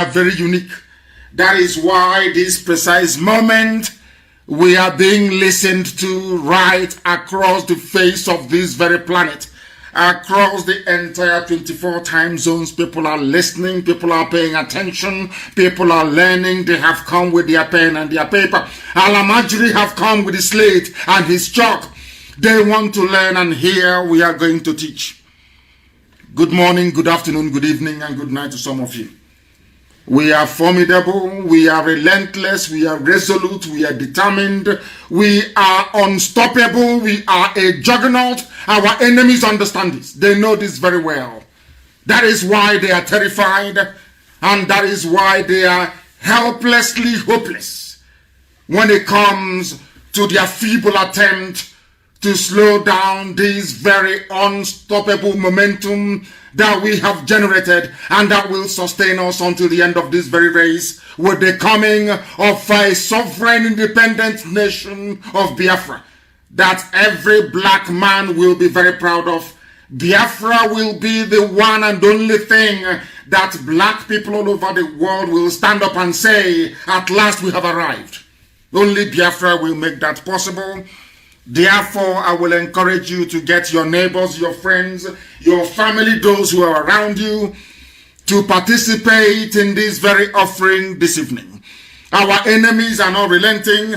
very unique. That is why this precise moment we are being listened to right across the face of this very planet. Across the entire 24 time zones, people are listening, people are paying attention, people are learning. They have come with their pen and their paper. Al-Majri have come with his slate and his chalk. They want to learn, and here we are going to teach. Good morning, good afternoon, good evening, and good night to some of you. We are formidable, we are relentless, we are resolute, we are determined, we are unstoppable, we are a juggernaut. Our enemies understand this. They know this very well. That is why they are terrified, and that is why they are helplessly hopeless when it comes to their feeble attempt to slow down this very unstoppable momentum that we have generated and that will sustain us until the end of this very race with the coming of a sovereign independent nation of Biafra that every black man will be very proud of. Biafra will be the one and only thing that black people all over the world will stand up and say, at last we have arrived. Only Biafra will make that possible. Therefore, I will encourage you to get your neighbors, your friends, your family, those who are around you, to participate in this very offering this evening. Our enemies are not relenting.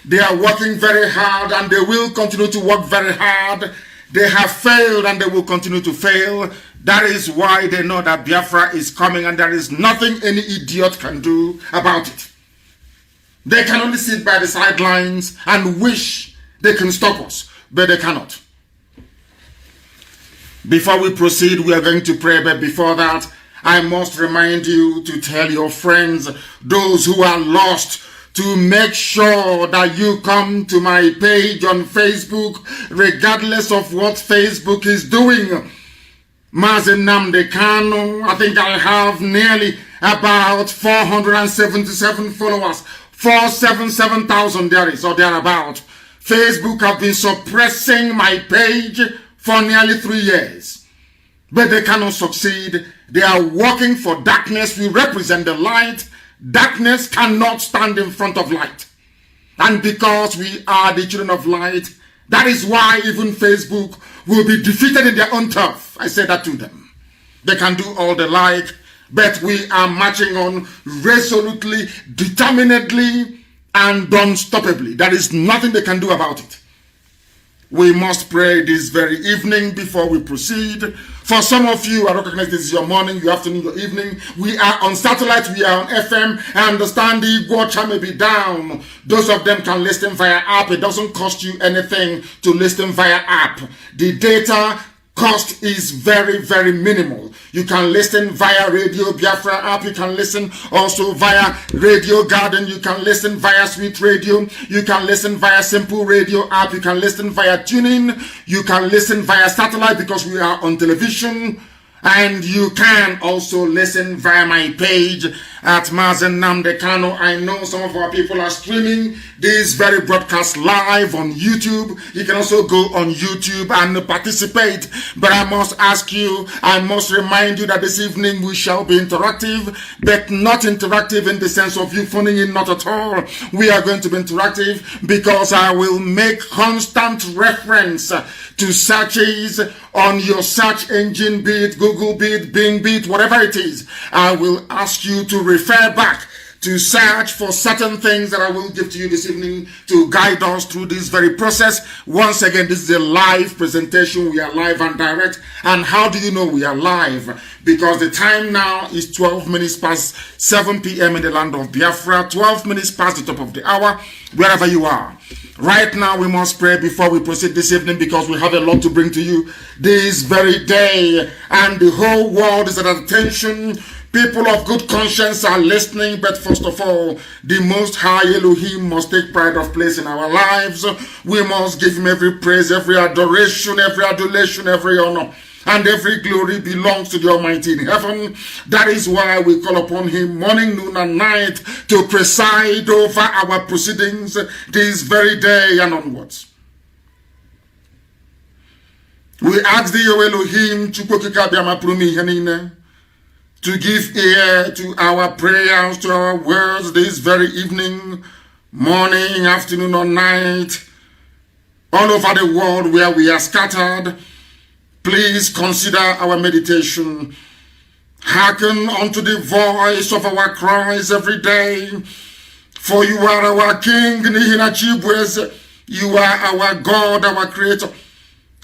They are working very hard, and they will continue to work very hard. They have failed, and they will continue to fail. That is why they know that Biafra is coming, and there is nothing any idiot can do about it. They can only sit by the sidelines and wish they can stop us, but they cannot. Before we proceed, we are going to pray, but before that, I must remind you to tell your friends, those who are lost, to make sure that you come to my page on Facebook, regardless of what Facebook is doing. Mazi Nnamdi Kanu, I think I have nearly about 477 followers, 477,000 there is, or thereabout. Facebook have been suppressing my page for nearly 3 years. But they cannot succeed. They are working for darkness. We represent the light. Darkness cannot stand in front of light. And because we are the children of light, that is why even Facebook will be defeated in their own turf. I say that to them. They can do all they like, but we are marching on resolutely, determinedly, and unstoppably. There is nothing they can do about it. We must pray this very evening before we proceed. For some of you, I recognize this is your morning, your afternoon, your evening. We are on satellite, we are on FM. I understand the watcher may be down. Those of them can listen via app. It doesn't cost you anything to listen via app. The data cost is very, very minimal. You can listen via Radio Biafra app. You can listen also via Radio Garden. You can listen via Sweet Radio. You can listen via Simple Radio app. You can listen via TuneIn. You can listen via satellite because we are on television. And you can also listen via my page at Mazi Nnamdi Kanu. I know some of our people are streaming this very broadcast live on YouTube. You can also go on YouTube and participate. But I must ask you, I must remind you that this evening we shall be interactive, but not interactive in the sense of you phoning in, not at all. We are going to be interactive because I will make constant reference to searches on your search engine, be it Google, be it Bing, be it whatever it is. I will ask you to refer back to search for certain things that I will give to you this evening to guide us through this very process. Once again, this is a live presentation. We are live and direct. And how do you know we are live? Because the time now is 12 minutes past 7 p.m. in the land of Biafra, 12 minutes past the top of the hour, wherever you are. Right now, we must pray before we proceed this evening because we have a lot to bring to you this very day. And the whole world is at attention. People of good conscience are listening, but first of all, the Most High Elohim must take pride of place in our lives. We must give him every praise, every adoration, every adulation, every honor. And every glory belongs to the Almighty in heaven. That is why we call upon him morning, noon, and night to preside over our proceedings this very day and onwards. We ask thee, O Elohim, to give ear to our prayers, to our words this very evening, morning, afternoon, or night, all over the world where we are scattered. Please consider our meditation. Hearken unto the voice of our cries every day. For you are our King, you are our God, our Creator.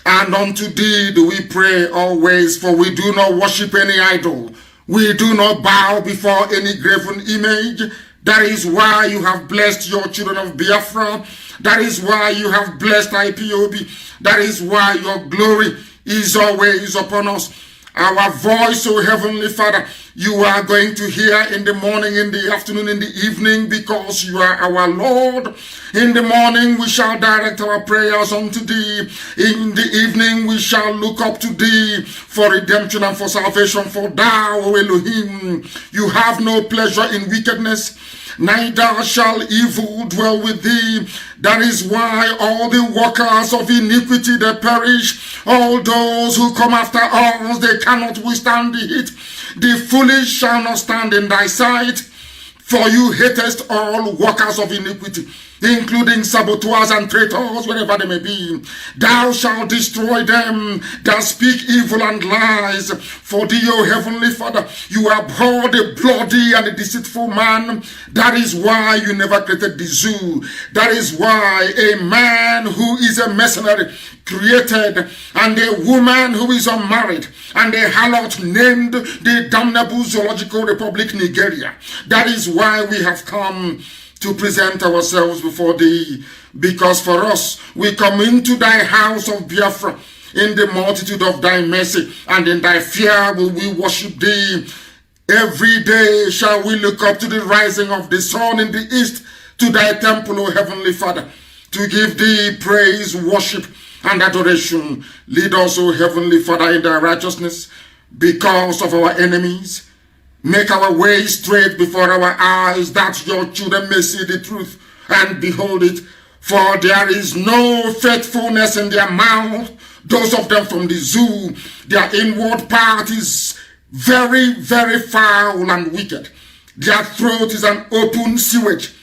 And unto thee do we pray always, for we do not worship any idol. We do not bow before any graven image. That is why you have blessed your children of Biafra. That is why you have blessed IPOB. That is why your glory is always upon us. Our voice, O Heavenly Father, you are going to hear in the morning, in the afternoon, in the evening, because you are our Lord. In the morning we shall direct our prayers unto thee. In the evening we shall look up to thee for redemption and for salvation. For thou, O Elohim, you have no pleasure in wickedness, neither shall evil dwell with thee. That is why all the workers of iniquity, they perish. All those who come after us, they cannot withstand the heat. The foolish shall not stand in thy sight, for you hatest all workers of iniquity, including saboteurs and traitors, wherever they may be. Thou shalt destroy them that speak evil and lies. For thee, O Heavenly Father, you abhor the bloody and the deceitful man. That is why you never created the zoo. That is why a man who is a mercenary created, and a woman who is unmarried, and a harlot named the damnable Zoological Republic Nigeria. That is why we have come to present ourselves before thee, because for us, we come into thy house of Biafra in the multitude of thy mercy, and in thy fear will we worship thee. Every day shall we look up to the rising of the sun in the east, to thy temple, O Heavenly Father, to give thee praise, worship, and adoration. Lead us, O Heavenly Father, in thy righteousness, because of our enemies. Make our way straight before our eyes, that your children may see the truth and behold it. For there is no faithfulness in their mouth. Those of them from the zoo, their inward part is very, very foul and wicked. Their throat is an open sewage.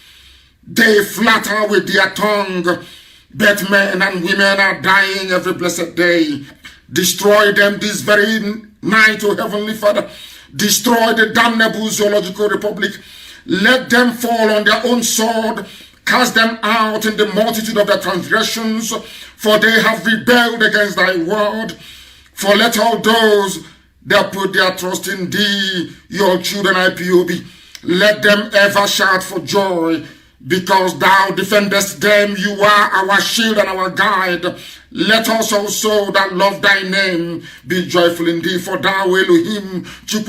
They flatter with their tongue, but men and women are dying every blessed day. Destroy them this very night, O Heavenly Father. Destroy the damnable Zoological Republic. Let them fall on their own sword. Cast them out in the multitude of their transgressions, for they have rebelled against thy word. For let all those that put their trust in thee, your children IPOB, let them ever shout for joy, because thou defendest them. You are our shield and our guide. Let us also that love thy name be joyful in thee, for thou, Elohim, you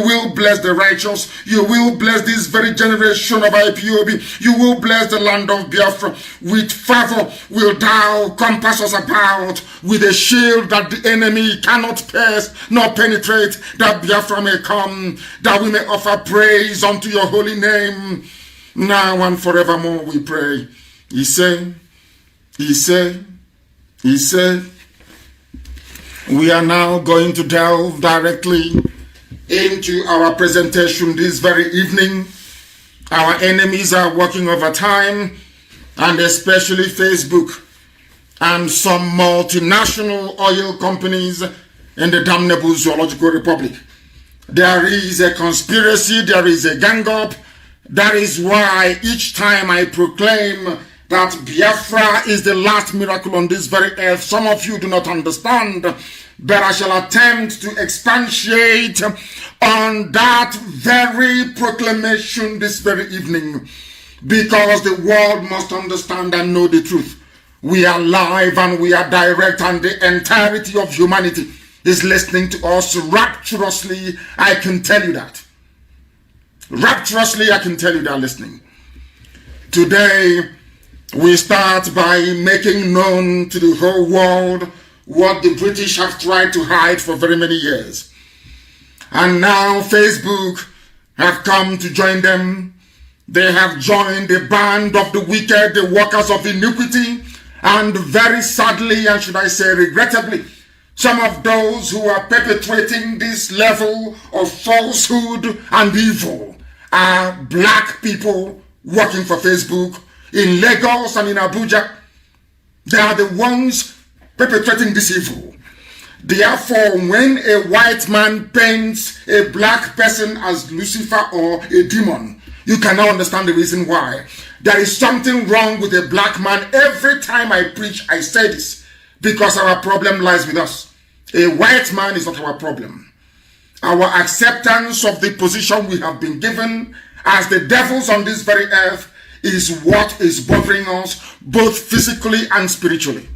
will bless the righteous. You will bless this very generation of IPOB. You will bless the land of Biafra. With favor will thou compass us about, with a shield that the enemy cannot pierce nor penetrate, that Biafra may come, that we may offer praise unto your holy name. Now and forevermore we pray. He said, we are now going to delve directly into our presentation this very evening. Our enemies are working overtime, and especially Facebook and some multinational oil companies in the damnable Zoological Republic. There is a conspiracy, there is a gang up. That is why each time I proclaim that Biafra is the last miracle on this very earth, some of you do not understand, but I shall attempt to expatiate on that very proclamation this very evening, because the world must understand and know the truth. We are live and we are direct, and the entirety of humanity is listening to us rapturously. I can tell you that. Rapturously, I can tell you they are listening. Today, we start by making known to the whole world what the British have tried to hide for very many years. And now Facebook have come to join them. They have joined the band of the wicked, the workers of iniquity, and very sadly, and should I say regrettably, some of those who are perpetrating this level of falsehood and evil are black people working for Facebook in Lagos and in Abuja. They are the ones perpetrating this evil. Therefore, when a white man paints a black person as Lucifer or a demon, you can now understand the reason why. There is something wrong with a black man. Every time I preach, I say this, because our problem lies with us. A white man is not our problem. Our acceptance of the position we have been given as the devils on this very earth is what is bothering us, both physically and spiritually.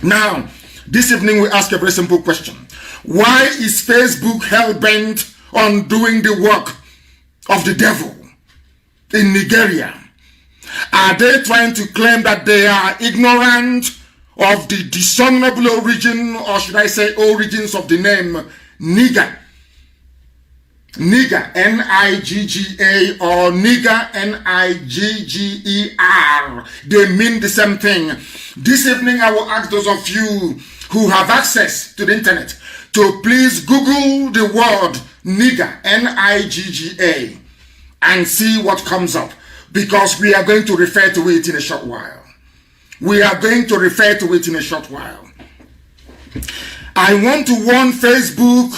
Now, this evening we ask a very simple question. Why is Facebook hell-bent on doing the work of the devil in Nigeria? Are they trying to claim that they are ignorant of the dishonorable origin, or should I say origins of the name nigger? Nigger, N-I-G-G-A, or nigger, N-I-G-G-E-R. They mean the same thing. This evening I will ask those of you who have access to the internet to please Google the word nigger, N-I-G-G-A, and see what comes up, because we are going to refer to it in a short while. We are going to refer to it in a short while. I want to warn Facebook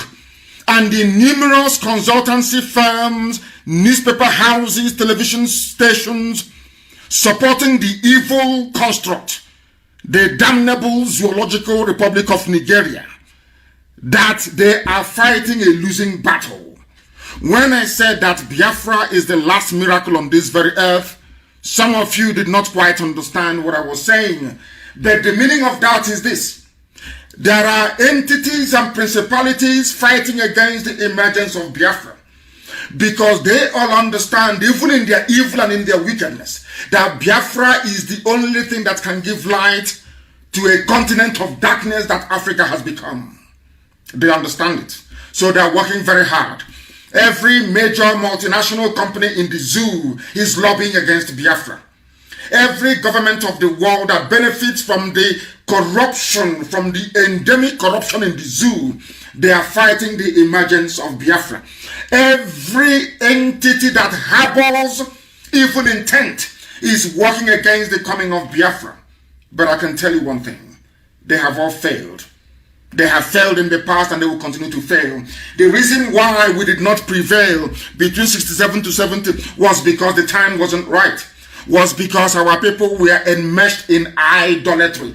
and the numerous consultancy firms, newspaper houses, television stations supporting the evil construct, the damnable zoological republic of Nigeria, that they are fighting a losing battle. When I said that Biafra is the last miracle on this very earth, some of you did not quite understand what I was saying. But the meaning of that is this. There are entities and principalities fighting against the emergence of Biafra, because they all understand, even in their evil and in their wickedness, that Biafra is the only thing that can give light to a continent of darkness that Africa has become. They understand it. So they are working very hard. Every major multinational company in the zoo is lobbying against Biafra. Every government of the world that benefits from the corruption, from the endemic corruption in the zoo, they are fighting the emergence of Biafra. Every entity that harbors evil intent is working against the coming of Biafra. But I can tell you one thing. They have all failed. They have failed in the past and they will continue to fail. The reason why we did not prevail between 67 to 70 was because the time wasn't right. Was because our people were enmeshed in idolatry.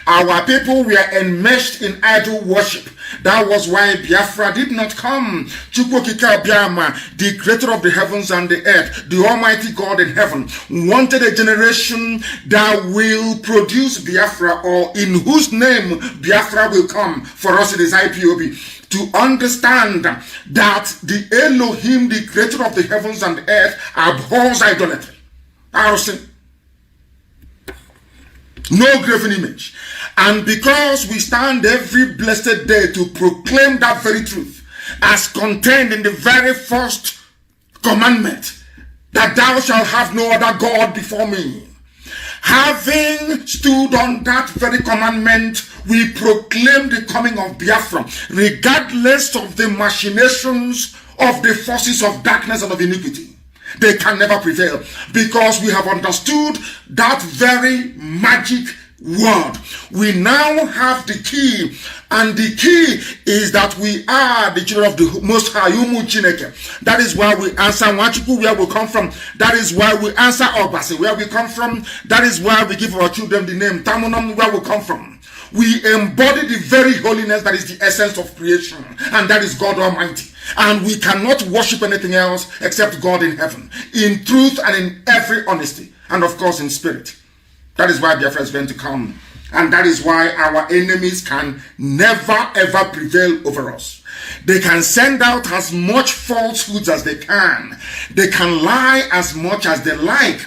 Our people were enmeshed in idol worship. That was why Biafra did not come. Chukwokika Biama, the creator of the heavens and the earth, the almighty God in heaven, wanted a generation that will produce Biafra, or in whose name Biafra will come. For us it is IPOB. To understand that the Elohim, the creator of the heavens and the earth, abhors idolatry. No graven image. And because we stand every blessed day to proclaim that very truth, as contained in the very first commandment, that thou shalt have no other God before me. Having stood on that very commandment, we proclaim the coming of Biafra, regardless of the machinations of the forces of darkness and of iniquity. They can never prevail, because we have understood that very magic word. We now have the key, and the key is that we are the children of the Most High. That is why we answer Wachiku, where we come from. That is why we answer Obasi, where we come from. That is why we give our children the name Tamunam, where we come from. We embody the very holiness that is the essence of creation, and that is God Almighty. And we cannot worship anything else except God in heaven, in truth and in every honesty, and of course in spirit. That is why Biafra is going to come. And that is why our enemies can never ever prevail over us. They can send out as much falsehoods as they can. They can lie as much as they like.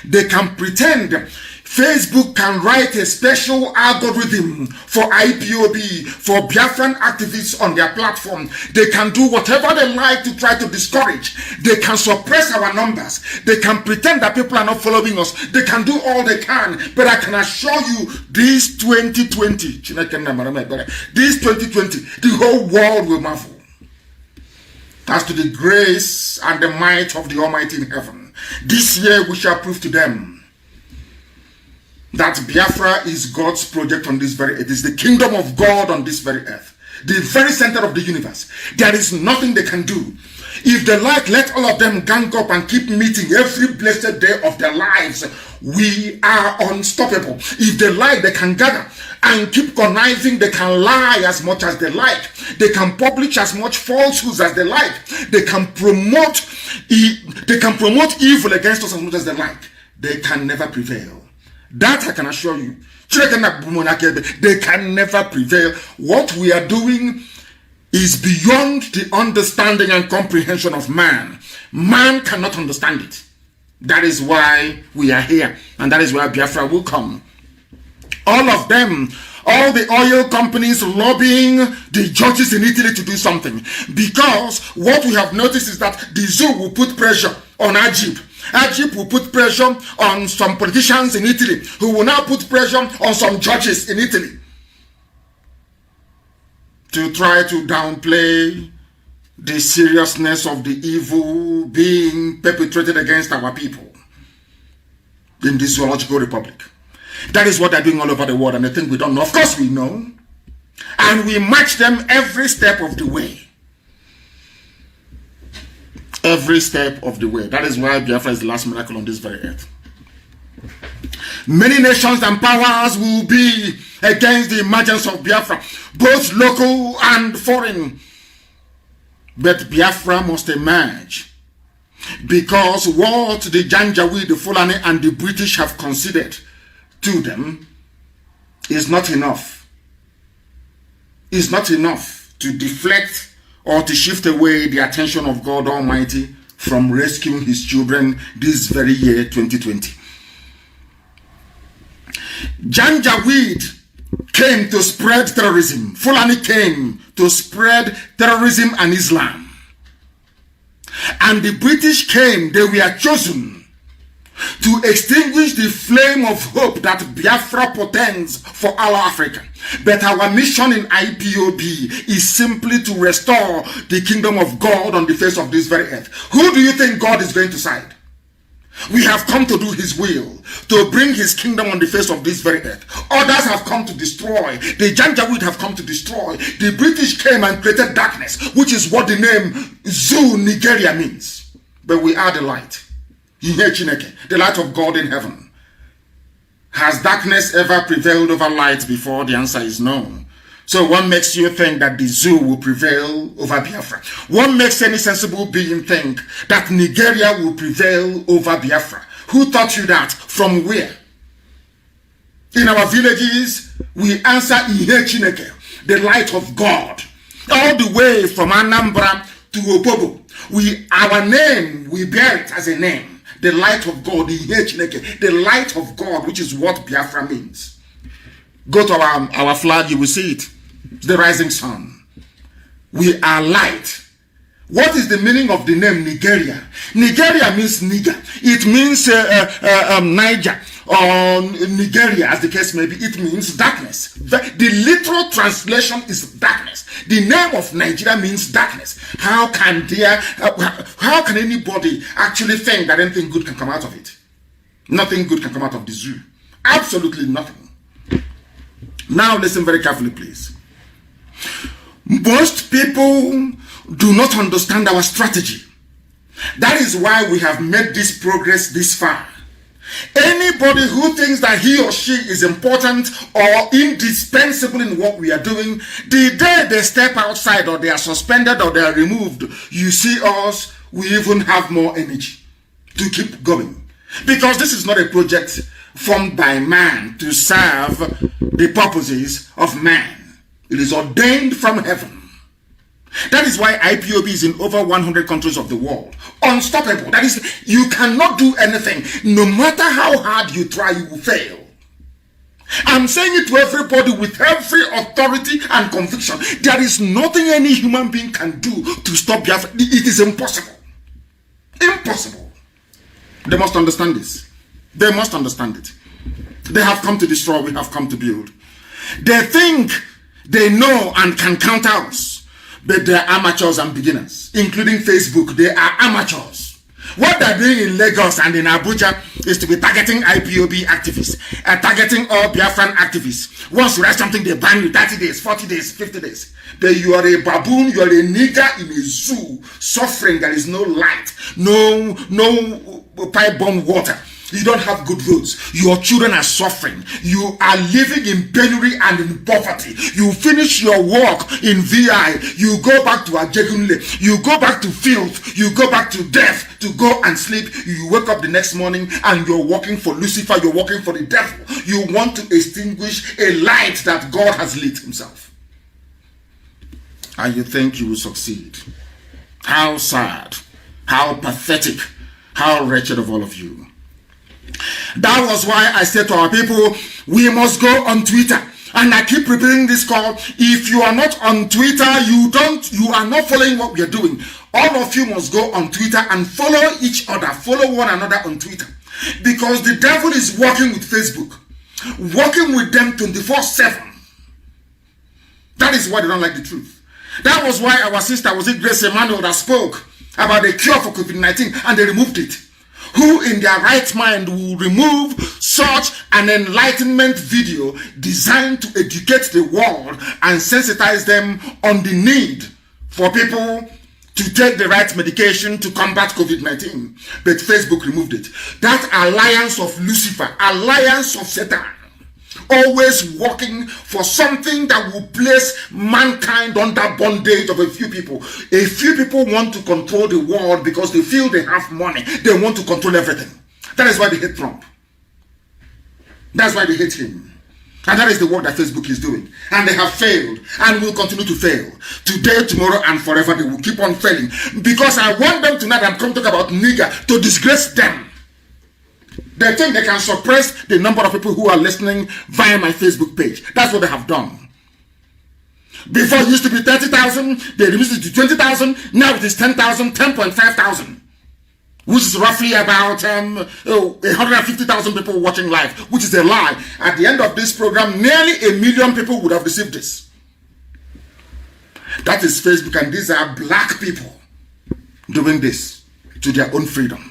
They can pretend Facebook can write a special algorithm for IPOB, for Biafran activists on their platform. They can do whatever they like to try to discourage. They can suppress our numbers. They can pretend that people are not following us. They can do all they can. But I can assure you, this 2020, this 2020, the whole world will marvel. As to the grace and the might of the Almighty in heaven, this year we shall prove to them that Biafra is God's project on this very earth. It is the kingdom of God on this very earth, the very center of the universe. There is nothing they can do. If they like, let all of them gang up and keep meeting every blessed day of their lives. We are unstoppable. If they like, they can gather and keep conniving. They can lie as much as they like. They can publish as much falsehoods as they like. They can promote evil against us as much as they like. They can never prevail. That I can assure you. They can never prevail. What we are doing is beyond the understanding and comprehension of man. Man cannot understand it. That is why we are here, and that is why Biafra will come. All of them, all the oil companies lobbying the judges in Italy to do something, because what we have noticed is that the zoo will put pressure on Egypt. Egypt will put pressure on some politicians in Italy, who will now put pressure on some judges in Italy to try to downplay the seriousness of the evil being perpetrated against our people in this zoological republic. That is what they're doing all over the world, and they think we don't know. Of course we know. And we match them every step of the way. Every step of the way. That is why Biafra is the last miracle on this very earth. Many nations and powers will be against the emergence of Biafra, both local and foreign. But Biafra must emerge, because what the Janjaweed, the Fulani, and the British have considered to them is not enough. It's not enough to deflect or to shift away the attention of God Almighty from rescuing his children this very year 2020. Janjaweed came to spread terrorism. Fulani came to spread terrorism and Islam. And the British came, they were chosen to extinguish the flame of hope that Biafra portends for all Africa. But our mission in IPOB is simply to restore the kingdom of God on the face of this very earth. Who do you think God is going to side? We have come to do his will, to bring his kingdom on the face of this very earth. Others have come to destroy. The Janjaweed have come to destroy. The British came and created darkness, which is what the name Zoo Nigeria means. But we are the light. The light of God in heaven. Has darkness ever prevailed over light before? The answer is no. So what makes you think that the zoo will prevail over Biafra? What makes any sensible being think that Nigeria will prevail over Biafra? Who taught you that? From where? In our villages, we answer Ihe Chineke, the light of God. All the way from Anambra to Opobo. Our name, we bear it as a name. The light of God, the light of God, which is what Biafra means. Go to our flag, you will see it. It's the rising sun. We are light. What is the meaning of the name Nigeria? Nigeria means Niger. It means Niger or Nigeria, as the case may be. It means darkness. The literal translation is darkness. The name of Nigeria means darkness. How can anybody actually think that anything good can come out of it? Nothing good can come out of the zoo. Absolutely nothing. Now listen very carefully, please. Most people do not understand our strategy. That is why we have made this progress this far. Anybody who thinks that he or she is important or indispensable in what we are doing, the day they step outside or they are suspended or they are removed, you see us, we even have more energy to keep going. Because this is not a project formed by man to serve the purposes of man. It is ordained from heaven. That is why IPOB is in over 100 countries of the world. Unstoppable. That is, you cannot do anything. No matter how hard you try, you will fail. I'm saying it to everybody with every authority and conviction. There is nothing any human being can do to stop Biafra. It is impossible. Impossible. They must understand this. They must understand it. They have come to destroy, we have come to build. They think they know and can counter us, but they are amateurs and beginners, including Facebook. They are amateurs. What they're doing in Lagos and in Abuja is to be targeting IPOB activists, targeting all Biafran activists. Once you write something, they ban you 30 days, 40 days, 50 days. But you are a baboon, you are a nigger in a zoo, suffering. There is no light, no pipe bomb water. You don't have good roads. Your children are suffering. You are living in penury and in poverty. You finish your work in VI. You go back to Ajegunle. You go back to filth. You go back to death to go and sleep. You wake up the next morning and you're working for Lucifer. You're working for the devil. You want to extinguish a light that God has lit himself. And you think you will succeed. How sad. How pathetic. How wretched of all of you. That was why I said to our people, we must go on Twitter. And I keep repeating this call. If you are not on Twitter, you are not following what we are doing. All of you must go on Twitter and follow each other, follow one another on Twitter. Because the devil is working with Facebook, working with them 24/7. That is why they don't like the truth. That was why our sister, was it Grace Emmanuel, that spoke about the cure for COVID-19 and they removed it. Who in their right mind will remove such an enlightenment video designed to educate the world and sensitize them on the need for people to take the right medication to combat COVID-19? But Facebook removed it. That alliance of Lucifer, alliance of Satan, always working for something that will place mankind under bondage of a few people. A few people want to control the world because they feel they have money. They want to control everything. That is why they hate Trump. That's why they hate him. And that is the work that Facebook is doing. And they have failed and will continue to fail. Today, tomorrow, and forever, they will keep on failing. Because I want them tonight, I'm going to talk about nigger, to disgrace them. They think they can suppress the number of people who are listening via my Facebook page. That's what they have done. Before it used to be 30,000, they reduced it to 20,000. Now it is 10,000, 10,500, which is roughly about 150,000 people watching live, which is a lie. At the end of this program, nearly 1 million people would have received this. That is Facebook, and these are black people doing this to their own freedom.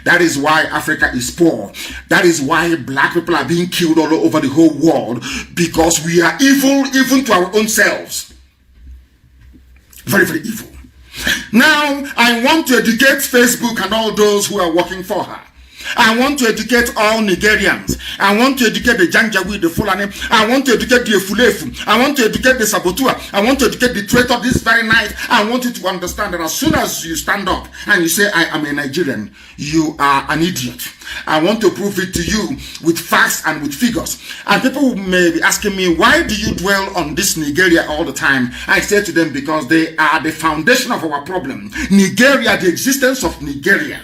That is why Africa is poor. That is why black people are being killed all over the whole world, because we are evil even to our own selves. Very, very evil. Now, I want to educate Facebook and all those who are working for her. I want to educate all Nigerians. I want to educate the Janjaweed, the Fulani. I want to educate the Efulefu. I want to educate the Sabotua. I want to educate the traitor this very night. I want you to understand that as soon as you stand up and you say, I am a Nigerian, you are an idiot. I want to prove it to you with facts and with figures. And people may be asking me, why do you dwell on this Nigeria all the time? I say to them, because they are the foundation of our problem. Nigeria, the existence of Nigeria,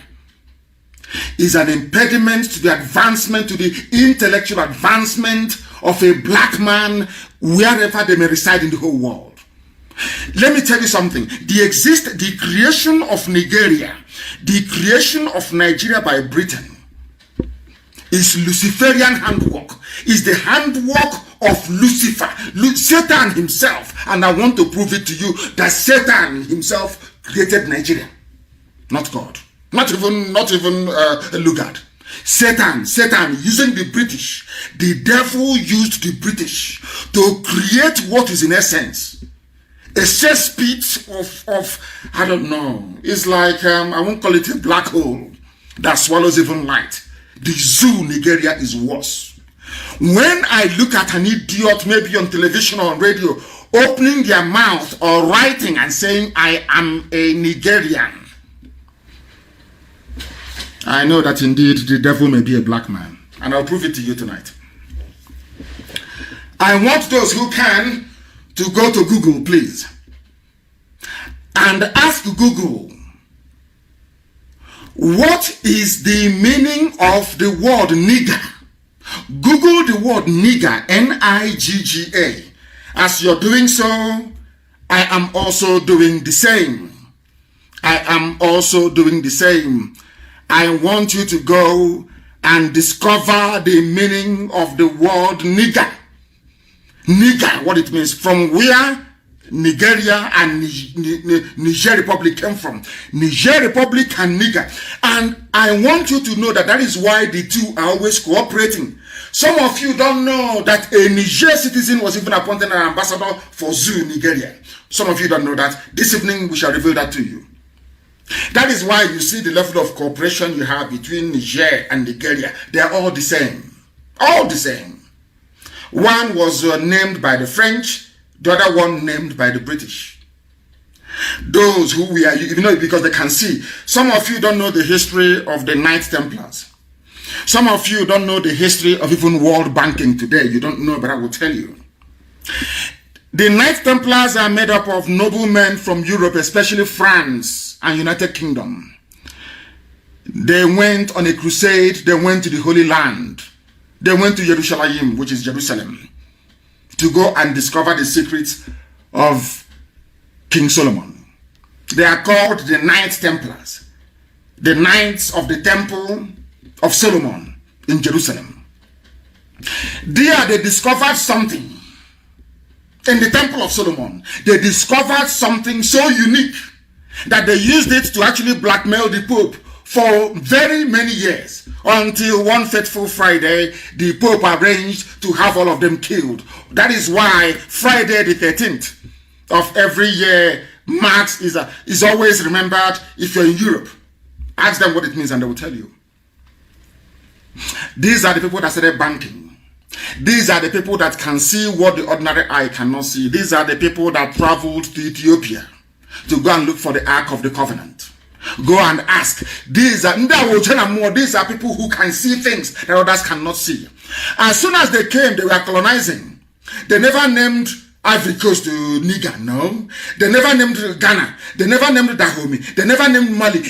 is an impediment to the advancement, to the intellectual advancement of a black man wherever they may reside in the whole world. Let me tell you something. The creation of Nigeria, the creation of Nigeria by Britain, is Luciferian handwork, is the handwork of Lucifer, Satan himself. And I want to prove it to you that Satan himself created Nigeria, not God. Not even Lugard. Satan using the British. The devil used the British to create what is in essence a cesspit of I don't know. It's like I won't call it a black hole that swallows even light. The zoo Nigeria is worse. When I look at an idiot, maybe on television or on radio, opening their mouth or writing and saying, I am a Nigerian, I know that indeed the devil may be a black man. And I'll prove it to you tonight. I want those who can to go to Google, please, and ask Google, what is the meaning of the word nigger? Google the word nigger, N-I-G-G-A. As you're doing so, I am also doing the same. I am also doing the same. I want you to go and discover the meaning of the word nigger. Nigger, what it means, from where Nigeria and Niger Republic came from. Niger Republic and Niger. And I want you to know that that is why the two are always cooperating. Some of you don't know that a Niger citizen was even appointed an ambassador for Zoo, Nigeria. Some of you don't know that. This evening we shall reveal that to you. That is why you see the level of cooperation you have between Niger and Nigeria. They are all the same. All the same. One was named by the French, the other one named by the British. Those who we are, you know, because they can see. Some of you don't know the history of the Knights Templars. Some of you don't know the history of even world banking today. You don't know, but I will tell you. The Knights Templars are made up of noblemen from Europe, especially France and United Kingdom. They went on a crusade. They went to the Holy Land. They went to Jerusalem, which is Jerusalem, to go and discover the secrets of King Solomon. They are called the Knights Templars, the Knights of the Temple of Solomon in Jerusalem. There they discovered something. In the Temple of Solomon, they discovered something so unique that they used it to actually blackmail the Pope for very many years, until one fateful Friday, the Pope arranged to have all of them killed. That is why Friday the 13th of every year marks is always remembered. If you're in Europe, ask them what it means and they will tell you. These are the people that started banking. These are the people that can see what the ordinary eye cannot see. These are the people that traveled to Ethiopia to go and look for the Ark of the Covenant. Go and ask. These are people who can see things that others cannot see. As soon as they came, they were colonizing. They never named Ivory Coast to Niger, no. They never named Ghana. They never named Dahomey. They never named Mali.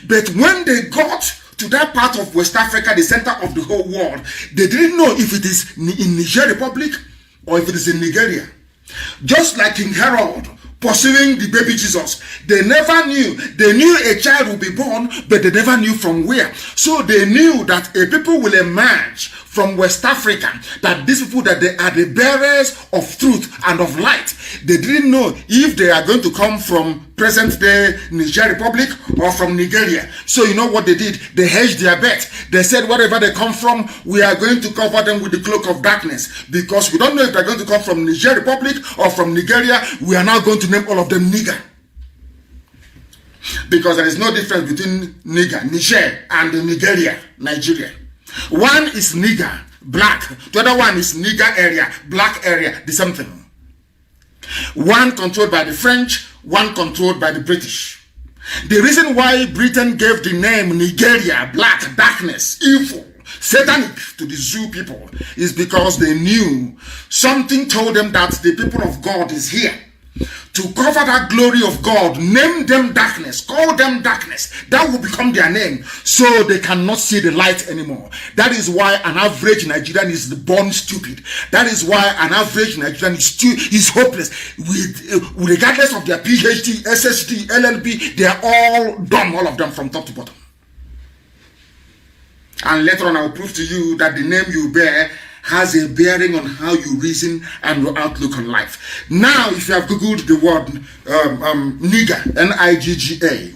But when they got to that part of West Africa, the center of the whole world, they didn't know if it is in Niger Republic or if it is in Nigeria. Just like King Herod pursuing the baby Jesus, they never knew. They knew a child would be born, but they never knew from where. So they knew that a people will emerge from West Africa, that these people, that they are the bearers of truth and of light. They didn't know if they are going to come from present day Niger Republic or from Nigeria. So you know what they did? They hedged their bet. They said wherever they come from, we are going to cover them with the cloak of darkness, because we don't know if they're going to come from Niger Republic or from Nigeria. We are now going to name all of them Niger, because there is no difference between Niger and Nigeria. One is Niger, black. The other one is Niger area, black area, the same thing. One controlled by the French, one controlled by the British. The reason why Britain gave the name Nigeria, black, darkness, evil, satanic to the Zoo people is because they knew something told them that the people of God is here. To cover that glory of God, name them darkness, call them darkness. That will become their name, so they cannot see the light anymore. That is why an average Nigerian is born stupid. That is why an average Nigerian is hopeless. Regardless of their PhD, SSD, LLB, they are all dumb, all of them from top to bottom. And later on I will prove to you that the name you bear has a bearing on how you reason and your outlook on life. Now, if you have Googled the word nigger, N-I-G-G-A,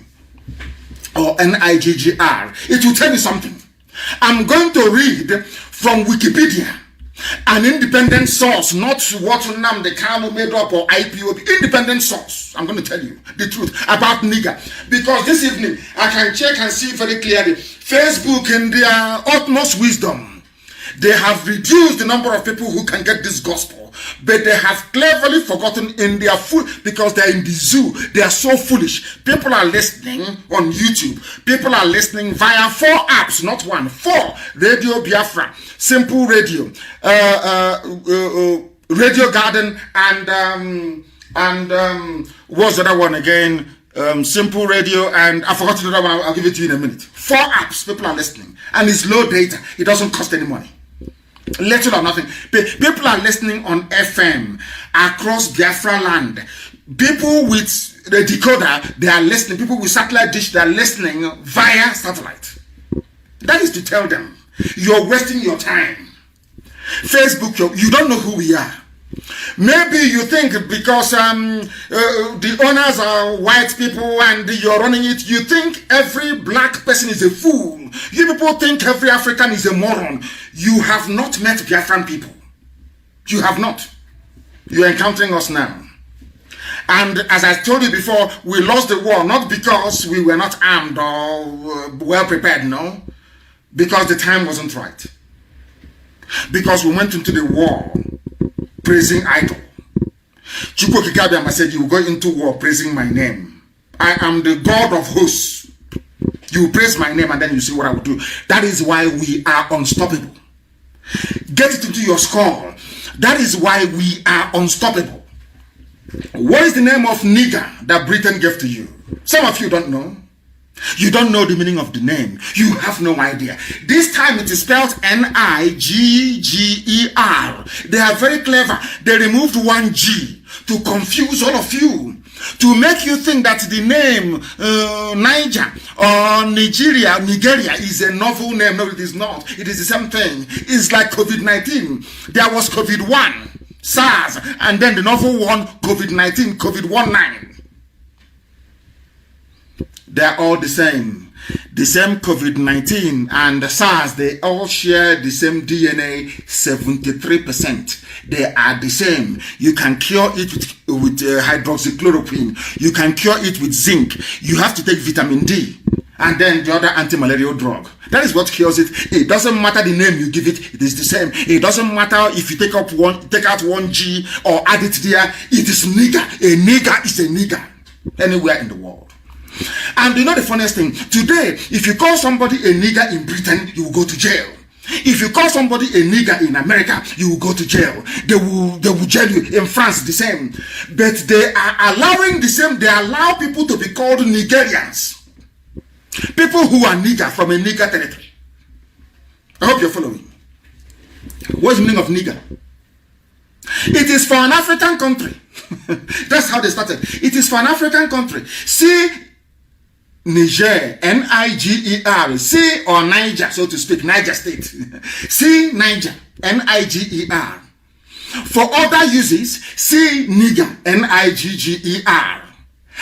or N-I-G-G-R, it will tell you something. I'm going to read from Wikipedia, an independent source, not what Nnamdi Kanu made up or IPOB, independent source. I'm going to tell you the truth about nigger. Because this evening, I can check and see very clearly, Facebook in their utmost wisdom, they have reduced the number of people who can get this gospel, but they have cleverly forgotten in their because they are in the zoo. They are so foolish. People are listening on YouTube. People are listening via 4 apps, not 1, 4. Radio Biafra, Simple Radio, Radio Garden, and what's the other one again? Simple Radio, and I forgot the other one. I'll give it to you in a minute. 4 apps. People are listening, and it's low data. It doesn't cost any money. Little or nothing. People are listening on FM across Biafra land. People with the decoder, they are listening. People with satellite dish, they are listening via satellite. That is to tell them, you're wasting your time. Facebook, you don't know who we are. Maybe you think because the owners are white people and you're running it, you think every black person is a fool. You people think every African is a moron. You have not met Biafran people. You have not. You're encountering us now. And as I told you before, we lost the war not because we were not armed or well prepared, no. Because the time wasn't right. Because we went into the war praising idol. Chukwu Kikabiyama said, you will go into war praising my name. I am the God of hosts. You praise my name and then you see what I will do. That is why we are unstoppable. Get it into your skull. That is why we are unstoppable. What is the name of nigger that Britain gave to you? Some of you don't know. You don't know the meaning of the name. You have no idea. This time it is spelled Nigger. They are very clever. They removed one G to confuse all of you. To make you think that the name Niger or Nigeria is a novel name. No, it is not. It is the same thing. It's like COVID-19. There was COVID-1, SARS, and then the novel one, COVID-19, COVID-19. They're all the same. The same COVID-19 and SARS, they all share the same DNA, 73%. They are the same. You can cure it with hydroxychloroquine. You can cure it with zinc. You have to take vitamin D and then the other anti-malarial drug. That is what cures it. It doesn't matter the name you give it. It is the same. It doesn't matter if you take out one G or add it there. It is nigger. A nigger is a nigger anywhere in the world. And you know the funniest thing? Today, if you call somebody a nigger in Britain, you will go to jail. If you call somebody a nigger in America, you will go to jail. They will jail you. In France, the same. But they are allowing the same. They allow people to be called Nigerians. People who are nigger from a nigger territory. I hope you're following. What's the meaning of nigger? It is for an African country. That's how they started. It is for an African country. See, Niger, Niger, see, or Niger, so to speak, Niger State. See, Niger, Niger. For other uses, see, nigger, Nigger.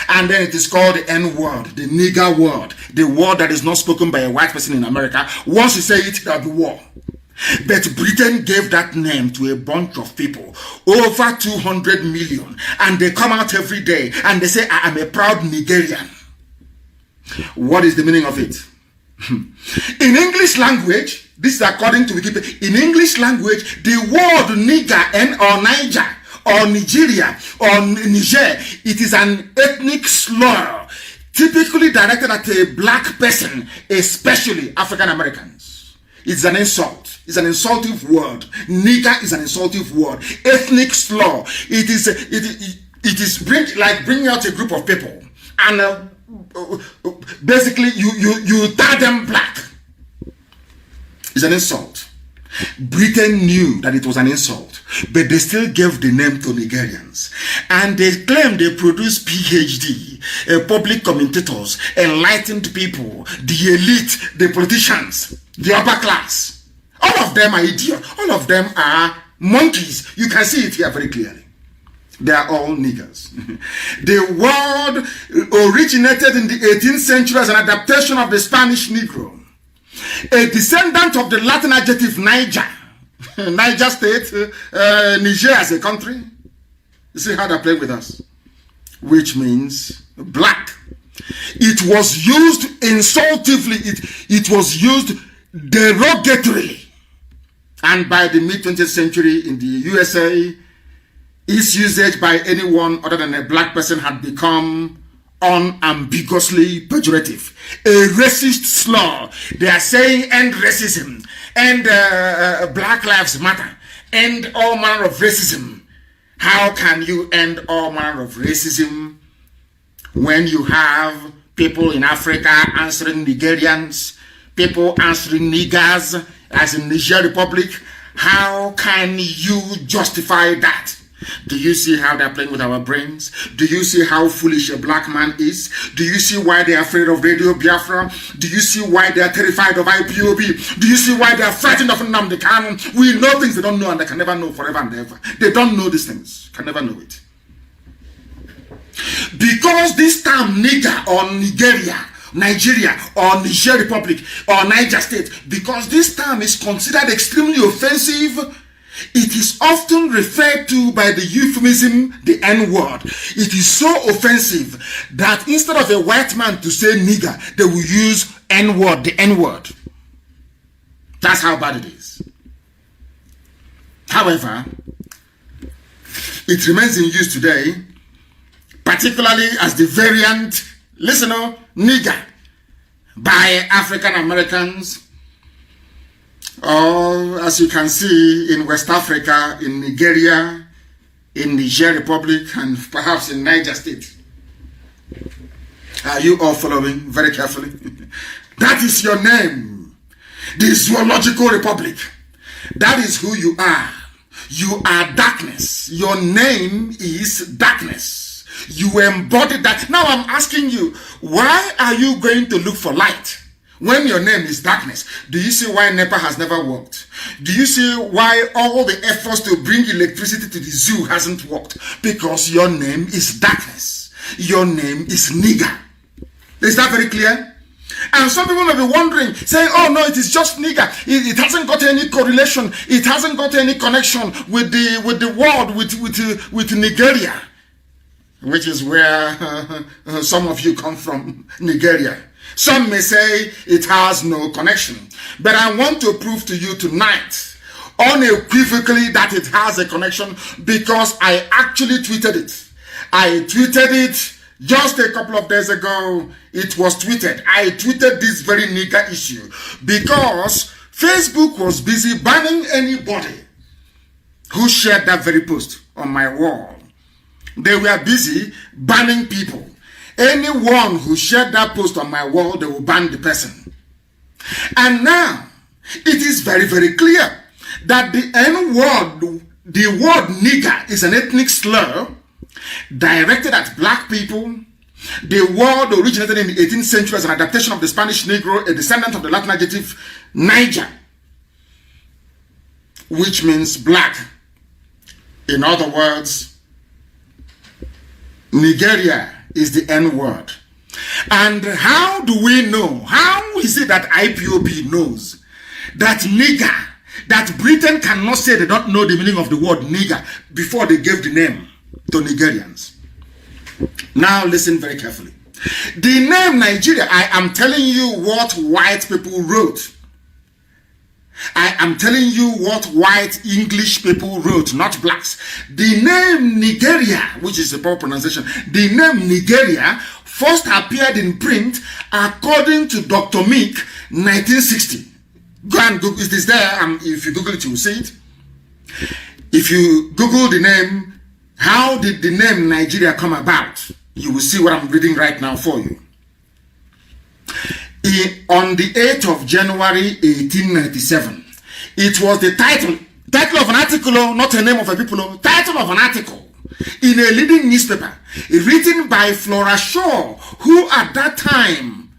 And then it is called the N word, the nigger word, the word that is not spoken by a white person in America. Once you say it, there'll be war. But Britain gave that name to a bunch of people, over 200 million, and they come out every day and they say, I am a proud Nigerian. What is the meaning of it? In English language, this is according to Wikipedia, in English language, the word nigger or Niger or Nigeria or Niger, it is an ethnic slur typically directed at a black person, especially African Americans. It's an insult. It's an insultive word. Nigger is an insultive word. Ethnic slur. It is bringing out a group of people and basically you tie them black. It's an insult. Britain knew that it was an insult, but they still gave the name to Nigerians. And they claim they produce PhD, public commentators, enlightened people, the elite, the politicians, the upper class. All of them are idiots. All of them are monkeys. You can see it here very clearly. They are all niggers. The word originated in the 18th century as an adaptation of the Spanish Negro. A descendant of the Latin adjective Niger. Niger State, Niger as a country. You see how they play with us? Which means black. It was used insultively. It was used derogatorily. And by the mid-20th century in the USA, its usage by anyone other than a black person had become unambiguously pejorative. A racist slur. They are saying end racism, end Black Lives Matter, end all manner of racism. How can you end all manner of racism when you have people in Africa answering Nigerians, people answering niggers, as in Niger Republic, How can you justify that? Do you see how they're playing with our brains? Do you see how foolish a black man is? Do you see why they're afraid of Radio Biafra? Do you see why they're terrified of IPOB? Do you see why they're frightened of Nnamdi Kanu? We know things they don't know and they can never know forever and ever. They don't know these things, can never know it. Because this term nigger or Nigeria or Niger Republic or Niger State, because this term is considered extremely offensive, it is often referred to by the euphemism, the N-word. It is so offensive that instead of a white man to say nigger, they will use N-word, the N-word. That's how bad it is. However, it remains in use today, particularly as the variant, listen, nigger, by African Americans, or as you can see in West Africa, in Nigeria, in Niger Republic, and perhaps in Niger State. Are you all following very carefully? That is your name. The Zoological Republic. That is who you are. You are darkness. Your name is darkness. You embody that. Now I'm asking you, why are you going to look for light when your name is darkness? Do you see why NEPA has never worked? Do you see why all the efforts to bring electricity to the zoo hasn't worked? Because your name is darkness. Your name is nigger. Is that very clear? And some people may be wondering, saying, oh no, it is just nigger. It hasn't got any correlation. It hasn't got any connection with the world, with Nigeria, which is where some of you come from, Nigeria. Some may say it has no connection. But I want to prove to you tonight, unequivocally, that it has a connection, because I actually tweeted it. I tweeted it just a couple of days ago. It was tweeted. I tweeted this very nigger issue because Facebook was busy banning anybody who shared that very post on my wall. They were busy banning people. Anyone who shared that post on my wall, they will ban the person. And now, it is very, very clear that the N-word, the word nigger, is an ethnic slur directed at black people. The word originated in the 18th century as an adaptation of the Spanish Negro, a descendant of the Latin adjective Niger, which means black. In other words, Nigeria is the N-word. And how do we know? How is it that IPOB knows that nigger, that Britain cannot say they don't know the meaning of the word nigger before they gave the name to Nigerians? Now listen very carefully. The name Nigeria, I am telling you what white people wrote. I am telling you what white English people wrote, not blacks. The name Nigeria, which is the proper pronunciation, the name Nigeria first appeared in print according to Dr. Meek, 1960. Go and Google it. Is there. If you Google it, you will see it. If you Google the name, how did the name Nigeria come about? You will see what I'm reading right now for you. On the 8th of January 1897, it was the title of an article, not the name of a people, title of an article in a leading newspaper written by Flora Shaw, who at that time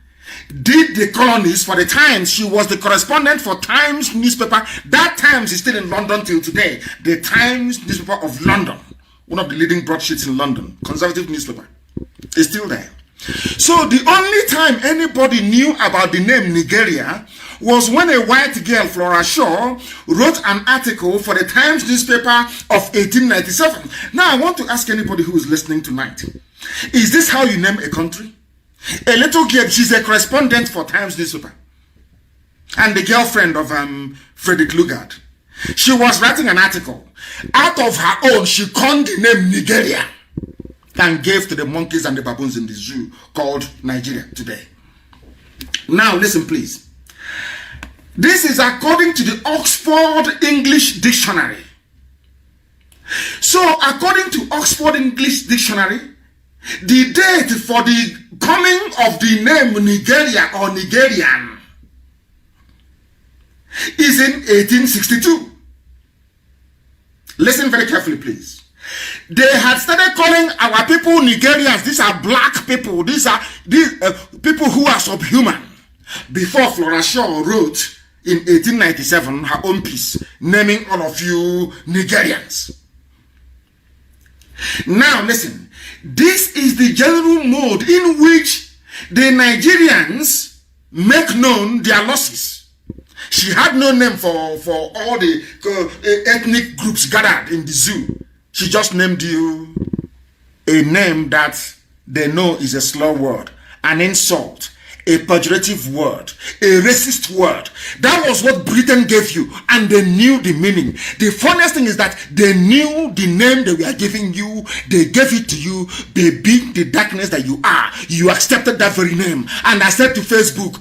did the colonies for the Times. She was the correspondent for Times newspaper. That Times is still in London till today. The Times newspaper of London, one of the leading broadsheets in London, conservative newspaper, is still there. So the only time anybody knew about the name Nigeria was when a white girl, Flora Shaw, wrote an article for the Times newspaper of 1897. Now I want to ask anybody who is listening tonight, is this how you name a country? A little girl, she's a correspondent for Times newspaper and the girlfriend of Frederick Lugard. She was writing an article. Out of her own, she coined the name Nigeria and gave to the monkeys and the baboons in the zoo called Nigeria today. Now listen please. This is according to the Oxford English Dictionary. So according to Oxford English Dictionary, the date for the coming of the name Nigeria or Nigerian is in 1862. Listen very carefully, please. They had started calling our people Nigerians. These are black people. These are people who are subhuman. Before Flora Shaw wrote in 1897 her own piece, naming all of you Nigerians. Now listen, this is the general mode in which the Nigerians make known their losses. She had no name for all the ethnic groups gathered in the zoo. She just named you a name that they know is a slur word, an insult, a pejorative word, a racist word. That was what Britain gave you, and they knew the meaning. The funniest thing is that they knew the name they were giving you. They gave it to you. They beat the darkness that you are. You accepted that very name. And I said to Facebook,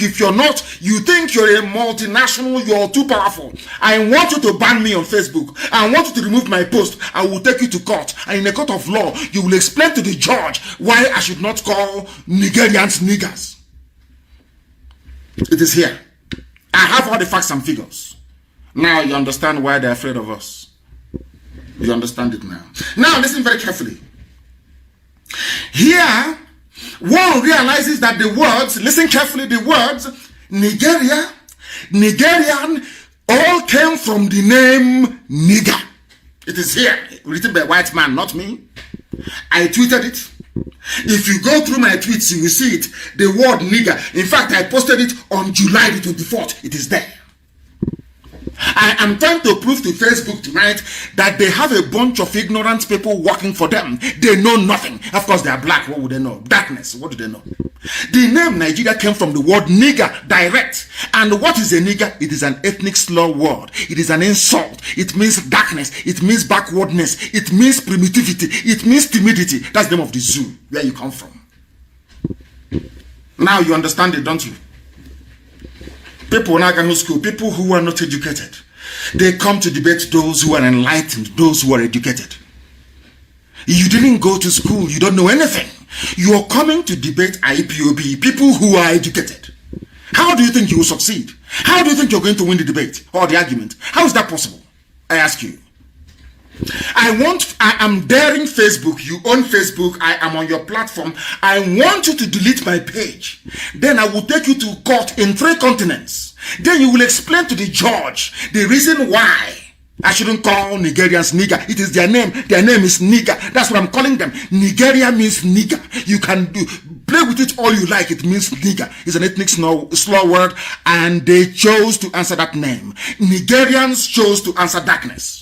if you're not, you think you're a multinational, you're too powerful. I want you to ban me on Facebook. I want you to remove my post. I will take you to court. And in a court of law, you will explain to the judge why I should not call Nigerians niggers. It is here. I have all the facts and figures. Now you understand why they're afraid of us. You understand it now. Now listen very carefully. Here, one realizes that the words, listen carefully, the words Nigeria, Nigerian, all came from the name nigger. It is here, written by a white man, not me. I tweeted it. If you go through my tweets, you will see it. The word nigger. In fact, I posted it on July the 24th. It is there. I am trying to prove to Facebook tonight that they have a bunch of ignorant people working for them. They know nothing. Of course, they are black. What would they know? Darkness. What do they know? The name Nigeria came from the word nigger, direct. And what is a nigger? It is an ethnic slur word. It is an insult. It means darkness. It means backwardness. It means primitivity. It means timidity. That's the name of the zoo, where you come from. Now you understand it, don't you? People in Agano school, people who are not educated, they come to debate those who are enlightened, those who are educated. You didn't go to school, you don't know anything. You are coming to debate IPOB, people who are educated. How do you think you will succeed? How do you think you're going to win the debate or the argument? How is that possible? I ask you. I am daring Facebook. You own Facebook. I am on your platform. I want you to delete my page. Then I will take you to court in 3 continents. Then you will explain to the judge the reason why I shouldn't call Nigerians nigger. It is their name. Their name is nigger. That's what I'm calling them. Nigeria means nigger. You can play with it all you like. It means nigger. It's an ethnic slur word, and they chose to answer that name. Nigerians chose to answer darkness.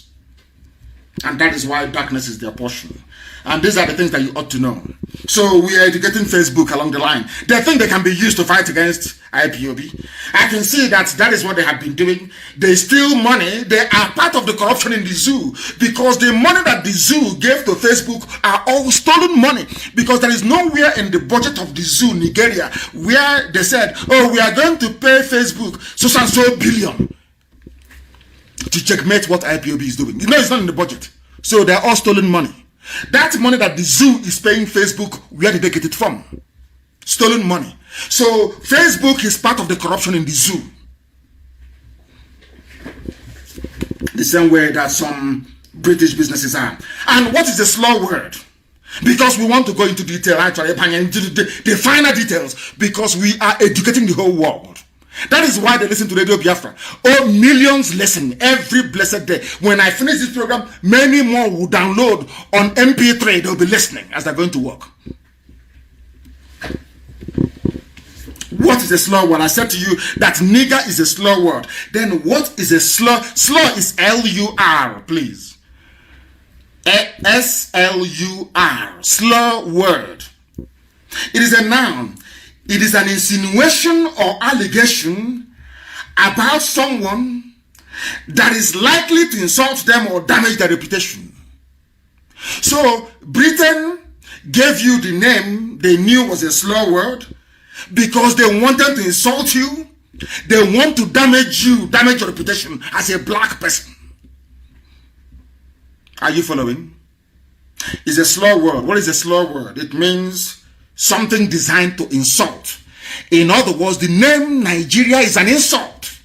And that is why darkness is their portion. And these are the things that you ought to know. So we are educating Facebook along the line. They think they can be used to fight against IPOB. I can see that that is what they have been doing. They steal money. They are part of the corruption in the zoo, because the money that the zoo gave to Facebook are all stolen money, because there is nowhere in the budget of the zoo, Nigeria, where they said, oh, we are going to pay Facebook so and so billion to checkmate what IPOB is doing. No, it's not in the budget. So they're all stolen money. That money that the zoo is paying Facebook, where did they get it from? Stolen money. So Facebook is part of the corruption in the zoo. The same way that some British businesses are. And what is the slur word? Because we want to go into detail, actually, into the finer details, because we are educating the whole world. That is why they listen to Radio Biafra. Oh, millions listen every blessed day. When I finish this program, many more will download on MP3. They'll be listening as they're going to work. What is a slur word? I said to you that nigger is a slur word. Then what is a slur? Slur is L-U-R, please. S-L-U-R. Slur word. It is a noun. It is an insinuation or allegation about someone that is likely to insult them or damage their reputation. So Britain gave you the name they knew was a slur word because they wanted to insult you. They want to damage you, damage your reputation as a black person. Are you following? It's a slur word. What is a slur word? It means something designed to insult. In other words, the name Nigeria is an insult.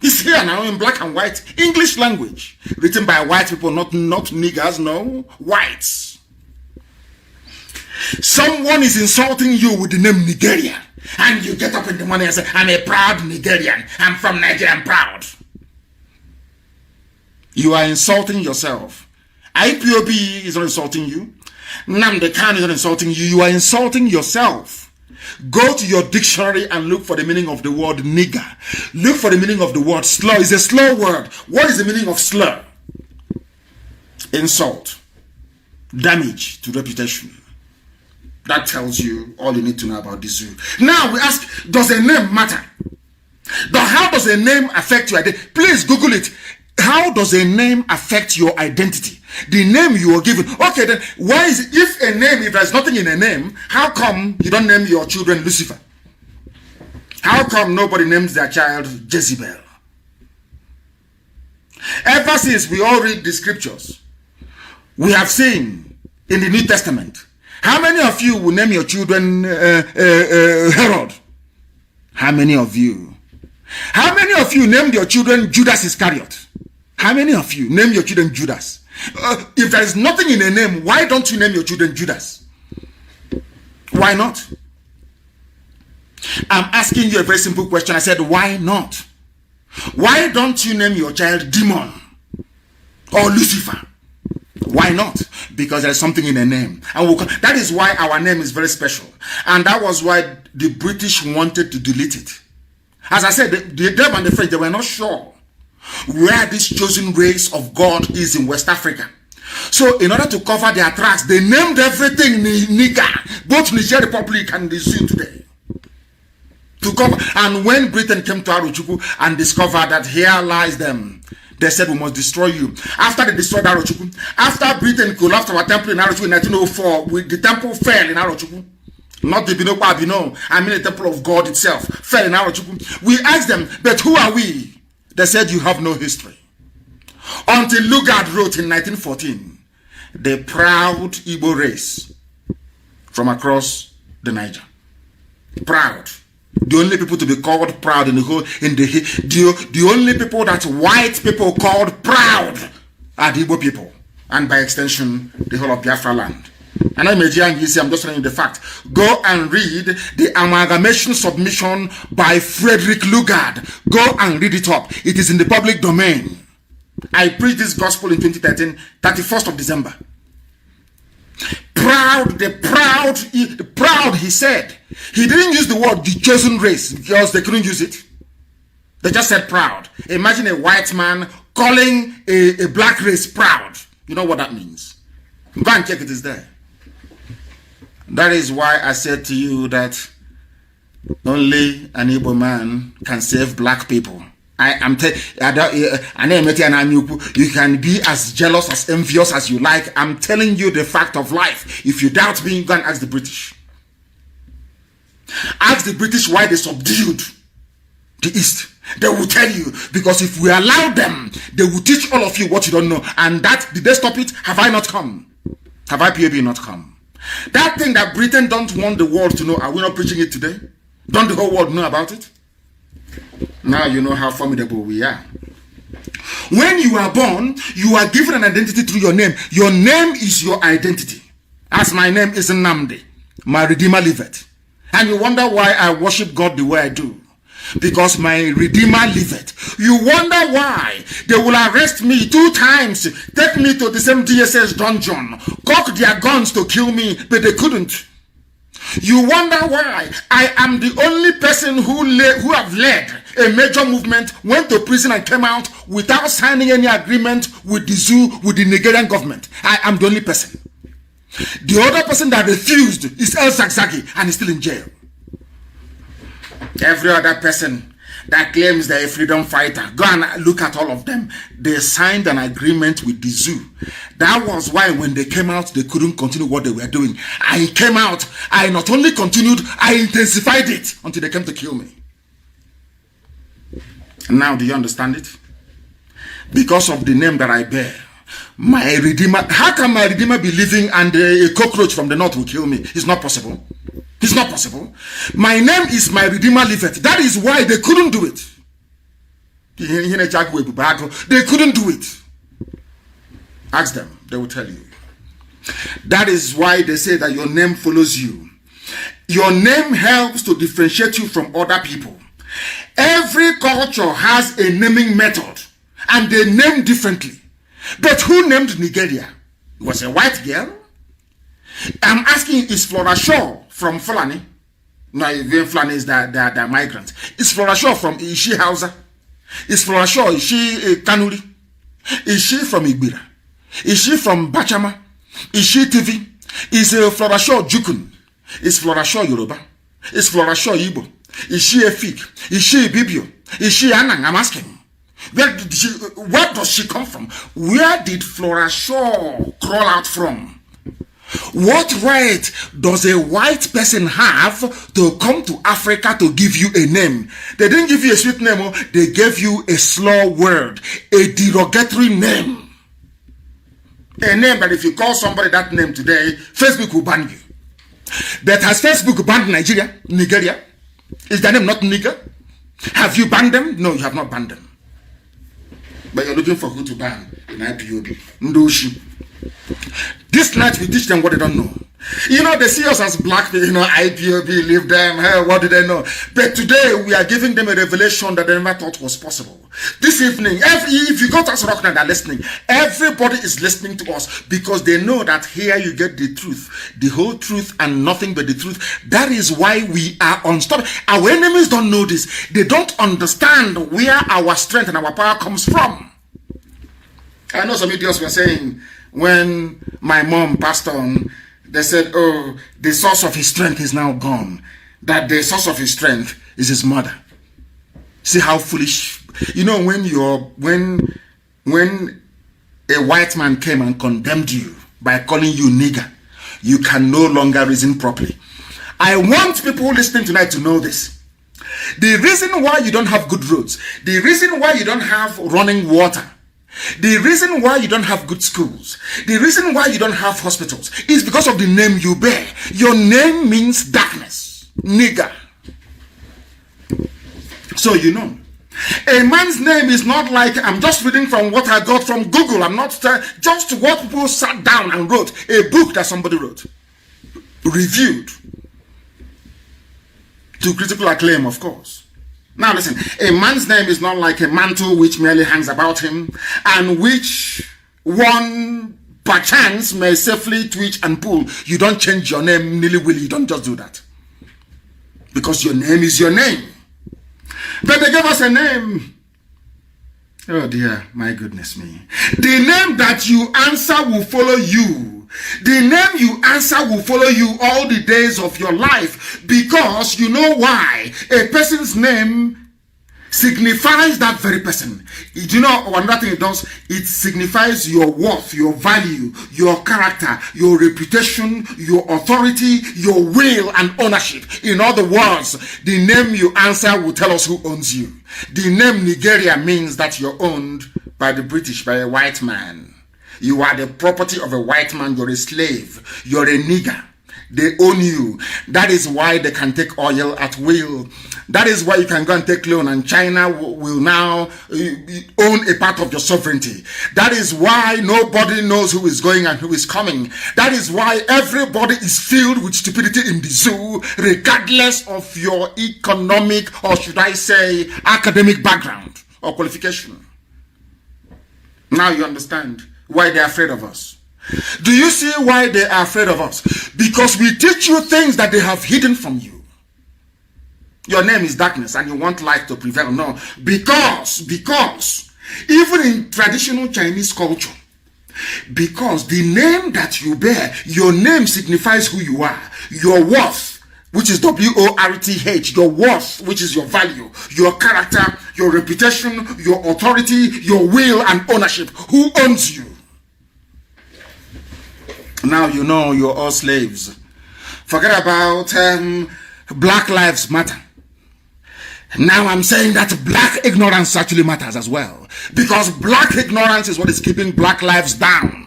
It's here now in black and white, English language, written by white people, not niggers, no, whites. Someone is insulting you with the name Nigeria, and you get up in the morning and say, I'm a proud Nigerian, I'm from Nigeria, I'm proud. You are insulting yourself. IPOB is not insulting you. Nnamdi Kanu is not insulting you. You are insulting yourself. Go to your dictionary and look for the meaning of the word nigger. Look for the meaning of the word slur. It's a slur word. What is the meaning of slur? Insult. Damage to reputation. That tells you all you need to know about the zoo. Now we ask, does a name matter? How does a name affect your identity? Please Google it. How does a name affect your identity? The name you are given. Okay, then why is it, if there's nothing in a name, how come you don't name your children Lucifer? How come nobody names their child Jezebel? Ever since we all read the scriptures, we have seen in the New Testament, how many of you will name your children Herod? How many of you? How many of you named your children Judas Iscariot? How many of you name your children Judas? If there is nothing in a name, why don't you name your children Judas? Why not? I'm asking you a very simple question. I said, why not? Why don't you name your child Demon or Lucifer? Why not? Because there's something in a name. And that is why our name is very special. And that was why the British wanted to delete it. As I said, the Deb and the French, they were not sure where this chosen race of God is in West Africa. So in order to cover their tracks, they named everything Niger, both Niger Republic and the zoo today. To cover. And when Britain came to Arochukwu and discovered that here lies them, they said, we must destroy you. After they destroyed Arochukwu, after Britain collapsed our temple in Arochukwu in 1904, the temple fell in Arochukwu. Not the Bino, I mean the temple of God itself fell in Arochukwu. We asked them, but who are we? They said, you have no history. Until Lugard wrote in 1914, the proud Igbo race from across the Niger. Proud. The only people to be called proud in the whole, the only people that white people called proud are the Igbo people. And by extension, the whole of Biafra land. And I'm just telling you the fact. Go and read the amalgamation submission by Frederick Lugard. Go and read it up. It is in the public domain. I preached this gospel in 2013, 31st of December. Proud, the proud, he said. He didn't use the word the chosen race because they couldn't use it. They just said proud. Imagine a white man calling a black race proud. You know what that means. Go and check it, is there. That is why I said to you that only an Igbo man can save black people. You can be as jealous, as envious as you like. I'm telling you the fact of life. If you doubt me, go and ask the British. Ask the British why they subdued the East. They will tell you, because if we allow them, they will teach all of you what you don't know. And that, did they stop it? Have I not come? Have IPOB not come? That thing that Britain don't want the world to know, are we not preaching it today? Don't the whole world know about it? Now you know how formidable we are. When you are born, you are given an identity through your name. Your name is your identity. As my name is Nnamdi, my Redeemer liveth. And you wonder why I worship God the way I do. Because my Redeemer liveth. You wonder why they will arrest me 2 times, take me to the same DSS dungeon, cock their guns to kill me, but they couldn't. You wonder why I am the only person who have led a major movement, went to prison and came out without signing any agreement with the zoo, with the Nigerian government. I am the only person. The other person that refused is El Zagzagi and is still in jail. Every other person that claims they're a freedom fighter, go and look at all of them. They signed an agreement with the zoo. That was why when they came out, they couldn't continue what they were doing. I came out, I not only continued, I intensified it until they came to kill me. Now, do you understand it? Because of the name that I bear, my Redeemer. How can my Redeemer be living and a cockroach from the north will kill me? It's not possible. It's not possible. My name is my Redeemer liveth. That is why they couldn't do it. They couldn't do it. Ask them, they will tell you. That is why they say that your name follows you. Your name helps to differentiate you from other people. Every culture has a naming method, and they name differently. But who named Nigeria? It was a white girl? I'm asking, is Flora Shaw from Fulani? No, even Fulani is the migrant. Is Flora Shaw from, is she Hausa? Is Flora Shaw, is she Kanuri? Is she from Igbira? Is she from Bachama? Is she TV? Is Flora Shaw Jukun? Is Flora Shaw Yoruba? Is Flora Shaw Igbo? Is she a Fig? Is she a Bibio? Is she Anang? I'm asking. Where does she come from? Where did Flora Shaw crawl out from? What right does a white person have to come to Africa to give you a name? They didn't give you a sweet name, they gave you a slur word, a derogatory name. A name that if you call somebody that name today, Facebook will ban you. But has Facebook banned Nigeria? Is their name not Niger? Have you banned them? No, you have not banned them. But you're looking for who to ban in IPOB. Ndoshi. This night we teach them what they don't know. You know, they see us as black people, IPOB, leave them, hey, what do they know? But today we are giving them a revelation that they never thought was possible. This evening, if you go to Rock and they're listening, everybody is listening to us because they know that here you get the truth, the whole truth and nothing but the truth. That is why we are unstoppable. Our enemies don't know this. They don't understand where our strength and our power comes from. I know some idiots were saying, when my mom passed on, they said, oh, the source of his strength is now gone. That the source of his strength is his mother. See how foolish. You know, when a white man came and condemned you by calling you nigger, you can no longer reason properly. I want people listening tonight to know this. The reason why you don't have good roads, the reason why you don't have running water, the reason why you don't have good schools, the reason why you don't have hospitals is because of the name you bear. Your name means darkness, nigger. So you know, a man's name is not like, I'm just reading from what I got from Google. I'm not just what people sat down and wrote, a book that somebody wrote, reviewed to critical acclaim, of course. Now listen, a man's name is not like a mantle which merely hangs about him and which one perchance may safely twitch and pull. You don't change your name nilly-willy. You don't just do that. Because your name is your name. But they gave us a name. Oh dear, my goodness me. The name that you answer will follow you. The name you answer will follow you all the days of your life, because you know why? A person's name signifies that very person. Do you know another thing it does? It signifies your worth, your value, your character, your reputation, your authority, your will and ownership. In other words, the name you answer will tell us who owns you. The name Nigeria means that you're owned by the British, by a white man. You are the property of a white man. You're a slave. You're a nigger. They own you. That is why they can take oil at will. That is why you can go and take loan, and China will now own a part of your sovereignty. That is why nobody knows who is going and who is coming. That is why everybody is filled with stupidity in the zoo, regardless of your economic, or should I say, academic background or qualification. Now you understand why they're afraid of us. Do you see why they are afraid of us? Because we teach you things that they have hidden from you. Your name is darkness and you want light to prevail. No, because even in traditional Chinese culture, because the name that you bear, your name signifies who you are, your worth, which is W-O-R-T-H, your worth, which is your value, your character, your reputation, your authority, your will and ownership. Who owns you? Now you know you're all slaves. Forget about Black Lives Matter. Now I'm saying that black ignorance actually matters as well. Because black ignorance is what is keeping black lives down.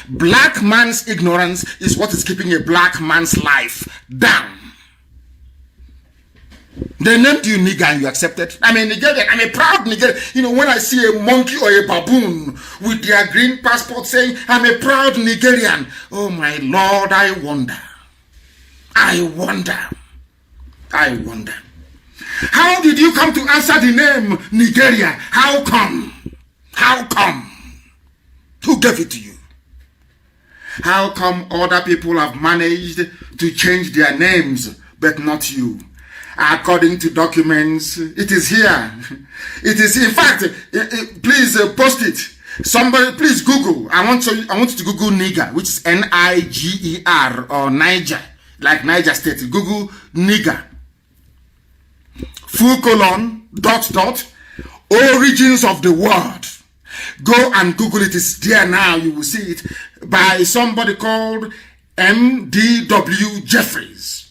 Black man's ignorance is what is keeping a black man's life down. They named you nigger and you accepted. I'm a Nigerian. I'm a proud Nigerian. You know, when I see a monkey or a baboon with their green passport saying, I'm a proud Nigerian. Oh my Lord, I wonder. I wonder. I wonder. How did you come to answer the name Nigeria? How come? How come? Who gave it to you? How come other people have managed to change their names, but not you? According to documents, it is here. It is, in fact, please post it. Somebody, please Google. I want you to Google Niger, which is Niger, or Niger, like Niger State. Google Niger. ;, origins of the word. Go and Google it. It's there now. You will see it by somebody called M.D.W. Jeffries.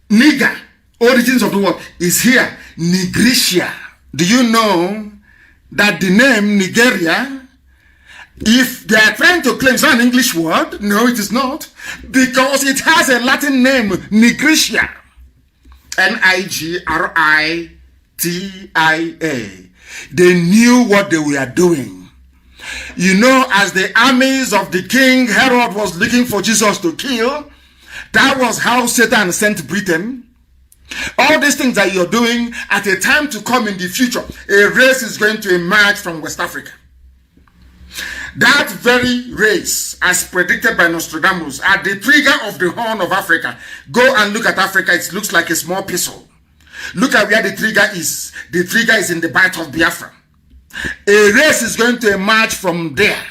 Niger, origins of the word, is here. Nigritia. Do you know that the name Nigeria, if they are trying to claim it's not an English word, no, it is not, because it has a Latin name, Nigritia. Nigratia. They knew what they were doing. You know, as the armies of the king Herod was looking for Jesus to kill, that was how Satan sent Britain. All these things that you're doing, at a time to come in the future, a race is going to emerge from West Africa. That very race, as predicted by Nostradamus, at the trigger of the Horn of Africa. Go and look at Africa. It looks like a small pistol. Look at where the trigger is. The trigger is in the Bight of Biafra. A race is going to emerge from there.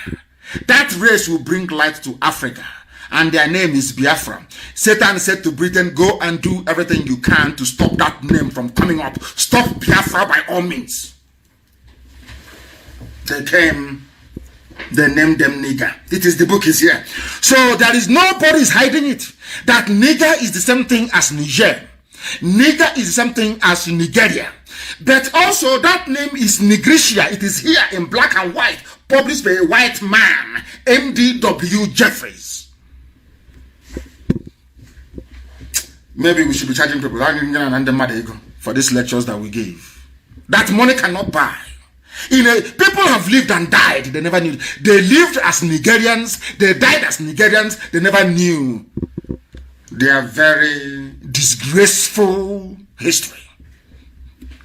That race will bring light to Africa. And their name is Biafra. Satan said to Britain, go and do everything you can to stop that name from coming up. Stop Biafra by all means. They came, they named them nigger. It is, the book is here. So there is nobody is hiding it. That nigger is the same thing as Niger. Nigger is the same thing as Nigeria. But also that name is Nigritia. It is here in black and white, published by a white man, M.D.W. Jeffries. Maybe we should be charging people for these lectures that we gave. That money cannot buy. People have lived and died. They never knew. They lived as Nigerians. They died as Nigerians. They never knew their very disgraceful history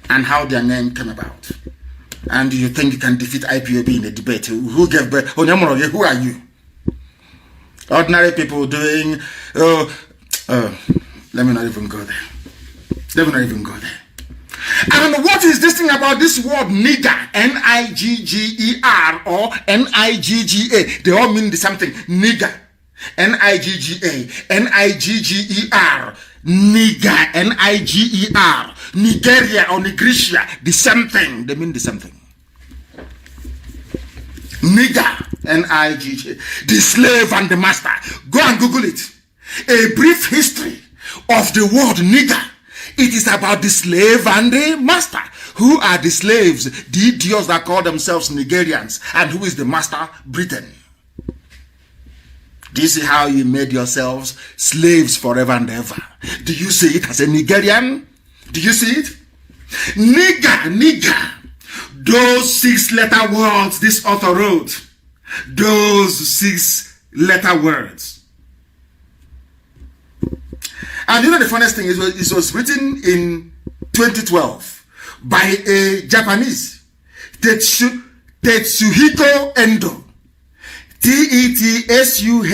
and how their name came about. And you think you can defeat IPOB in a debate? Who gave birth? Who are you? Ordinary people doing... let me not even go there. Let me not even go there. And what is this thing about this word nigger? N-I-G-G-E-R or N-I-G-G-A. They all mean the same thing. Nigger. N-I-G-G-A. N-I-G-G-E-R. Nigger. N-I-G-E-R. Nigeria or Nigritia. The same thing. They mean the same thing. Nigger. N-I-G-G. The slave and the master. Go and Google it. A brief history of the word nigger. It is about the slave and the master. Who are the slaves? The idiots that call themselves Nigerians. And who is the master? Britain. Do you see how you made yourselves slaves forever and ever? Do you see it as a Nigerian? Do you see it? Nigger, nigger. Those 6-letter words this author wrote. Those 6-letter words. And you know the funniest thing is, it was written in 2012 by a Japanese, Tetsuhiko Endo. Tetsuhiko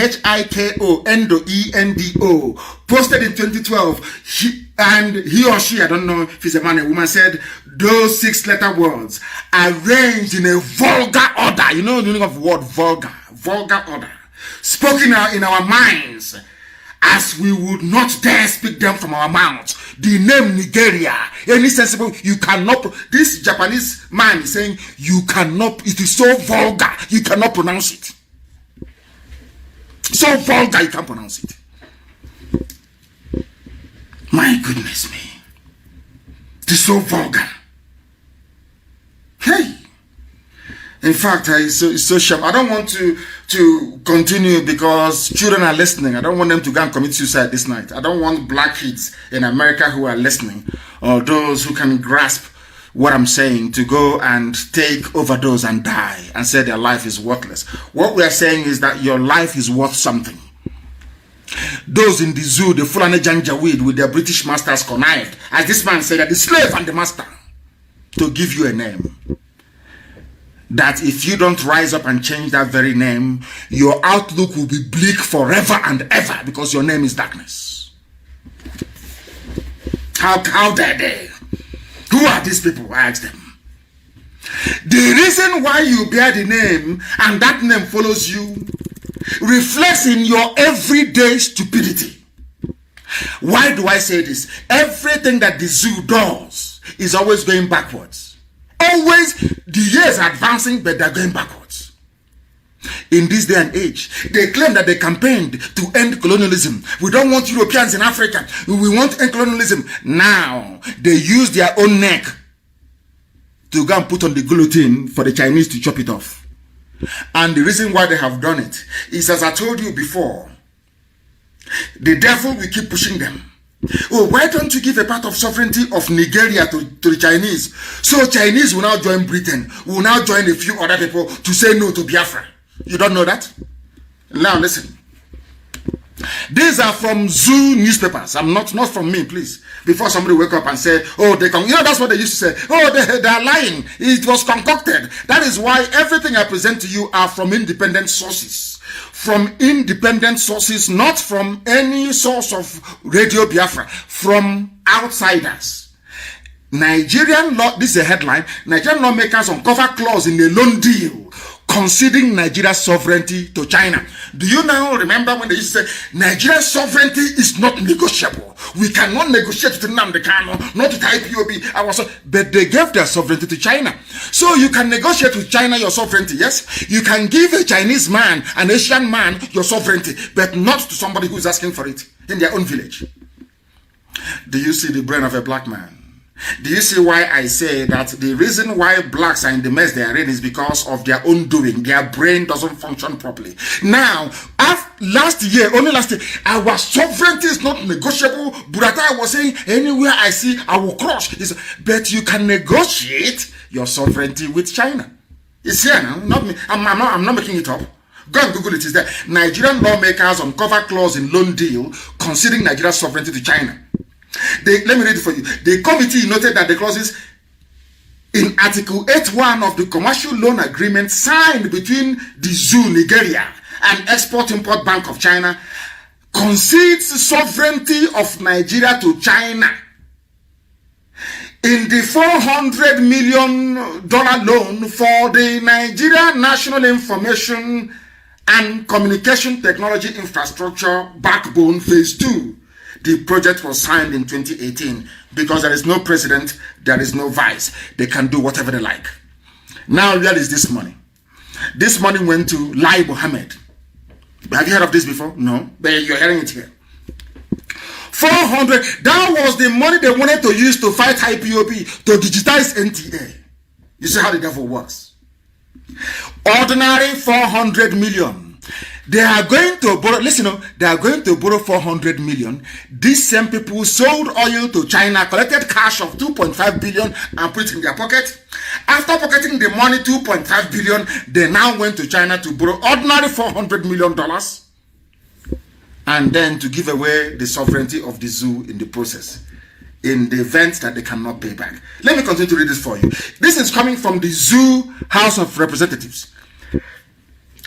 Endo, E-N-D-O. Posted in 2012. He or she, I don't know if he's a man or a woman, said those 6-letter words arranged in a vulgar order. You know the meaning of the word vulgar. Vulgar order. Spoken in our minds, as we would not dare speak them from our mouths. The name Nigeria, any sensible, you cannot, this Japanese man is saying, you cannot, it is so vulgar, you cannot pronounce it. So vulgar, you can't pronounce it. My goodness me. It is so vulgar. Hey. In fact, it's so shame. I don't want to to continue because children are listening. I don't want them to go and commit suicide this night. I don't want black kids in America who are listening, or those who can grasp what I'm saying, to go and take overdose and die and say their life is worthless. What we are saying is that your life is worth something. Those in the zoo, the Fulani Janjaweed with their British masters connived, as this man said, that the slave and the master, to give you a name. That if you don't rise up and change that very name, your outlook will be bleak forever and ever, because your name is darkness. How dare they? Who are these people? I asked them. The reason why you bear the name and that name follows you reflects in your everyday stupidity. Why do I say this? Everything that the zoo does is always going backwards. Always, the years are advancing, but they're going backwards. In this day and age, they claim that they campaigned to end colonialism. We don't want Europeans in Africa. We want to end colonialism. Now, they use their own neck to go and put on the guillotine for the Chinese to chop it off. And the reason why they have done it is, as I told you before, the devil will keep pushing them. Oh, why don't you give a part of sovereignty of Nigeria to the Chinese? So Chinese will now join Britain, will now join a few other people to say no to Biafra. You don't know that? Now listen. These are from zoo newspapers. I'm not from me, please. Before somebody wake up and say, oh, they can, that's what they used to say. Oh, they are lying. It was concocted. That is why everything I present to you are from independent sources. From independent sources, not from any source of Radio Biafra, from outsiders. Nigerian law, this is a headline, Nigerian lawmakers uncover clause in a loan deal conceding Nigeria's sovereignty to China. Do you now remember when they used to say, Nigeria's sovereignty is not negotiable. We cannot negotiate with Nnamdi Kanu, not with IPOB. But they gave their sovereignty to China. So you can negotiate with China your sovereignty, yes? You can give a Chinese man, an Asian man, your sovereignty, but not to somebody who is asking for it in their own village. Do you see the brain of a black man? Do you see why I say that the reason why blacks are in the mess they are in is because of their own doing? Their brain doesn't function properly. Now, only last year, our sovereignty is not negotiable. Buratai was saying, anywhere I see, I will crush. But you can negotiate your sovereignty with China. It's here now, not me. I'm not making it up. Go and Google it. It's there. Nigerian lawmakers uncover clause in loan deal conceding Nigeria's sovereignty to China. Let me read it for you. The committee noted that the clauses in Article 8.1 of the commercial loan agreement signed between the zoo, Nigeria, and Export-Import Bank of China concedes sovereignty of Nigeria to China. In the $400 million loan for the Nigeria National Information and Communication Technology Infrastructure Backbone Phase 2. The project was signed in 2018 because there is no president, there is no vice. They can do whatever they like. Now, where is this money? This money went to Lai Mohammed. Have you heard of this before? No, but you're hearing it here. 400, that was the money they wanted to use to fight IPOB, to digitize NTA. You see how the devil works. Ordinary 400 million. They are going to borrow, they are going to borrow 400 million. These same people sold oil to China, collected cash of 2.5 billion and put it in their pocket. After pocketing the money, 2.5 billion, they now went to China to borrow ordinary $400 million and then to give away the sovereignty of the zoo in the process, in the event that they cannot pay back. Let me continue to read this for you. This is coming from the Zoo House of Representatives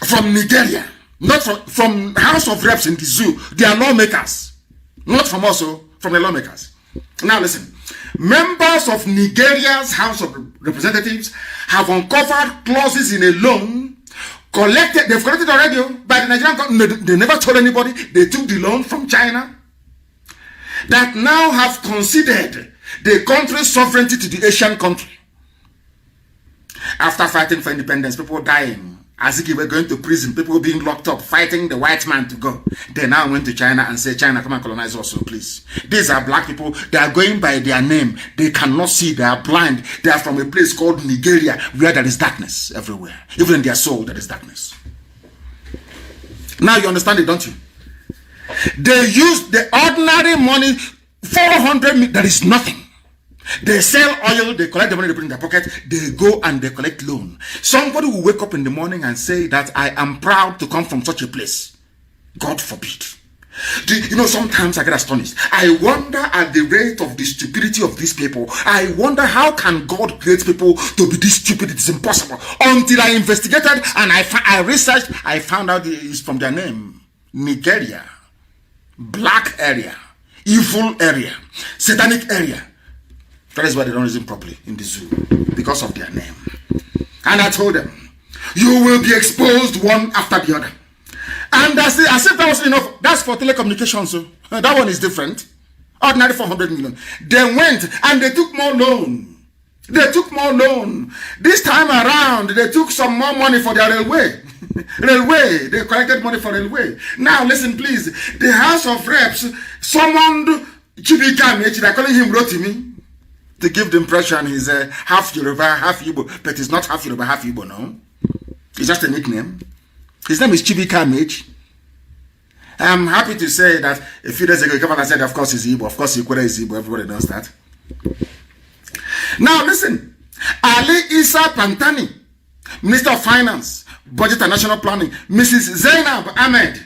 from Nigeria. Not from House of Reps in the zoo. They are lawmakers. Not from us, from the lawmakers. Now listen. Members of Nigeria's House of Representatives have uncovered clauses in a loan they've collected already by the Nigerian government. They never told anybody. They took the loan from China that now have conceded the country's sovereignty to the Asian country. After fighting for independence, people dying, as if they were going to prison, people being locked up, fighting the white man to go. They now went to China and said, China, come and colonize us, please. These are black people. They are going by their name. They cannot see. They are blind. They are from a place called Nigeria, where there is darkness everywhere. Even in their soul, there is darkness. Now you understand it, don't you? They use the ordinary money, 400 million, that is nothing. They sell oil, they collect the money, they put in their pocket, they go and they collect loan. Somebody will wake up in the morning and say that I am proud to come from such a place. God forbid. You know, sometimes I get astonished. I wonder at the rate of the stupidity of these people. I wonder how can God create people to be this stupid? It's impossible. Until I investigated and I researched, I found out it's from their name. Nigeria. Black area. Evil area. Satanic area. That is why they don't reason properly in the zoo. Because of their name. And I told them, you will be exposed one after the other. And as if that was enough, that's for telecommunications. So that one is different. Ordinary 400 million. They went and they took more loan. They took more loan. This time around, they took some more money for their railway. Railway. They collected money for railway. Now, listen, please. The House of Reps summoned Chibika Mechi. They're calling him Rotimi to give the impression he's half Yoruba, half Igbo. But he's not half Yoruba, half Igbo, no. It's just a nickname. His name is Chibika Mechi. I'm happy to say that a few days ago, he came out and said, of course, he's Igbo. Of course, Ikwere is Igbo. Everybody knows that. Now, listen. Ali Isa Pantani, Minister of Finance, Budget and National Planning, Mrs. Zainab Ahmed.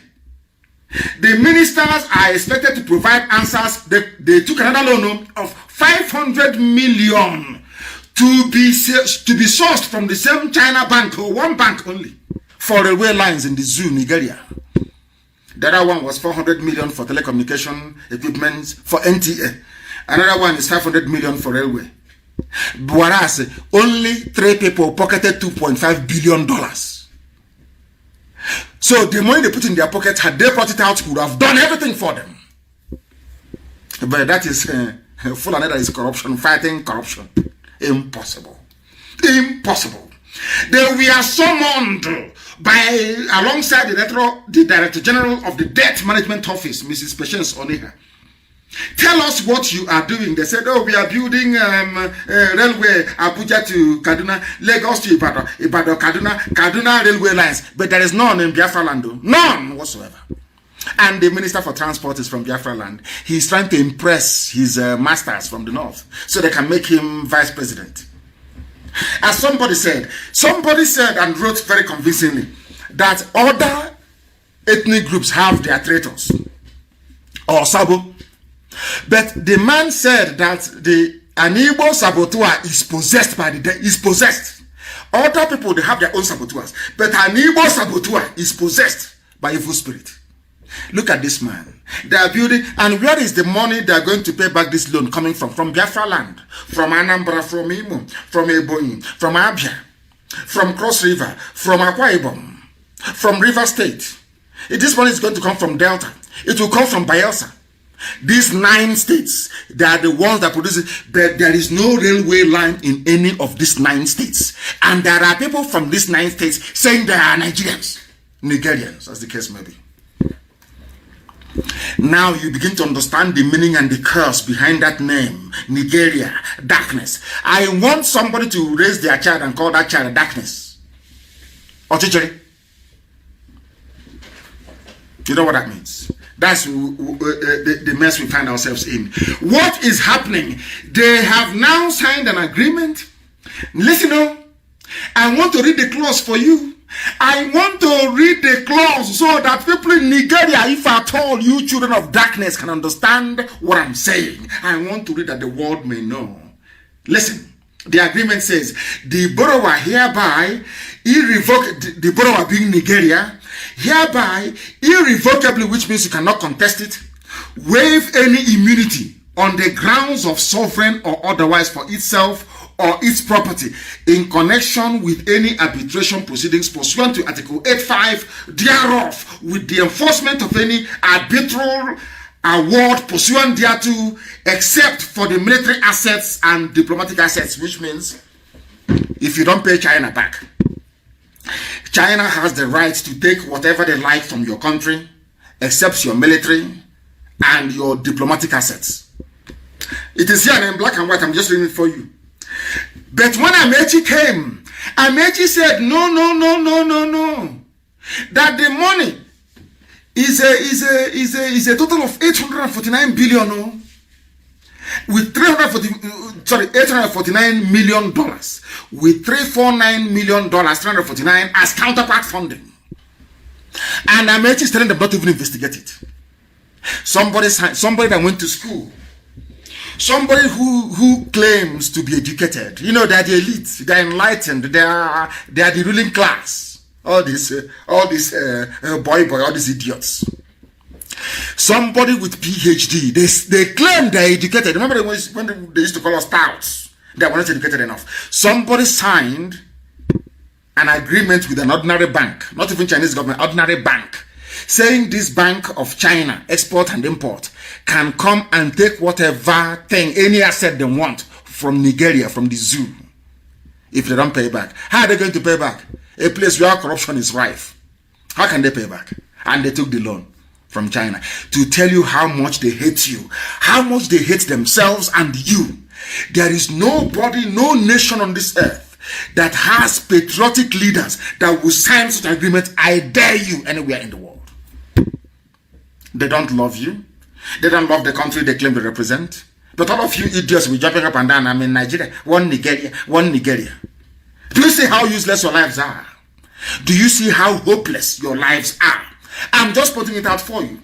The ministers are expected to provide answers. They took another loan of 500 million to be sourced from the same China bank, or one bank only, for railway lines in the zoo, Nigeria. The other one was 400 million for telecommunication equipment for NTA. Another one is 500 million for railway. Whereas only 3 people pocketed $2.5 billion. So the money they put in their pocket, had they brought it out, would have done everything for them. But that is full and that is corruption, fighting corruption. Impossible. Impossible. They were summoned alongside the Director General of the Debt Management Office, Mrs. Patience Oniha. Tell us what you are doing. They said, oh, we are building railway Abuja to Kaduna, Lagos to Ibadan, Kaduna railway lines. But there is none in Biafra land. None whatsoever. And the Minister for Transport is from Biafra land. He's trying to impress his masters from the north so they can make him vice president. As somebody said and wrote very convincingly that other ethnic groups have their traitors or Sabo. But the man said that an Igbo saboteur is possessed by the dead. Is possessed. Other people, they have their own saboteurs. But an Igbo saboteur is possessed by evil spirit. Look at this man. They are building, and where is the money they are going to pay back this loan coming from? From Biafra land, from Anambra, from Imo, from Ebonyi, from Abia, from Cross River, from Akwa Ibom, from River State. If this money is going to come from Delta, it will come from Bayelsa. These 9 states, they are the ones that produce it, but there is no railway line in any of these 9 states. And there are people from these 9 states saying they are Nigerians, Nigerians, as the case may be. Now you begin to understand the meaning and the curse behind that name, Nigeria, darkness. I want somebody to raise their child and call that child darkness. Or teacher. You know what that means? That's the mess we find ourselves in. What is happening? They have now signed an agreement. Listen, I want to read the clause for you. I want to read the clause so that people in Nigeria, if at all you children of darkness can understand what I'm saying. I want to read that the world may know. Listen, the agreement says, the borrower hereby, the borrower being Nigeria, hereby, irrevocably, which means you cannot contest it, waive any immunity on the grounds of sovereign or otherwise for itself or its property in connection with any arbitration proceedings pursuant to Article 85 thereof, with the enforcement of any arbitral award pursuant thereto, except for the military assets and diplomatic assets, which means if you don't pay China back, China has the right to take whatever they like from your country, except your military and your diplomatic assets. It is here in black and white. I'm just reading it for you. But when Amechi came, Amechi said, no. That the money is a total of 849 billion, oh, with 849 million dollars, with 349 million dollars, 349 as counterpart funding. And Amechi is telling them not to even investigate it. Somebody that went to school, somebody who claims to be educated, you know, they're the elite, they're enlightened, they are the ruling class. All these all these idiots. Somebody with PhD, they claim they're educated. Remember when they used to call us touts? They were not educated enough. Somebody signed an agreement with an ordinary bank, not even Chinese government, ordinary bank, saying this Bank of China, export and import, can come and take whatever thing, any asset they want from Nigeria, from the zoo, if they don't pay back. How are they going to pay back? A place where corruption is rife. How can they pay back? And they took the loan from China to tell you how much they hate you, how much they hate themselves and you. There is nobody, no nation on this earth that has patriotic leaders that will sign such an agreement. I dare you, anywhere in the world. They don't love you. They don't love the country they claim to represent. But all of you idiots will be jumping up and down. I'm in Nigeria, one Nigeria, one Nigeria. Do you see how useless your lives are? Do you see how hopeless your lives are? I'm just putting it out for you,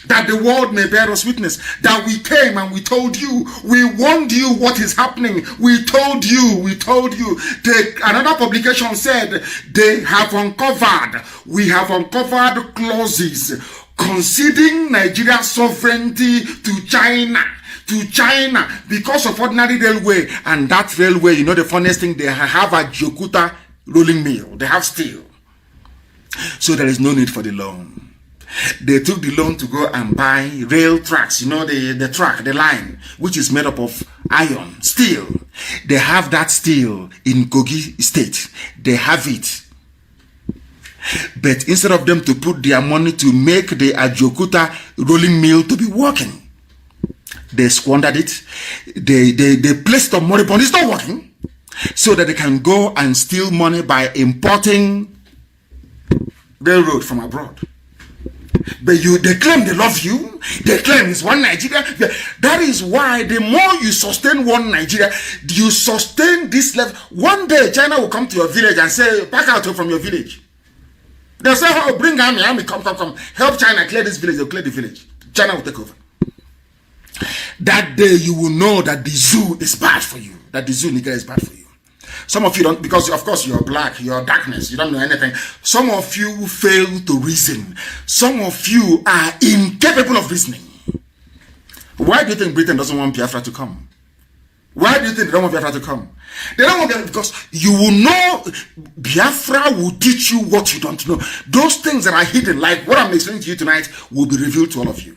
that the world may bear us witness, that we came and we told you, we warned you what is happening. We told you. Another publication said we have uncovered clauses conceding Nigeria's sovereignty to China because of ordinary railway. And that railway, you know the funniest thing, they have a Jokuta rolling mill. They have steel. So there is no need for the loan. They took the loan to go and buy rail tracks, you know, the track, the line, which is made up of iron, steel. They have that steel in Kogi State. They have it. But instead of them to put their money to make the Ajokuta rolling mill to be working, they squandered it. They placed on moribund. It's not working. So that they can go and steal money by importing railroad from abroad. But they claim they love you. They claim it's one Nigeria. That is why the more you sustain one Nigeria, you sustain this level. One day China will come to your village and say, pack out from your village. They'll say, oh, bring army, come. Help China clear this village. They'll clear the village. China will take over. That day you will know that the zoo is bad for you. That the zoo Nigeria is bad for you. Some of you don't, because of course you're black, you're darkness, you don't know anything. Some of you fail to reason. Some of you are incapable of reasoning. Why do you think Britain doesn't want Biafra to come? Why do you think they don't want Biafra to come? They don't want Biafra because you will know, Biafra will teach you what you don't know. Those things that are hidden, like what I'm explaining to you tonight, will be revealed to all of you.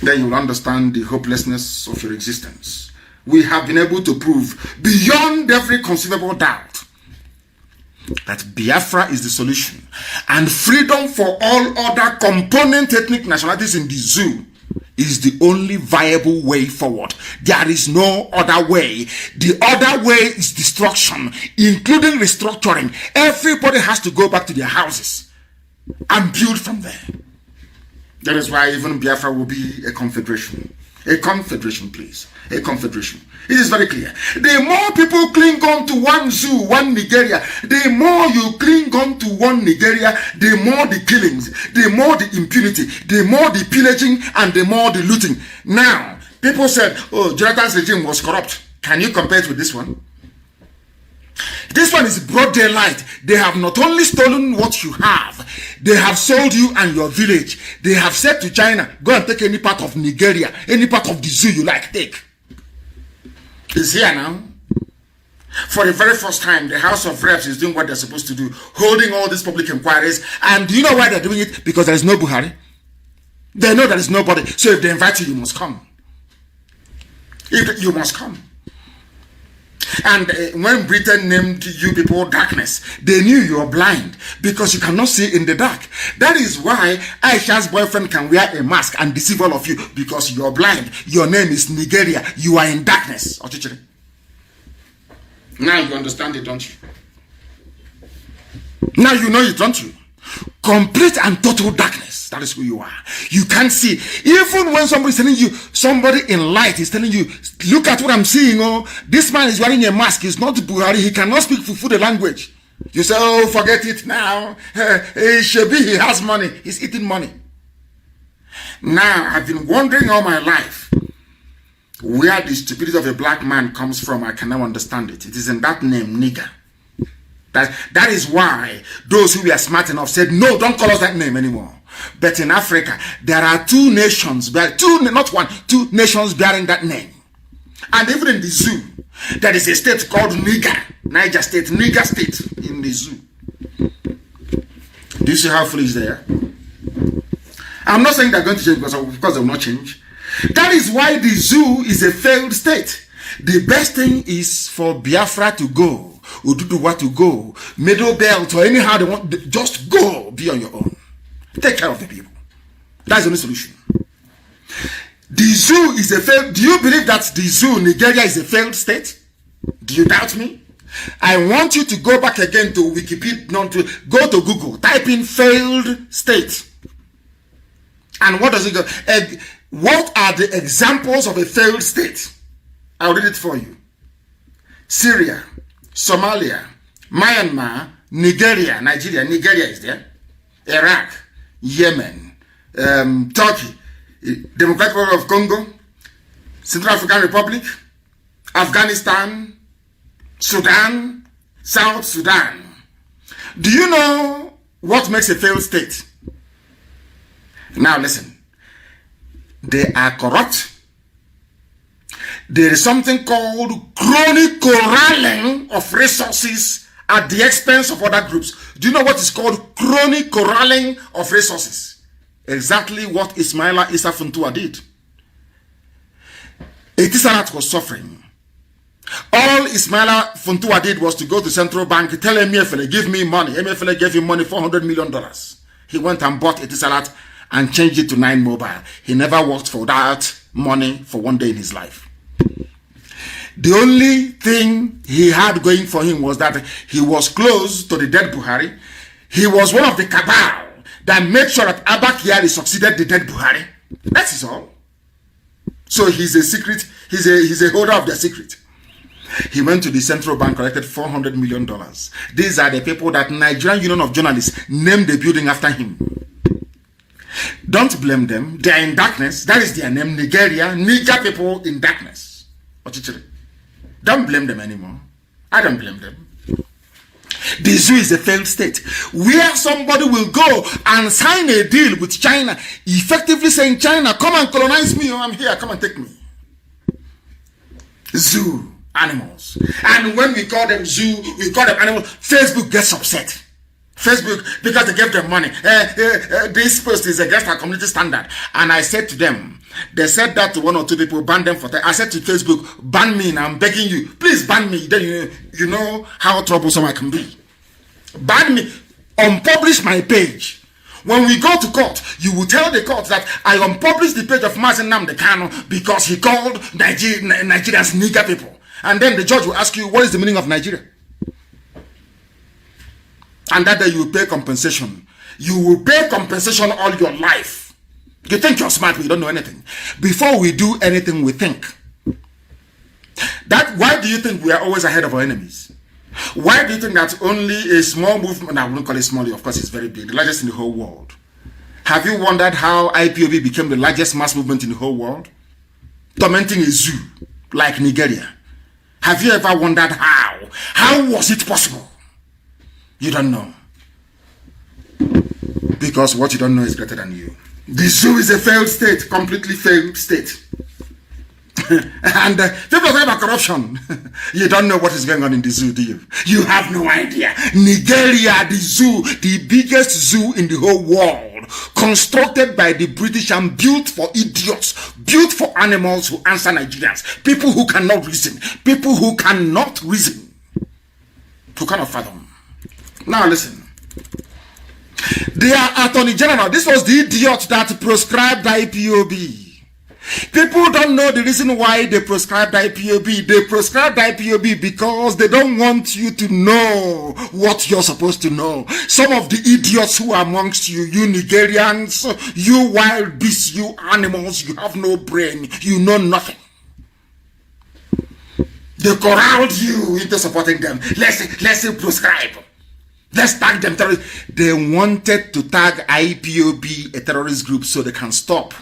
Then you will understand the hopelessness of your existence. We have been able to prove beyond every conceivable doubt that Biafra is the solution, and freedom for all other component ethnic nationalities in the zoo is the only viable way forward. There is no other way. The other way is destruction, including restructuring. Everybody has to go back to their houses and build from there. That is why even Biafra will be a confederation. A confederation, please. A confederation. It is very clear. The more people cling on to one zoo, one Nigeria, the more you cling on to one Nigeria, the more the killings, the more the impunity, the more the pillaging, and the more the looting. Now, people said, oh, Jonathan's regime was corrupt. Can you compare it with this one? This one is broad daylight. They have not only stolen what you have, they have sold you and your village. They have said to China, go and take any part of Nigeria, any part of the zoo you like, take. It's here now. For the very first time, the House of Reps is doing what they're supposed to do, holding all these public inquiries. And do you know why they're doing it? Because there is no Buhari. They know there is nobody. So if they invite you, you must come. You must come. And when Britain named you people darkness, they knew you were blind because you cannot see in the dark. That is why Aisha's boyfriend can wear a mask and deceive all of you, because you're blind. Your name is Nigeria. You are in darkness. Now you understand it, don't you? Now you know it, don't you? Complete and total darkness. That is who you are. You can't see. Even when somebody is telling you, somebody in light is telling you, look at what I'm seeing. Oh, this man is wearing a mask. He's not Buhari. He cannot speak Fufu language. You say, oh, forget it now. Shebi, he has money. He's eating money. Now, I've been wondering all my life where the stupidity of a black man comes from. I can now understand it. It is in that name, nigger. That is why those who were smart enough said, no, don't call us that name anymore. But in Africa, there are two nations, not one, two nations bearing that name. And even in the zoo, there is a state called Niger, Niger State, Niger State in the zoo. Do you see how foolish they are? I'm not saying they're going to change because they will not change. That is why the zoo is a failed state. The best thing is for Biafra to go, Oduduwa to go, Middle Belt, or anyhow they want, just go, be on your own. Take care of the people. That's the only solution. The zoo is a failed. Do you believe that the zoo, Nigeria, is a failed state? Do you doubt me? I want you to go back again to Wikipedia, go to Google, type in failed state. And what does it go? What are the examples of a failed state? I'll read it for you. Syria, Somalia, Myanmar, Nigeria is there, Iraq, Yemen, Turkey, Democratic Republic of Congo, Central African Republic, Afghanistan, Sudan, South Sudan. Do you know what makes a failed state? Now listen. They are corrupt. There is something called chronic corralling of resources at the expense of other groups. Do you know what is called chronic corralling of resources? Exactly what Ismaila Issa Funtua did. Etisalat was suffering. All Ismaila Funtua did was to go to central bank, tell Emefiele, give me money. Emefiele gave him money, $400 million. He went and bought Etisalat and changed it to 9 Mobile. He never worked for that money for one day in his life. The only thing he had going for him was that he was close to the dead Buhari. He was one of the cabal that made sure that Abba Kyari succeeded the dead Buhari. That is all. So he's a secret, he's a holder of the secret. He went to the central bank, collected $400 million. These are the people that Nigerian Union of Journalists named the building after him. Don't blame them. They are in darkness. That is their name, Nigeria. Niger people in darkness. Don't blame them anymore. I don't blame them. The zoo is a failed state where somebody will go and sign a deal with China, effectively saying, China, come and colonize me, or I'm here, come and take me. Zoo, animals. And when we call them zoo, we call them animals, Facebook gets upset. Facebook, because they gave them money. This post is against our community standard. And I said to them, they said that to 1 or 2 people, ban them for that. I said to Facebook, ban me, and I'm begging you, please ban me. Then you know how troublesome I can be. Ban me, unpublish my page. When we go to court, you will tell the court that I unpublished the page of Mazi Nnamdi Kanu because he called Nigerians nigger people. And then the judge will ask you, what is the meaning of Nigeria? And that day you will pay compensation. You will pay compensation all your life. You think you're smart, but you don't know anything. Before we do anything, we think. Why do you think we are always ahead of our enemies? Why do you think that only a small movement, I wouldn't call it small, of course it's very big, the largest in the whole world. Have you wondered how IPOB became the largest mass movement in the whole world? Tormenting a zoo like Nigeria. Have you ever wondered how? How was it possible? You don't know. Because what you don't know is greater than you. The zoo is a failed state, completely failed state. And people talk about corruption. You don't know what is going on in the zoo, do you? You have no idea. Nigeria, the zoo, the biggest zoo in the whole world, constructed by the British and built for idiots, built for animals who answer Nigerians, people who cannot reason, who cannot fathom. Now listen. Their Attorney General, this was the idiot that proscribed IPOB. People don't know the reason why they prescribed IPOB. They prescribed IPOB because they don't want you to know what you're supposed to know. Some of the idiots who are amongst you, you Nigerians, you wild beasts, you animals, you have no brain, you know nothing. They corralled you into supporting them. Let's prescribe. Let's tag them terrorists. They wanted to tag IPOB a terrorist group so they can stop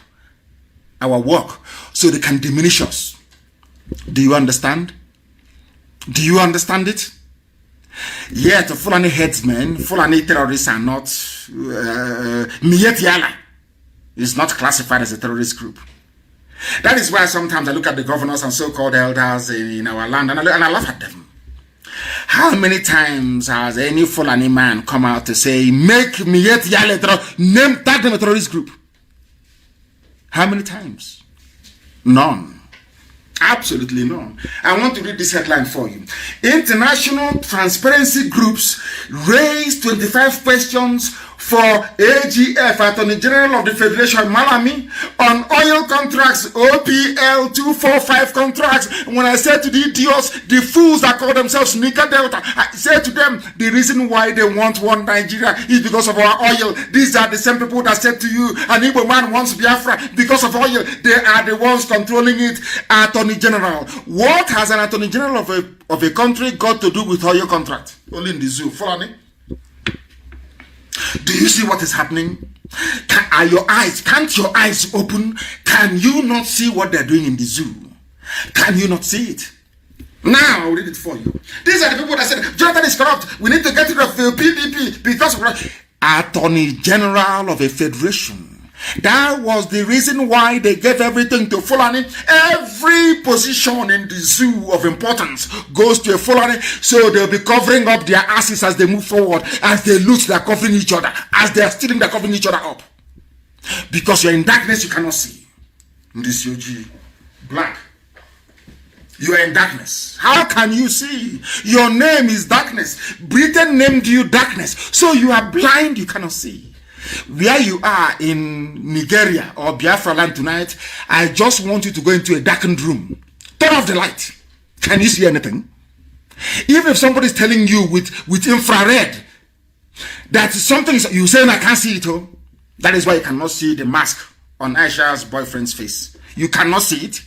our work, so they can diminish us. Do you understand? Do you understand it? Yet Fulani headsmen, Fulani terrorists are not Miyet Yala is not classified as a terrorist group. That is why sometimes I look at the governors and so-called elders in our land and I laugh at them. How many times has any Fulani man come out to say, make Miyet Yala tag them a terrorist group? How many times? None. Absolutely none. I want to read this headline for you. International transparency groups raised 25 questions for AGF, Attorney General of the Federation, Malami, on oil contracts, OPL 245 contracts. When I said to the idiots, the fools that call themselves Nika Delta, I said to them, the reason why they want one Nigeria is because of our oil. These are the same people that said to you, an Igbo man wants Biafra because of oil. They are the ones controlling it. Attorney General. What has an Attorney General of a country got to do with oil contract? Only in the zoo. Follow me? Do you see what is happening? Can't your eyes open? Can you not see what they're doing in the zoo? Can you not see it? Now I'll read it for you. These are the people that said Jonathan is corrupt. We need to get rid of the PDP because of Attorney General of a federation. That was the reason why they gave everything to Fulani. Every position in the zoo of importance goes to a Fulani, so they'll be covering up their asses as they move forward. As they loot, they're covering each other. As they're stealing, they're covering each other up. Because you're in darkness, you cannot see. In this UG, black. You are in darkness. How can you see? Your name is darkness. Britain named you darkness. So you are blind, you cannot see. Where you are in Nigeria or Biafra land tonight, I just want you to go into a darkened room. Turn off the light. Can you see anything? Even if somebody is telling you with infrared that something is, you saying I can't see it, oh, that is why you cannot see the mask on Aisha's boyfriend's face. You cannot see it.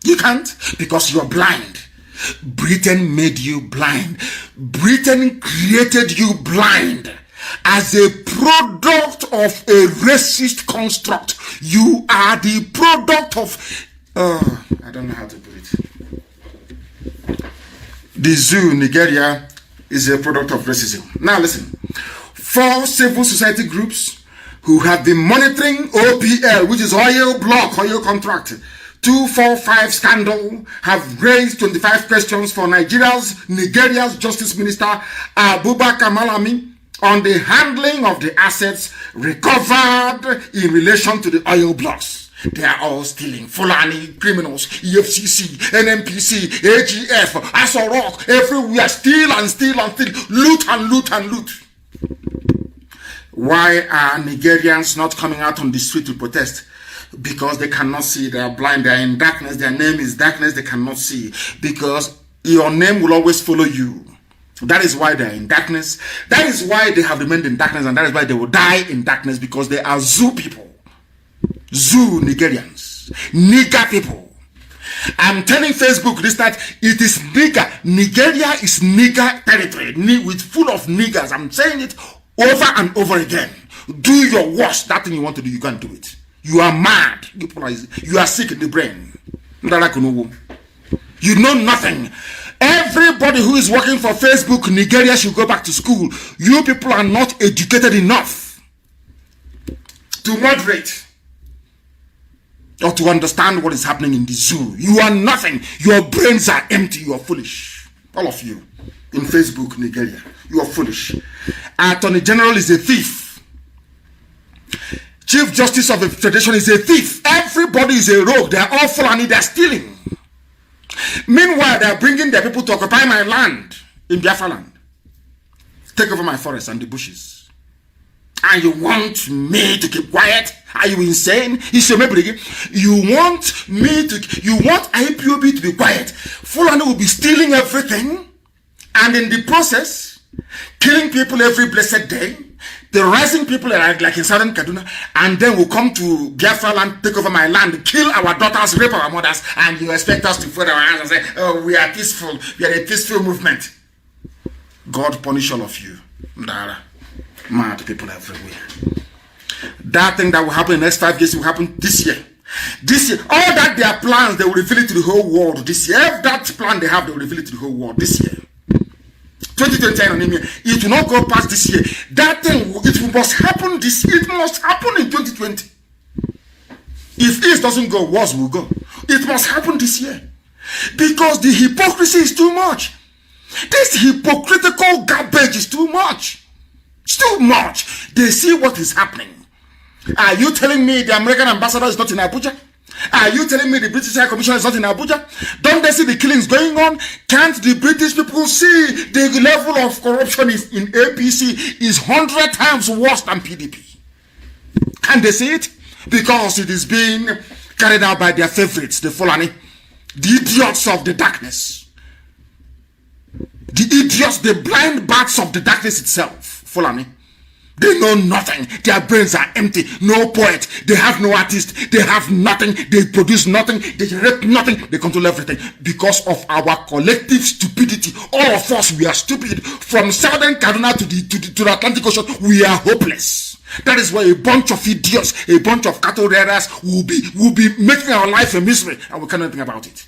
You can't because you're blind. Britain made you blind. Britain created you blind. As a product of a racist construct, you are the product of I don't know how to put it. The zoo, Nigeria, is a product of racism. Now listen, 4 civil society groups who have been monitoring OPL, which is oil block, oil contract, 245 scandal, have raised 25 questions for Nigeria's Justice Minister Abubakar Malami on the handling of the assets recovered in relation to the oil blocks. They are all stealing. Fulani, criminals, EFCC, NMPC, AGF, Asorok, everywhere. Steal and steal and steal. Loot and loot and loot. Why are Nigerians not coming out on the street to protest? Because they cannot see. They are blind. They are in darkness. Their name is darkness. They cannot see. Because your name will always follow you. That is why they are in darkness. That is why they have remained in darkness, and that is why they will die in darkness, because they are zoo people. Zoo Nigerians. Nigger people. I'm telling Facebook this, that it is nigger. Nigeria is nigger territory, with full of niggers. I'm saying it over and over again. Do your worst. That thing you want to do, you can't do it. You are mad. You are sick in the brain. You know nothing. Everybody who is working for Facebook, Nigeria should go back to school. You people are not educated enough to moderate or to understand what is happening in the zoo. You are nothing. Your brains are empty. You are foolish. All of you in Facebook, Nigeria, you are foolish. Attorney General is a thief. Chief Justice of the Federation is a thief. Everybody is a rogue. They are all Fulani. They are stealing. Meanwhile, they are bringing their people to occupy my land in Biafra land. Take over my forests and the bushes. And you want me to keep quiet? Are you insane? You want IPOB to be quiet. Fulani will be stealing everything, and in the process, killing people every blessed day, terrorizing people like in southern Kaduna, and then we'll come to Biafra land, take over my land, kill our daughters, rape our mothers, and you expect us to fold our hands and say, oh, we are peaceful, we are a peaceful movement. God punish all of you. Mad people everywhere. That thing that will happen in the next 5 years will happen this year. This year, all that their plans, they will reveal it to the whole world this year. If that plan they have, they will reveal it to the whole world this year. 2020, it will not go past this year. That thing, it must happen this year. It must happen in 2020. If East doesn't go, Wars will go. It must happen this year. Because the hypocrisy is too much. This hypocritical garbage is too much. It's too much. They see what is happening. Are you telling me the American ambassador is not in Abuja? Are you telling me the British High Commissioner is not in Abuja? Don't they see the killings going on? Can't the British people see the level of corruption in APC is 100 times worse than PDP? Can they see it? Because it is being carried out by their favorites, the Fulani, the idiots of the darkness. The idiots, the blind bats of the darkness itself, Fulani. They know nothing. Their brains are empty. No poet. They have no artist. They have nothing. They produce nothing. They generate nothing. They control everything. Because of our collective stupidity. All of us, we are stupid. From southern Kaduna to the Atlantic Ocean, we are hopeless. That is why a bunch of idiots, a bunch of cattle raiders will be making our life a misery, and we can't do anything about it.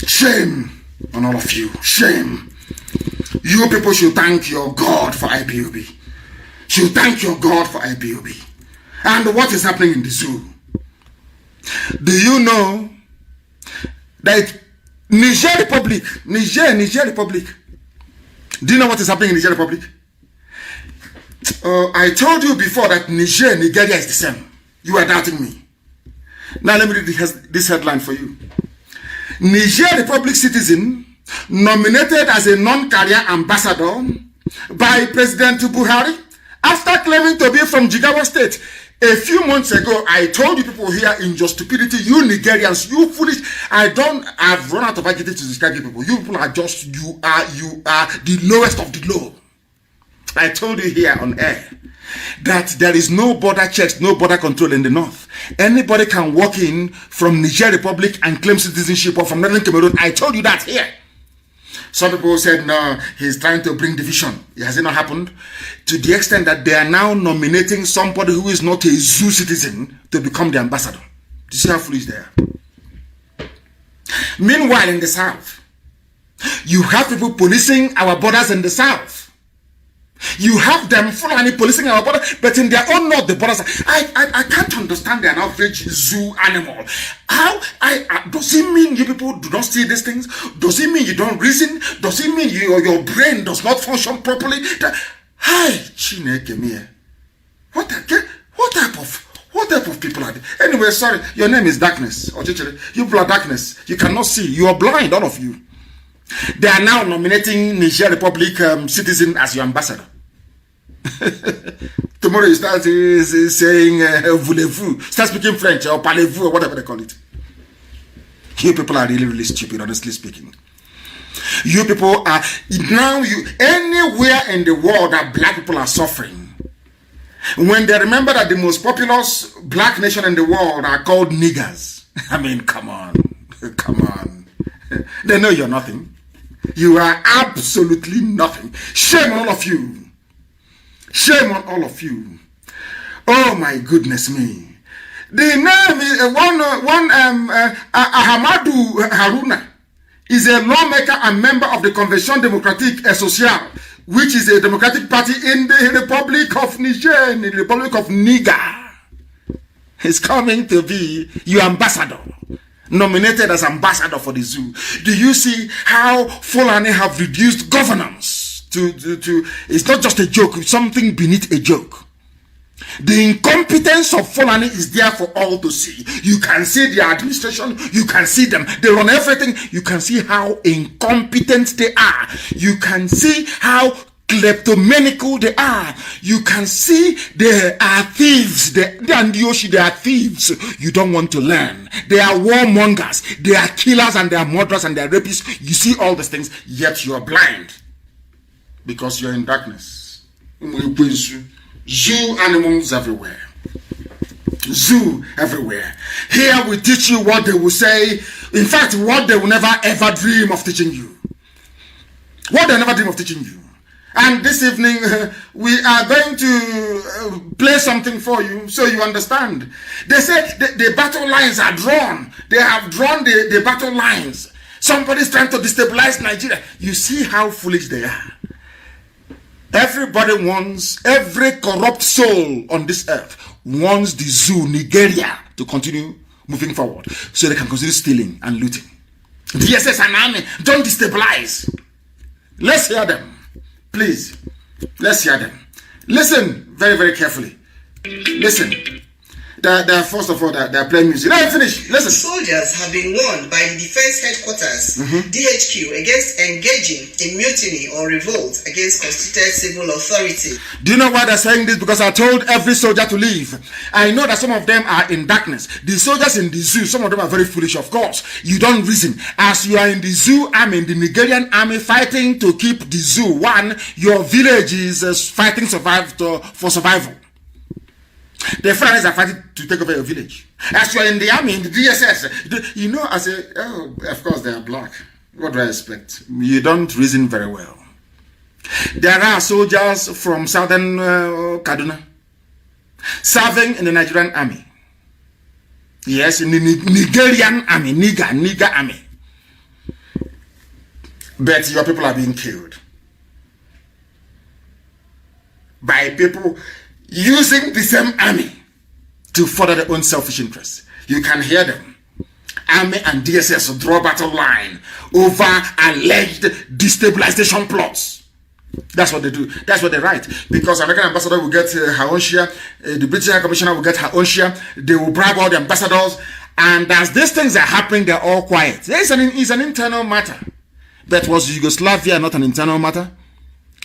Shame on all of you. Shame. You people should thank your God for IPOB. Should thank your God for IPOB. And what is happening in the zoo? Do you know that Niger Republic, do you know what is happening in Niger Republic? I told you before that Nigeria is the same. You are doubting me. Now let me read this headline for you. Niger Republic citizen nominated as a non-career ambassador by President Buhari after claiming to be from Jigawa State. A few months ago, I told you people here in your stupidity, you Nigerians, you foolish. I've run out of adjectives to describe you people. You people are just, you are the lowest of the low. I told you here on air that there is no border checks, no border control in the north. Anybody can walk in from Niger Republic and claim citizenship, or from Northern Cameroon. I told you that here. Some people said, no, he's trying to bring division. Has it not happened? To the extent that they are now nominating somebody who is not a zoo citizen to become the ambassador. Do you see how foolish they are? Meanwhile, in the south, you have people policing our borders in the south. You have them Fulani policing our border, but in their own north, the borders. I can't understand the average zoo animal. How does it mean you people do not see these things? Does it mean you don't reason? Does it mean your brain does not function properly? Hi, Chineke me. What type of people are they? Anyway, sorry, your name is darkness. You people are darkness. You cannot see. You are blind, all of you. They are now nominating Niger Republic citizen as your ambassador. Tomorrow you start saying voulez-vous, start speaking French or parlez-vous or whatever they call it. You people are really, really stupid, honestly speaking. You people are now anywhere in the world that black people are suffering. When they remember that the most populous black nation in the world are called niggers. I mean, come on. They know you're nothing. You are absolutely nothing. Shame on all of you. Shame on all of you. Oh my goodness me. The name is Ahmadu Haruna is a lawmaker and member of the Convention Democratique Sociale, which is a democratic party in the Republic of Niger, in the Republic of Niger. He's coming to be your ambassador. Nominated as ambassador for the zoo. Do you see how Fulani have reduced governance to it's not just a joke, it's something beneath a joke. The incompetence of Fulani is there for all to see. You can see their administration, you can see them, they run everything. You can see how incompetent they are. You can see how kleptomaniacal they are. You can see they are thieves. They are thieves. You don't want to learn. They are warmongers. They are killers and they are murderers and they are rapists. You see all these things, yet you are blind because you're in darkness. Zoo animals everywhere. Zoo everywhere. Here we teach you what they will say. In fact, what they will never ever dream of teaching you. What they never dream of teaching you. And this evening, we are going to play something for you so you understand. They say the battle lines are drawn. They have drawn the battle lines. Somebody's trying to destabilize Nigeria. You see how foolish they are. Everybody wants, every corrupt soul on this earth wants the zoo, Nigeria, to continue moving forward so they can continue stealing and looting. The DSS and army, don't destabilize. Let's hear them. Please, let's hear them. Listen very, very carefully. Listen. First of all, they're playing music. Let me finish. Listen. Soldiers have been warned by the Defense Headquarters, DHQ, against engaging in mutiny or revolt against constituted civil authority. Do you know why they're saying this? Because I told every soldier to leave. I know that some of them are in darkness. The soldiers in the zoo, some of them are very foolish, of course. You don't reason. As you are in the zoo army, the Nigerian army fighting to keep the zoo. One, your village is fighting for survival. The Fulani are fighting to take over your village. As you are in the army, in the DSS, you know, I say, oh, of course they are black. What do I expect? You don't reason very well. There are soldiers from southern Kaduna serving in the Nigerian army. Yes, in the Nigerian army, Niger army. But your people are being killed by people using the same army to further their own selfish interests. You can hear them. Army and DSS draw battle line over alleged destabilization plots. That's what they do. That's what they write. Because American ambassador will get her own share, the British High Commissioner will get her own share. They will bribe all the ambassadors. And as these things are happening, they're all quiet. It's an internal matter. But was Yugoslavia not an internal matter?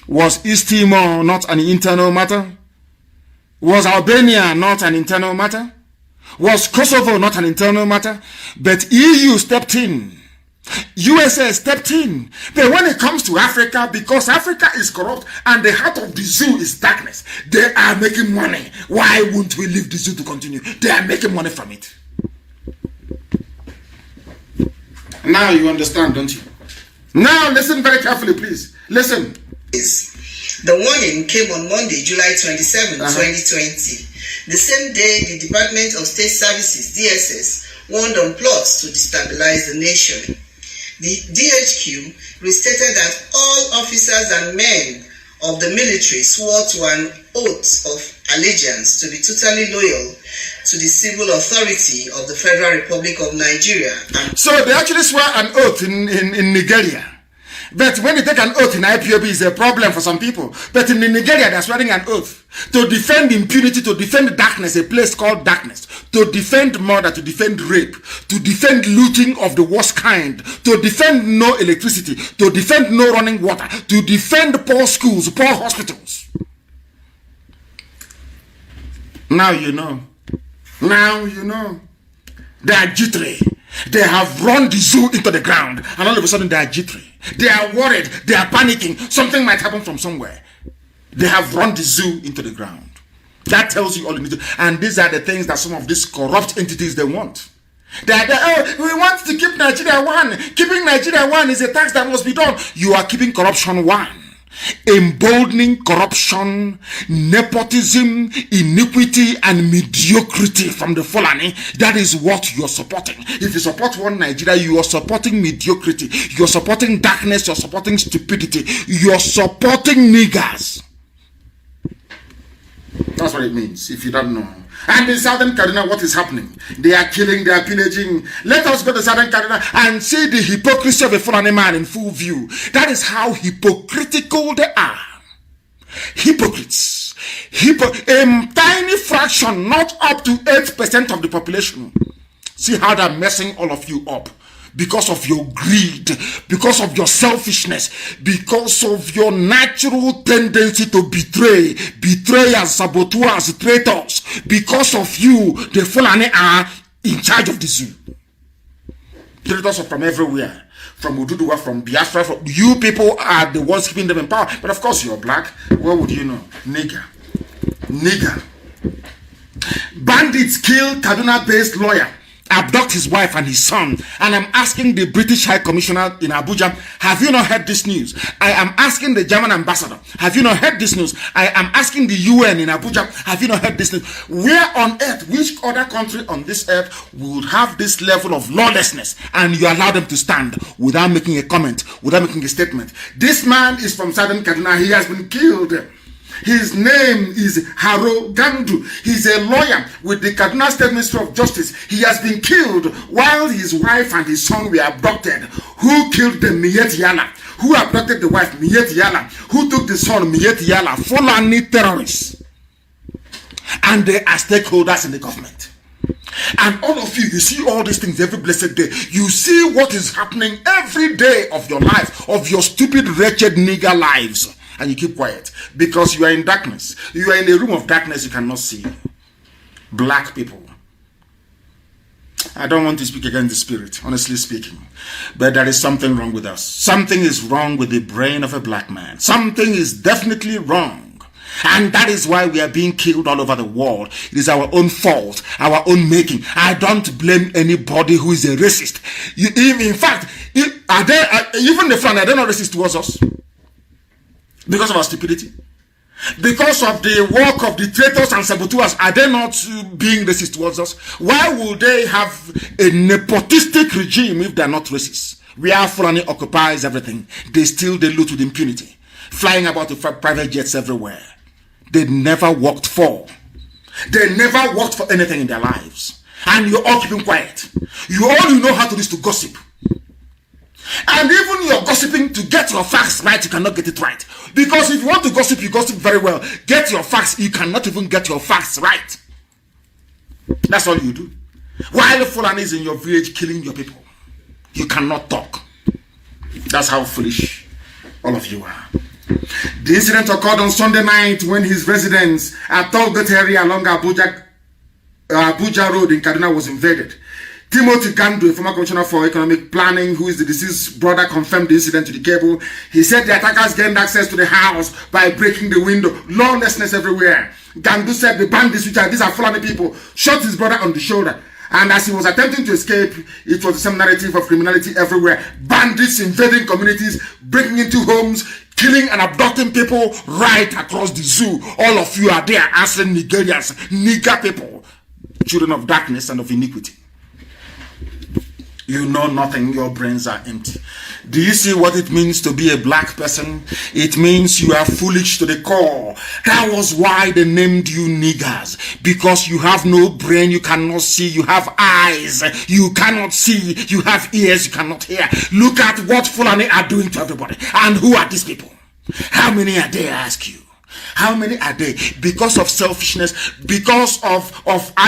Was East Timor not an internal matter? Was Albania not an internal matter? Was Kosovo not an internal matter? But EU stepped in. USA stepped in. But when it comes to Africa, because Africa is corrupt and the heart of the zoo is darkness, they are making money. Why wouldn't we leave the zoo to continue? They are making money from it. Now you understand, don't you? Now listen very carefully, please. Listen. The warning came on Monday, July 27, 2020. The same day, the Department of State Services, DSS, warned on plots to destabilize the nation. The DHQ restated that all officers and men of the military swore to an oath of allegiance to be totally loyal to the civil authority of the Federal Republic of Nigeria. So they actually swore an oath in Nigeria. But when you take an oath in IPOB, it's a problem for some people. But in Nigeria, they're swearing an oath to defend impunity, to defend darkness, a place called darkness, to defend murder, to defend rape, to defend looting of the worst kind, to defend no electricity, to defend no running water, to defend poor schools, poor hospitals. Now you know. Now you know. They are jittery. They have run the zoo into the ground, and all of a sudden they are jittery. They are worried. They are panicking. Something might happen from somewhere. They have run the zoo into the ground. That tells you all you need to. And these are the things that some of these corrupt entities they want. We want to keep Nigeria one. Keeping Nigeria one is a tax that must be done. You are keeping corruption one. Emboldening corruption, nepotism, iniquity, and mediocrity from the Fulani. That is what you're supporting. If you support one Nigeria, you are supporting mediocrity. You're supporting darkness. You're supporting stupidity. You're supporting niggers. That's what it means, if you don't know. And in Southern Kaduna, what is happening? They are killing, they are pillaging. Let us go to Southern Kaduna and see the hypocrisy of a Fulani man in full view. That is how hypocritical they are. Hypocrites. A tiny fraction, not up to 8% of the population. See how they're messing all of you up. because of your greed, because of your selfishness, because of your natural tendency to betray, betrayers, saboteurs, traitors. Because of you, the Fulani are in charge of the zoo. Traitors are from everywhere. From Ududuwa, from Biafra, from you people are the ones keeping them in power. But of course you're black. What would you know? Nigger. Bandits kill Kaduna-based lawyer, abduct his wife and his son. And I'm asking the British High Commissioner in Abuja, have you not heard this news? I am asking the German ambassador, have you not heard this news? I am asking the UN in Abuja, have you not heard this news? Where on earth, which other country on this earth would have this level of lawlessness and you allow them to stand without making a comment, without making a statement? This man is from Southern Kaduna. He has been killed. His name is Haro Gandu. He's a lawyer with the Kaduna State Ministry of Justice. He has been killed while his wife and his son were abducted. Who killed them? Miyet Yala. Who abducted the wife? Miyet Yala. Who took the son? Miyet Yala. Fulani terrorists. And they are stakeholders in the government. And all of you, you see all these things every blessed day. You see what is happening every day of your life, of your stupid, wretched nigger lives. And you keep quiet because you are in darkness. You are in a room of darkness you cannot see. Black people. I don't want to speak against the spirit, honestly speaking. But there is something wrong with us. Something is wrong with the brain of a black man. Something is definitely wrong. And that is why we are being killed all over the world. It is our own fault, our own making. I don't blame anybody who is a racist. In fact, even the Fulani, are they not racist towards us? Because of our stupidity? Because of the work of the traitors and saboteurs, are they not being racist towards us? Why would they have a nepotistic regime if they are not racist? Where Fulani occupies everything. They steal, they loot with impunity. Flying about with private jets everywhere. They never worked for. They never worked for anything in their lives. And you're all keeping quiet. All you know how to do is to gossip. And even you're gossiping to get your facts right, you cannot get it right. Because if you want to gossip, you gossip very well. Get your facts, you cannot even get your facts right. That's all you do. While Fulani is in your village killing your people, you cannot talk. That's how foolish all of you are. The incident occurred on Sunday night when his residence at Tollgate area along Abuja Road in Kaduna was invaded. Timothy Gandu, a former commissioner for economic planning, who is the deceased brother, confirmed the incident to the cable. He said the attackers gained access to the house by breaking the window. Lawlessness everywhere. Gandu said the bandits, these are Fulani people, shot his brother on the shoulder. And as he was attempting to escape, it was the same narrative of criminality everywhere. Bandits invading communities, breaking into homes, killing and abducting people right across the zoo. All of you are there answering Nigerians, nigger people, children of darkness and of iniquity. You know nothing, your brains are empty. Do you see what it means to be a black person? It means you are foolish to the core. That was why they named you niggers. Because you have no brain, you cannot see. You have eyes, you cannot see. You have ears, you cannot hear. Look at what Fulani are doing to everybody. And who are these people? How many are they, I ask you? How many are they? Because of selfishness, because of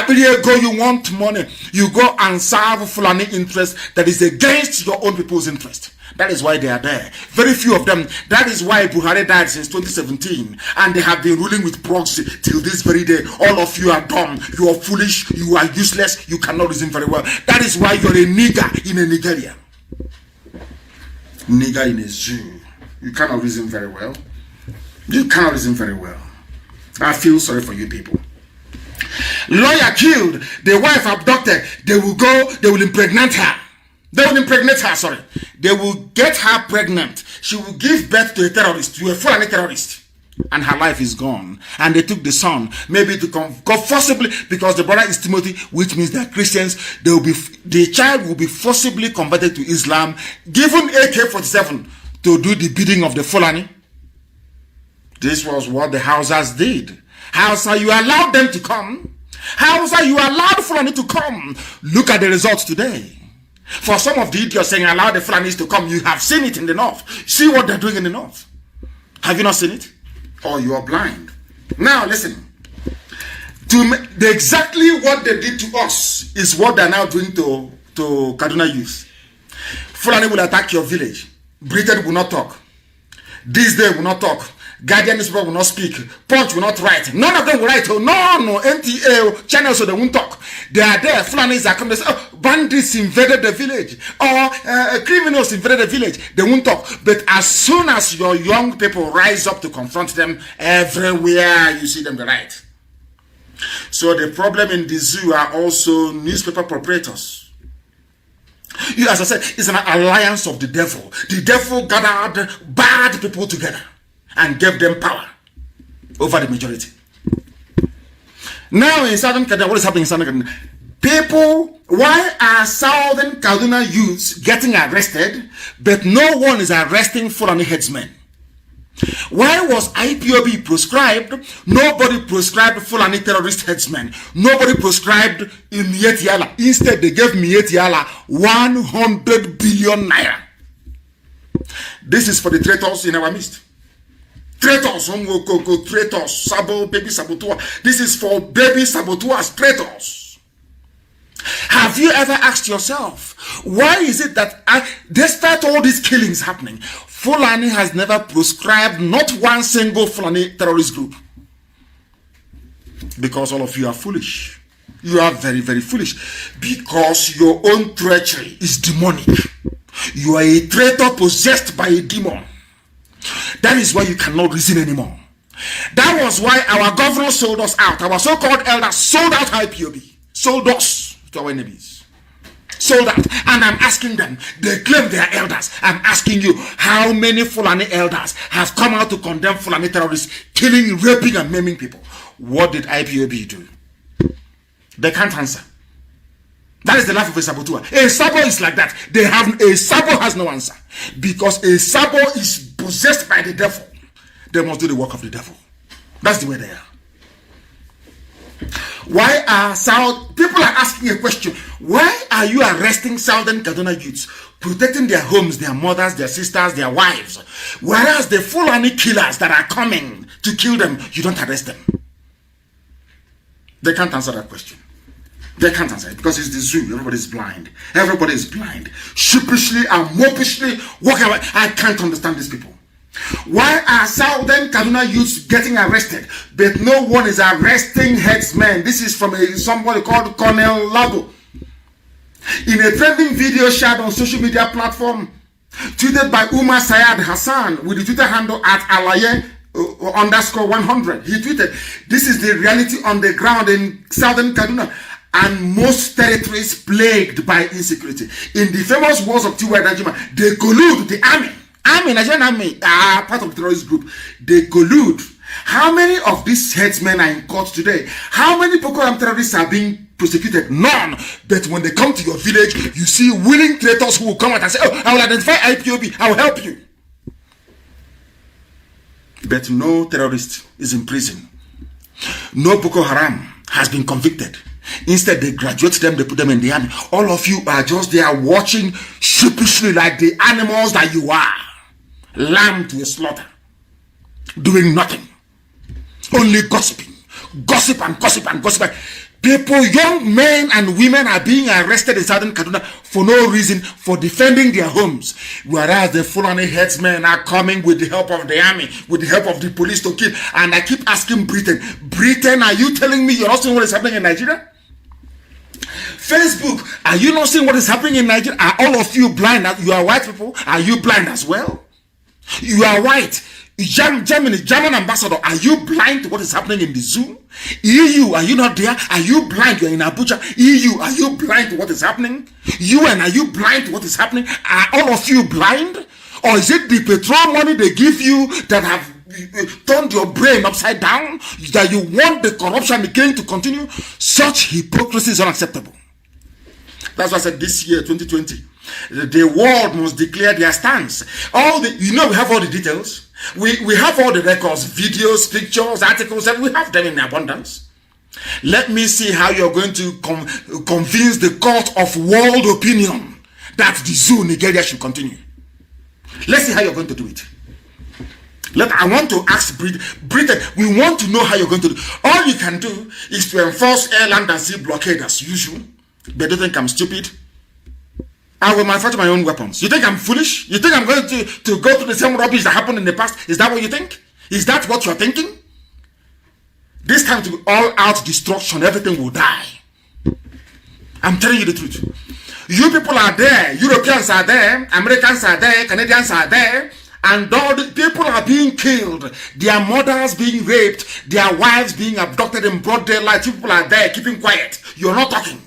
you want money, you go and serve Fulani interest that is against your own people's interest. That is why they are there. Very few of them. That is why Buhari died since 2017. And they have been ruling with proxy till this very day. All of you are dumb. You are foolish. You are useless. You cannot reason very well. That is why you're a nigger in a Nigeria. Nigger in a zoo. You cannot reason very well. You cannot reason very well. I feel sorry for you people. Lawyer killed. The wife abducted. They will impregnate her. They will get her pregnant. She will give birth to a terrorist, to a Fulani terrorist. And her life is gone. And they took the son, maybe to go forcibly, because the brother is Timothy, which means that Christians, the child will be forcibly converted to Islam, given AK-47 to do the bidding of the Fulani. This was what the Hausas did. Hausa, you allowed them to come. Hausa, you allowed Fulani to come. Look at the results today. For some of the idiots saying allow the Fulanis to come, you have seen it in the north. See what they're doing in the north. Have you not seen it? Or you are blind. Now listen. Exactly what they did to us is what they're now doing to Kaduna youth. Fulani will attack your village. Britain will not talk. This day will not talk. Guardian newspaper will not speak. Punch will not write. None of them will write. Oh, no, NTA channels, so they won't talk. They are there. Fulanis are coming. They say, oh, bandits invaded the village. Or criminals invaded the village. They won't talk. But as soon as your young people rise up to confront them, everywhere you see them, they write. So the problem in the zoo are also newspaper proprietors. You, as I said, it's an alliance of the devil. The devil gathered bad people together and gave them power over the majority. Now in Southern Kaduna, what is happening in Southern Kaduna? People, why are Southern Kaduna youths getting arrested, but no one is arresting Fulani headsmen? Why was IPOB proscribed? Nobody proscribed Fulani terrorist headsmen. Nobody proscribed Miyetti Allah. Instead, they gave Miyetti Allah 100 billion naira. This is for the traitors in our midst. Traitors, traitors, Sabo, baby saboteur. This is for baby saboteurs, traitors. Have you ever asked yourself, why is it that despite all these killings happening, Fulani has never proscribed not one single Fulani terrorist group? Because all of you are foolish. You are very, very foolish. Because your own treachery is demonic. You are a traitor possessed by a demon. That is why you cannot reason anymore. That was why our governor sold us out. Our so-called elders sold out IPOB. Sold us to our enemies. Sold out. And I'm asking them, they claim they are elders. I'm asking you, how many Fulani elders have come out to condemn Fulani terrorists killing, raping, and maiming people? What did IPOB do? They can't answer. That is the life of a saboteur. A sabo is like that. A sabo has no answer. Because a sabo is possessed by the devil. They must do the work of the devil. That's the way they are. Why are people are asking a question? Why are you arresting Southern Kaduna youths, protecting their homes, their mothers, their sisters, their wives, whereas the Fulani killers that are coming to kill them, you don't arrest them? They can't answer that question. They can't answer it because it's the zoo. Everybody's blind. Everybody is blind. Sheepishly and mopishly walking away. I can't understand these people. Why are Southern Kaduna youths getting arrested, but no one is arresting headsmen? This is from somebody called Colonel Lago. In a trending video shared on social media platform, tweeted by Umar Sayed Hassan with the Twitter handle at Alaye _100. He tweeted, "This is the reality on the ground in Southern Kaduna and most territories plagued by insecurity. In the famous wars of Tiwa Dajima, they collude the Nigerian army, part of the terrorist group. They collude. How many of these headsmen are in court today? How many Boko Haram terrorists are being prosecuted? None. But when they come to your village, you see willing traitors who will come out and say, oh, I will identify IPOB, I will help you. But no terrorist is in prison. No Boko Haram has been convicted. Instead, they graduate them, they put them in the army. All of you are just there watching sheepishly like the animals that you are. Lamb to a slaughter. Doing nothing. Only gossiping. Gossip and gossip and gossip. People, young men and women are being arrested in Southern Kaduna for no reason, for defending their homes. Whereas the Fulani headsmen are coming with the help of the army, with the help of the police to kill. And I keep asking Britain, are you telling me you're not seeing what is happening in Nigeria? Facebook, are you not seeing what is happening in Nigeria? Are all of you blind? You are white people. Are you blind as well? You are white. Germany, German ambassador, are you blind to what is happening in the zoo? EU, are you not there? Are you blind? You're in Abuja. EU, are you blind to what is happening? UN, are you blind to what is happening? Are all of you blind? Or is it the petrol money they give you that have turned your brain upside down, that you want the corruption again to continue? Such hypocrisy is unacceptable. That's why I said this year, 2020, the world must declare their stance. We have all the details. We have all the records, videos, pictures, articles, and we have them in abundance. Let me see how you're going to convince the court of world opinion that the zoo Nigeria should continue. Let's see how you're going to do it. I want to ask Britain, we want to know how you're going to do it. All you can do is to enforce air, land, and sea blockade as usual. But don't think I'm stupid. I will manufacture my own weapons. You think I'm foolish? You think I'm going to go through the same rubbish that happened in the past? Is that what you think? Is that what you're thinking? This time to be all out destruction, everything will die. I'm telling you the truth. You people are there, Europeans are there, Americans are there, Canadians are there, and all the people are being killed, their mothers being raped, their wives being abducted in broad daylight. People are there keeping quiet. You're not talking.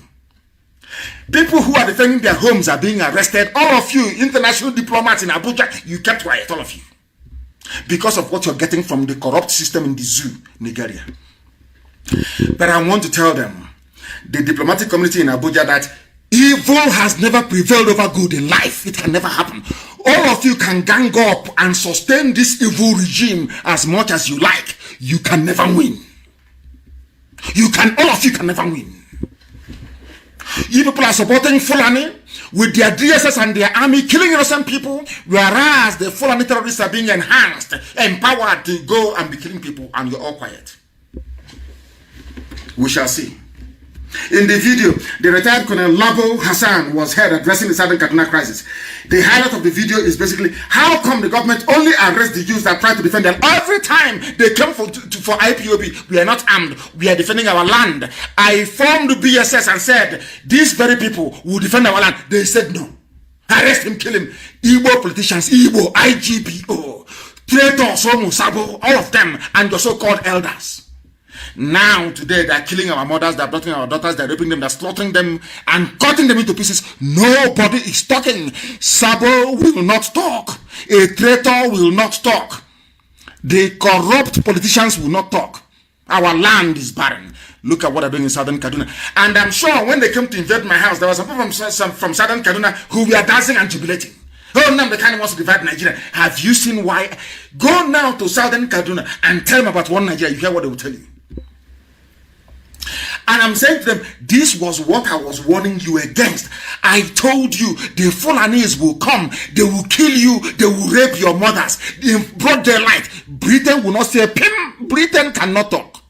People who are defending their homes are being arrested. All of you, international diplomats in Abuja, you kept quiet, all of you. Because of what you're getting from the corrupt system in the zoo, Nigeria. But I want to tell them, the diplomatic community in Abuja, that evil has never prevailed over good in life. It can never happen. All of you can gang up and sustain this evil regime as much as you like. You can never win. All of you can never win. You people are supporting Fulani with their DSS and their army killing innocent people, whereas the Fulani terrorists are being enhanced, empowered to go and be killing people, and you're all quiet. We shall see. In the video, the retired Colonel Labo Hassan was heard addressing the Southern Kaduna crisis. The highlight of the video is basically, how come the government only arrests the youths that try to defend them? Every time they come for IPOB, we are not armed, we are defending our land. I formed BSS and said, these very people will defend our land. They said no. Arrest him, kill him. Igbo politicians, Igbo, IGPO, traitors, Somu, Sabo, all of them, and the so-called elders. Now, today, they're killing our mothers, they're abducting our daughters, they're raping them, they're slaughtering them, and cutting them into pieces. Nobody is talking. Sabo will not talk. A traitor will not talk. The corrupt politicians will not talk. Our land is barren. Look at what they're doing in Southern Kaduna. And I'm sure when they came to invade my house, there were some people from Southern Kaduna who were dancing and jubilating. Oh, Nnamdi Kanu wants to divide Nigeria. Have you seen why? Go now to Southern Kaduna and tell them about one Nigeria. You hear what they will tell you. And I'm saying to them, this was what I was warning you against. I told you the Fulanis will come, they will kill you, they will rape your mothers. In broad daylight, Britain will not say, Pim, Britain cannot talk.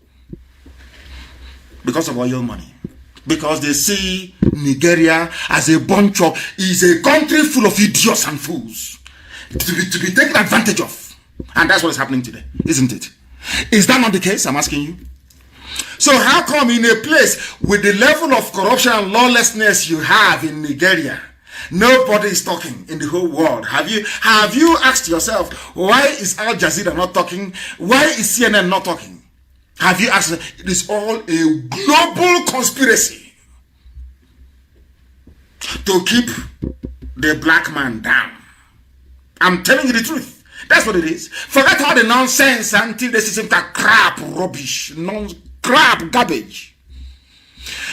Because of oil money. Because they see Nigeria as a bunch of, is a country full of idiots and fools. To be taken advantage of. And that's what is happening today, isn't it? Is that not the case? I'm asking you. So how come in a place with the level of corruption and lawlessness you have in Nigeria, nobody is talking in the whole world? Have you asked yourself, why is Al Jazeera not talking? Why is CNN not talking? Have you asked? It is all a global conspiracy to keep the black man down. I'm telling you the truth. That's what it is. Forget all the nonsense anti-racism, crap, rubbish, crap, garbage.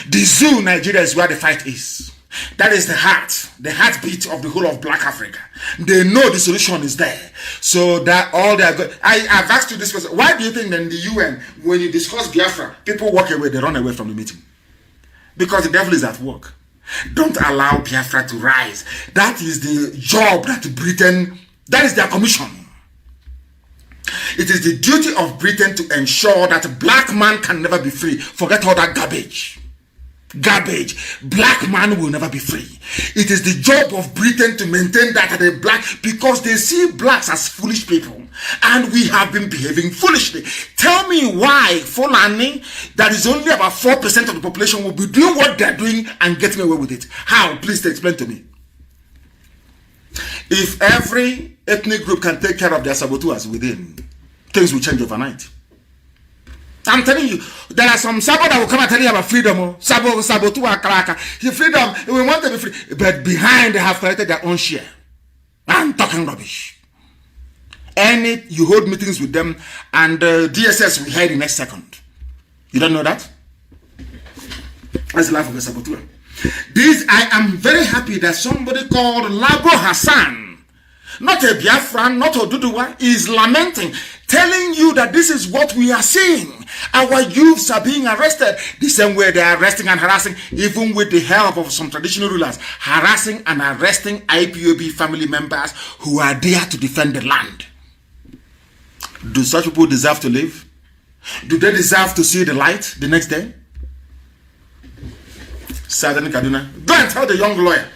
The zoo, Nigeria, is where the fight is. That is the heartbeat of the whole of Black Africa. They know the solution is there. So that all they are good. I've asked you this question. Why do you think that in the UN, when you discuss Biafra, people walk away, they run away from the meeting? Because the devil is at work. Don't allow Biafra to rise. That is the job that Britain, that is their commission. It is the duty of Britain to ensure that black man can never be free. Forget all that garbage. Garbage. Black man will never be free. It is the job of Britain to maintain that the black, because they see blacks as foolish people. And we have been behaving foolishly. Tell me why Fulani, that is only about 4% of the population, will be doing what they're doing and getting away with it. How? Please explain to me. If every ethnic group can take care of their saboteurs within, things will change overnight. I'm telling you, there are some Sabo that will come and tell you about freedom. Sabotua, Karaka. Freedom, we want to be free. But behind, they have collected their own share. I'm talking rubbish. You hold meetings with them, and DSS will hear the next second. You don't know that? That's the life of a saboteur. I am very happy that somebody called Labo Hassan, not a Biafran, not a Duduwa, is lamenting, telling you that this is what we are seeing. Our youths are being arrested the same way they are arresting and harassing, even with the help of some traditional rulers, harassing and arresting IPOB family members who are there to defend the land. Do such people deserve to live? Do they deserve to see the light the next day? Southern Kaduna. Go and tell the young lawyer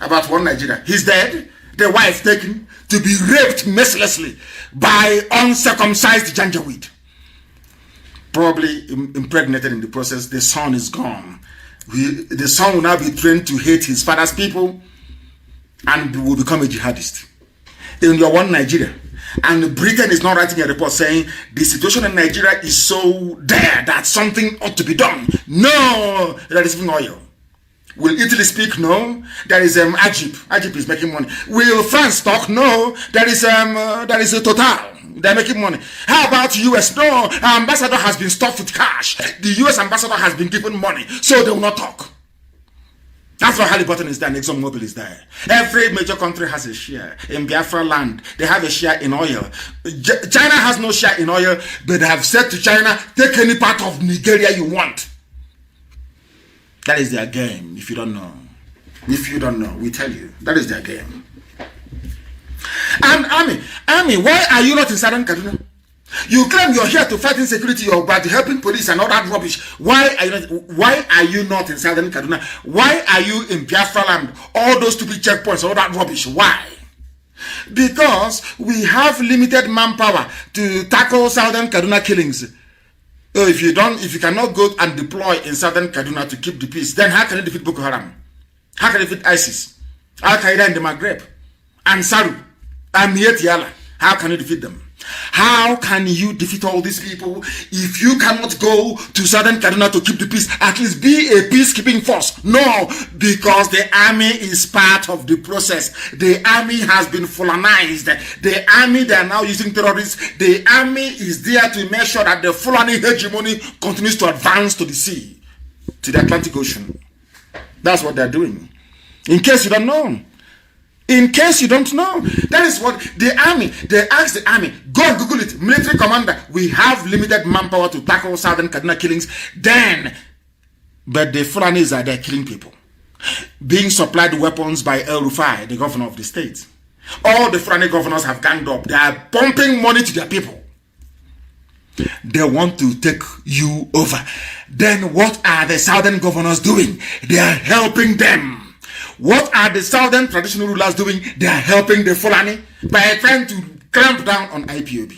about one Nigeria. He's dead. The wife taken to be raped mercilessly by uncircumcised janjaweed. Probably impregnated in the process. The son is gone. The son will now be trained to hate his father's people and will become a jihadist. In your one Nigeria. And Britain is not writing a report saying the situation in Nigeria is so dire that something ought to be done. No, there is even oil. Will Italy speak? No. There is Egypt. Egypt is making money. Will France talk? No. There is a Total. They're making money. How about US? No. Ambassador has been stuffed with cash. The US ambassador has been given money, so they will not talk. That's why Halliburton is there and ExxonMobil is there. Every major country has a share. In Biafra land, they have a share in oil. China has no share in oil, but they have said to China, take any part of Nigeria you want. That is their game, if you don't know. If you don't know, we tell you. That is their game. And Army, why are you not in Southern Kaduna? You claim you're here to fight insecurity, you're about helping police and all that rubbish. Why are you not in Southern Kaduna? Why are you in Biafra land? All those stupid checkpoints, all that rubbish. Why? Because we have limited manpower to tackle Southern Kaduna killings. If you cannot go and deploy in Southern Kaduna to keep the peace, then how can you defeat Boko Haram? How can you defeat ISIS? Al-Qaeda in the Maghreb? Ansaru? Amiyat Yala? How can you defeat them? How can you defeat all these people if you cannot go to Southern Kaduna to keep the peace? At least be a peacekeeping force. No, because the army is part of the process. The army has been Fulanized. The army, they are now using terrorists. The army is there to make sure that the Fulani hegemony continues to advance to the sea, to the Atlantic Ocean. That's what they're doing. In case you don't know. In case you don't know, that is what the army, they asked the army, go and Google it, military commander, we have limited manpower to tackle Southern Kaduna killings, but the Fulanis are there killing people, being supplied weapons by El Rufai, the governor of the state. All the Fulani governors have ganged up, they are pumping money to their people. They want to take you over. Then what are the Southern governors doing? They are helping them. What are the Southern traditional rulers doing? They are helping the Fulani by trying to clamp down on IPOB.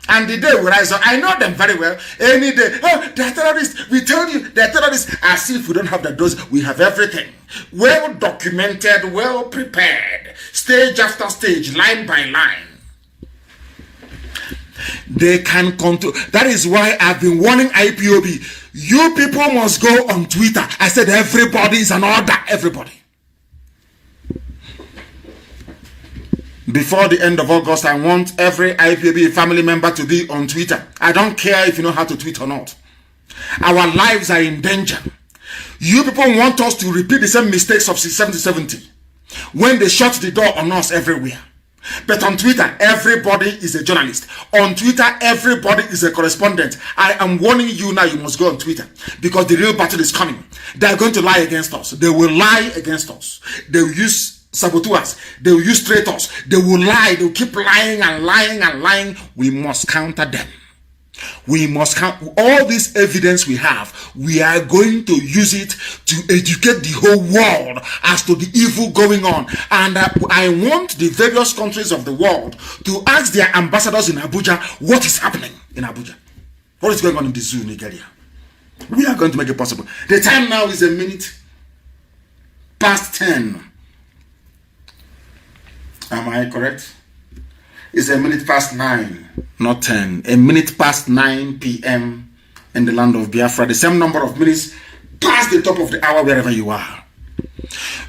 And the day we rise up, I know them very well. Any day, oh, they're terrorists. We tell you they're terrorists. As if we don't have the dose, we have everything. Well documented, well prepared. Stage after stage, line by line. They can control. That is why I've been warning IPOB. You people must go on Twitter. I said everybody is an order. Everybody. Before the end of August, I want every IPOB family member to be on Twitter. I don't care if you know how to tweet or not. Our lives are in danger. You people want us to repeat the same mistakes of 1770 when they shut the door on us everywhere. But on Twitter, everybody is a journalist. On Twitter, everybody is a correspondent. I am warning you now, you must go on Twitter. Because the real battle is coming. They are going to lie against us. They will lie against us. They will use saboteurs. They will use traitors. They will lie. They will keep lying and lying and lying. We must counter them. We must count all this evidence we have. We are going to use it to educate the whole world as to the evil going on. And I want the various countries of the world to ask their ambassadors in Abuja what is happening in Abuja. What is going on in the zoo in Nigeria? We are going to make it possible. The time now is 10:10. Am I correct? It's 9:09, not 10. 9:09 p.m. in the land of Biafra. The same number of minutes past the top of the hour wherever you are.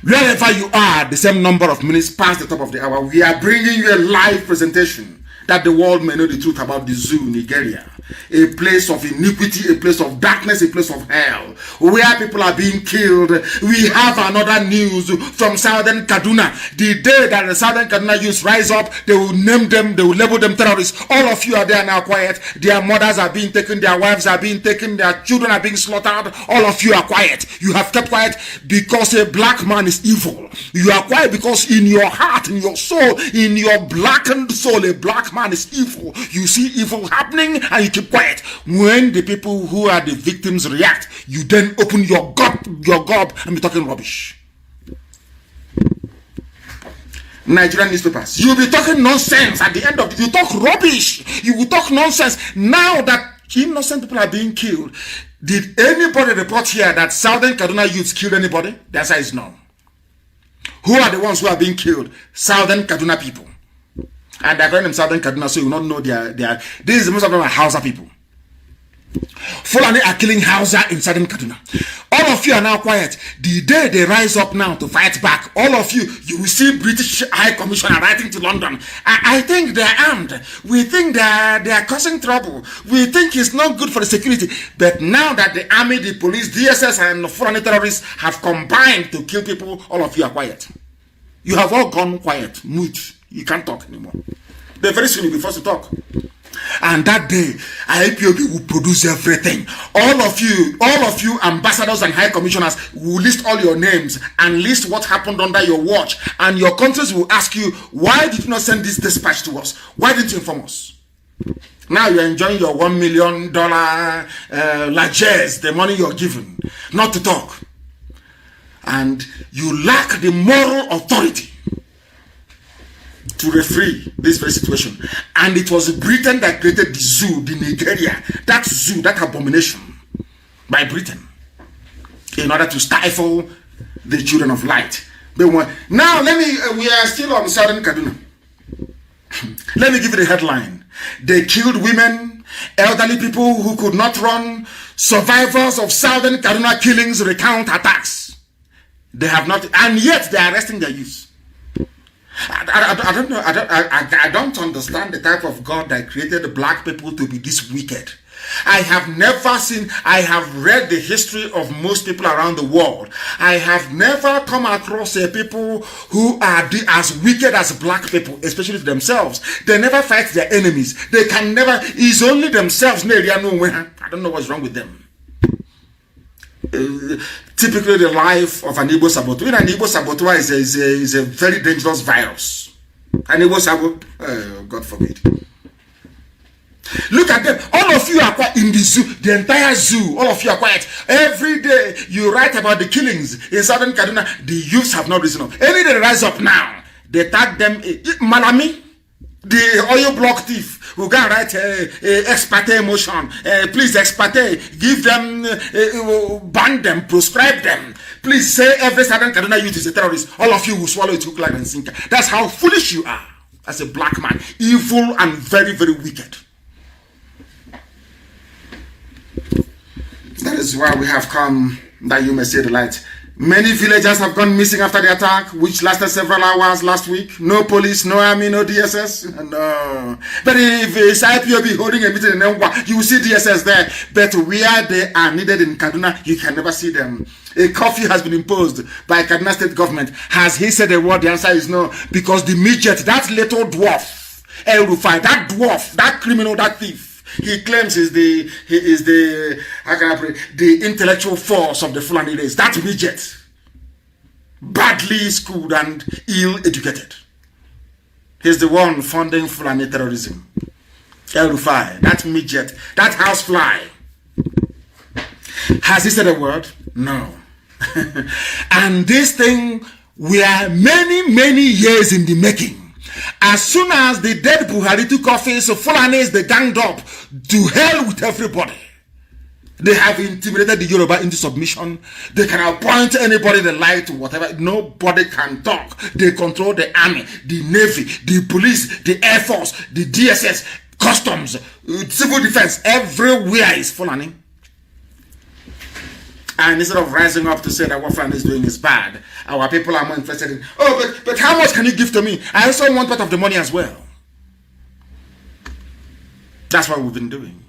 Wherever you are, the same number of minutes past the top of the hour. We are bringing you a live presentation that the world may know the truth about the zoo, Nigeria. A place of iniquity, a place of darkness, a place of hell, where people are being killed. We have another news from Southern Kaduna. The day that the Southern Kaduna youth rise up, they will name them, they will label them terrorists. All of you are there now quiet. Their mothers are being taken, their wives are being taken, their children are being slaughtered. All of you are quiet. You have kept quiet because a black man is evil. You are quiet because in your heart, in your soul, in your blackened soul, a black man is evil. You see evil happening and you keep quiet. When the people who are the victims react, you then open your gob and be talking rubbish. Nigerian newspapers. You'll be talking nonsense at the end of it. You talk rubbish. You will talk nonsense. Now that innocent people are being killed, did anybody report here that Southern Kaduna youths killed anybody? The answer is no. Who are the ones who are being killed? Southern Kaduna people. And they're calling them Southern Kaduna, so you will not know this is most of them are Hausa people. Fulani are killing Hausa in Southern Kaduna. All of you are now quiet. The day they rise up now to fight back, all of you will see British High Commissioner writing to London. I think they're armed. We think they are causing trouble. We think it's not good for the security. But now that the army, the police, DSS, and Fulani terrorists have combined to kill people, all of you are quiet. You have all gone quiet, mute. You can't talk anymore. But very soon you'll be forced to talk. And that day, IPOB will produce everything. All of you ambassadors and high commissioners will list all your names and list what happened under your watch. And your countries will ask you, why did you not send this dispatch to us? Why didn't you inform us? Now you're enjoying your $1 million largesse, the money you're given, not to talk. And you lack the moral authority to referee this very situation. And it was Britain that created the zoo, the Nigeria, that zoo, that abomination by Britain, in order to stifle the children of light. Now we are still on Southern Kaduna. Let me give you the headline. They killed women, elderly people who could not run. Survivors of Southern Kaduna killings recount attacks. They have not, and yet they are arresting their youth. I don't know. I don't understand the type of God that created black people to be this wicked. I have never seen. I have read the history of most people around the world. I have never come across a people who are as wicked as black people, especially to themselves. They never fight their enemies. They can never. It's only themselves. I don't know what's wrong with them. Typically the life of an Igbo saboteur. An Igbo saboteur is a very dangerous virus. An Igbo saboteur, God forbid. Look at them. All of you are quiet in the zoo, the entire zoo. All of you are quiet. Every day you write about the killings in Southern Kaduna. The youths have not risen up. Any day they rise up now, they tag them. Malami, the oil block thief, who can write ex parte motion. Please, ex parte, give them, ban them, proscribe them. Please say every Southern Kaduna youth is a terrorist. All of you will swallow it hook, line, and sinker. That's how foolish you are as a black man. Evil and very, very wicked. That is why we have come, that you may see the light. Many villagers have gone missing after the attack, which lasted several hours last week. No police, no army, no DSS. No. But if it's IPOB holding a meeting in Nwa, you will see DSS there. But where they are needed in Kaduna, you can never see them. A curfew has been imposed by Kaduna state government. Has he said a word? The answer is no. Because the midget, that little dwarf, El Rufai, that dwarf, that criminal, that thief, he claims the how can I put it, the intellectual force of the Fulani race. That midget, badly schooled and ill-educated. He's the one funding Fulani terrorism. El Rufai, that midget, that housefly. Has he said a word? No. And this thing, we are many, many years in the making. As soon as the dead Buhari took office, Fulanis, they ganged up to hell with everybody. They have intimidated the Yoruba into submission. They can appoint anybody they like to whatever. Nobody can talk. They control the army, the navy, the police, the air force, the DSS, customs, civil defense. Everywhere is Fulani. And instead of rising up to say that what Fulani is doing is bad, our people are more interested in, but how much can you give to me? I also want part of the money as well. That's what we've been doing.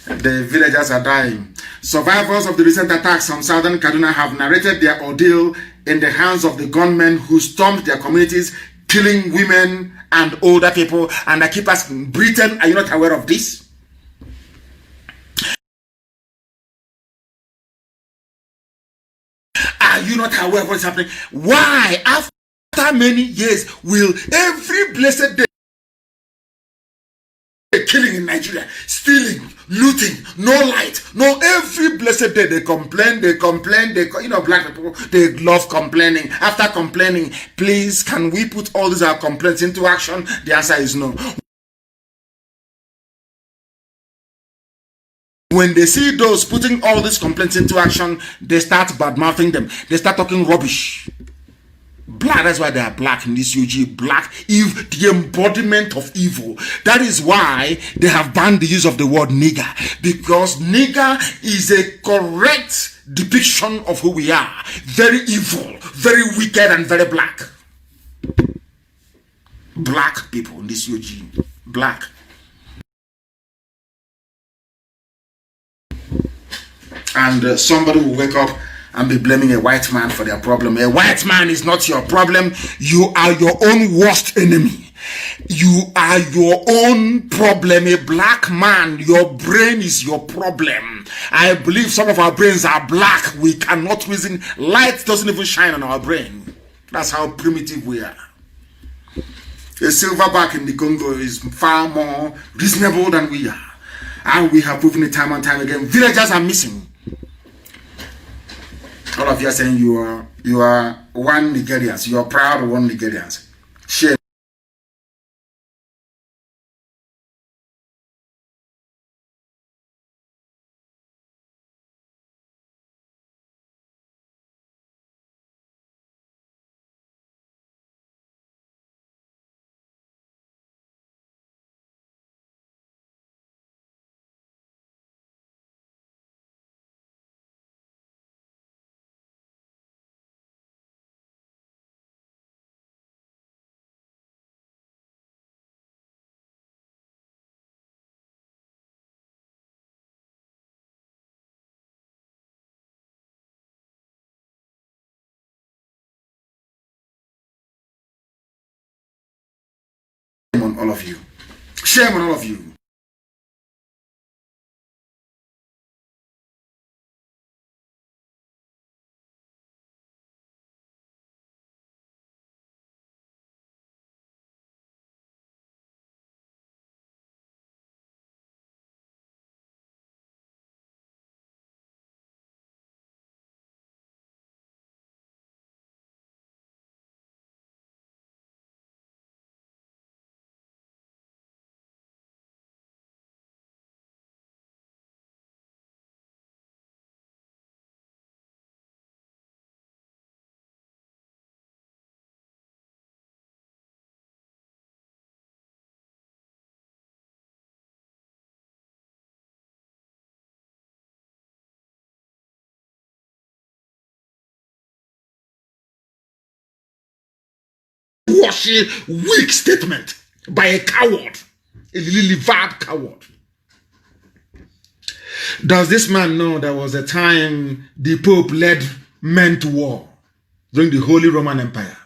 The villagers are dying. Survivors of the recent attacks on Southern Kaduna have narrated their ordeal in the hands of the gunmen who stormed their communities, killing women and older people. And I keep asking, Britain, are you not aware of this? Are you not aware of what's happening? Why, after many years, will every blessed day killing in Nigeria, stealing, looting, no light, no, every blessed day they complain, black people, they love complaining. After complaining, please, can we put all these our complaints into action? The answer is no. When they see those putting all these complaints into action, they start bad-mouthing them. They start talking rubbish. Black, that's why they are black in this UG. Black, the embodiment of evil. That is why they have banned the use of the word nigger. Because nigger is a correct depiction of who we are. Very evil, very wicked, and very black. Black people in this UG. Black. And somebody will wake up and be blaming a white man for their problem. A white man is not your problem. You are your own worst enemy. You are your own problem. A black man, your brain is your problem. I believe some of our brains are black. We cannot reason. Light doesn't even shine on our brain. That's how primitive we are. A silverback in the Congo is far more reasonable than we are. And we have proven it time and time again. Villagers are missing. All of you are saying you are one Nigerians. You are proud of one Nigerians. Shame. On all of you. Shame on all of you. Washy, weak statement by a coward, a livered coward. Does this man know there was a time the Pope led men to war during the Holy Roman Empire?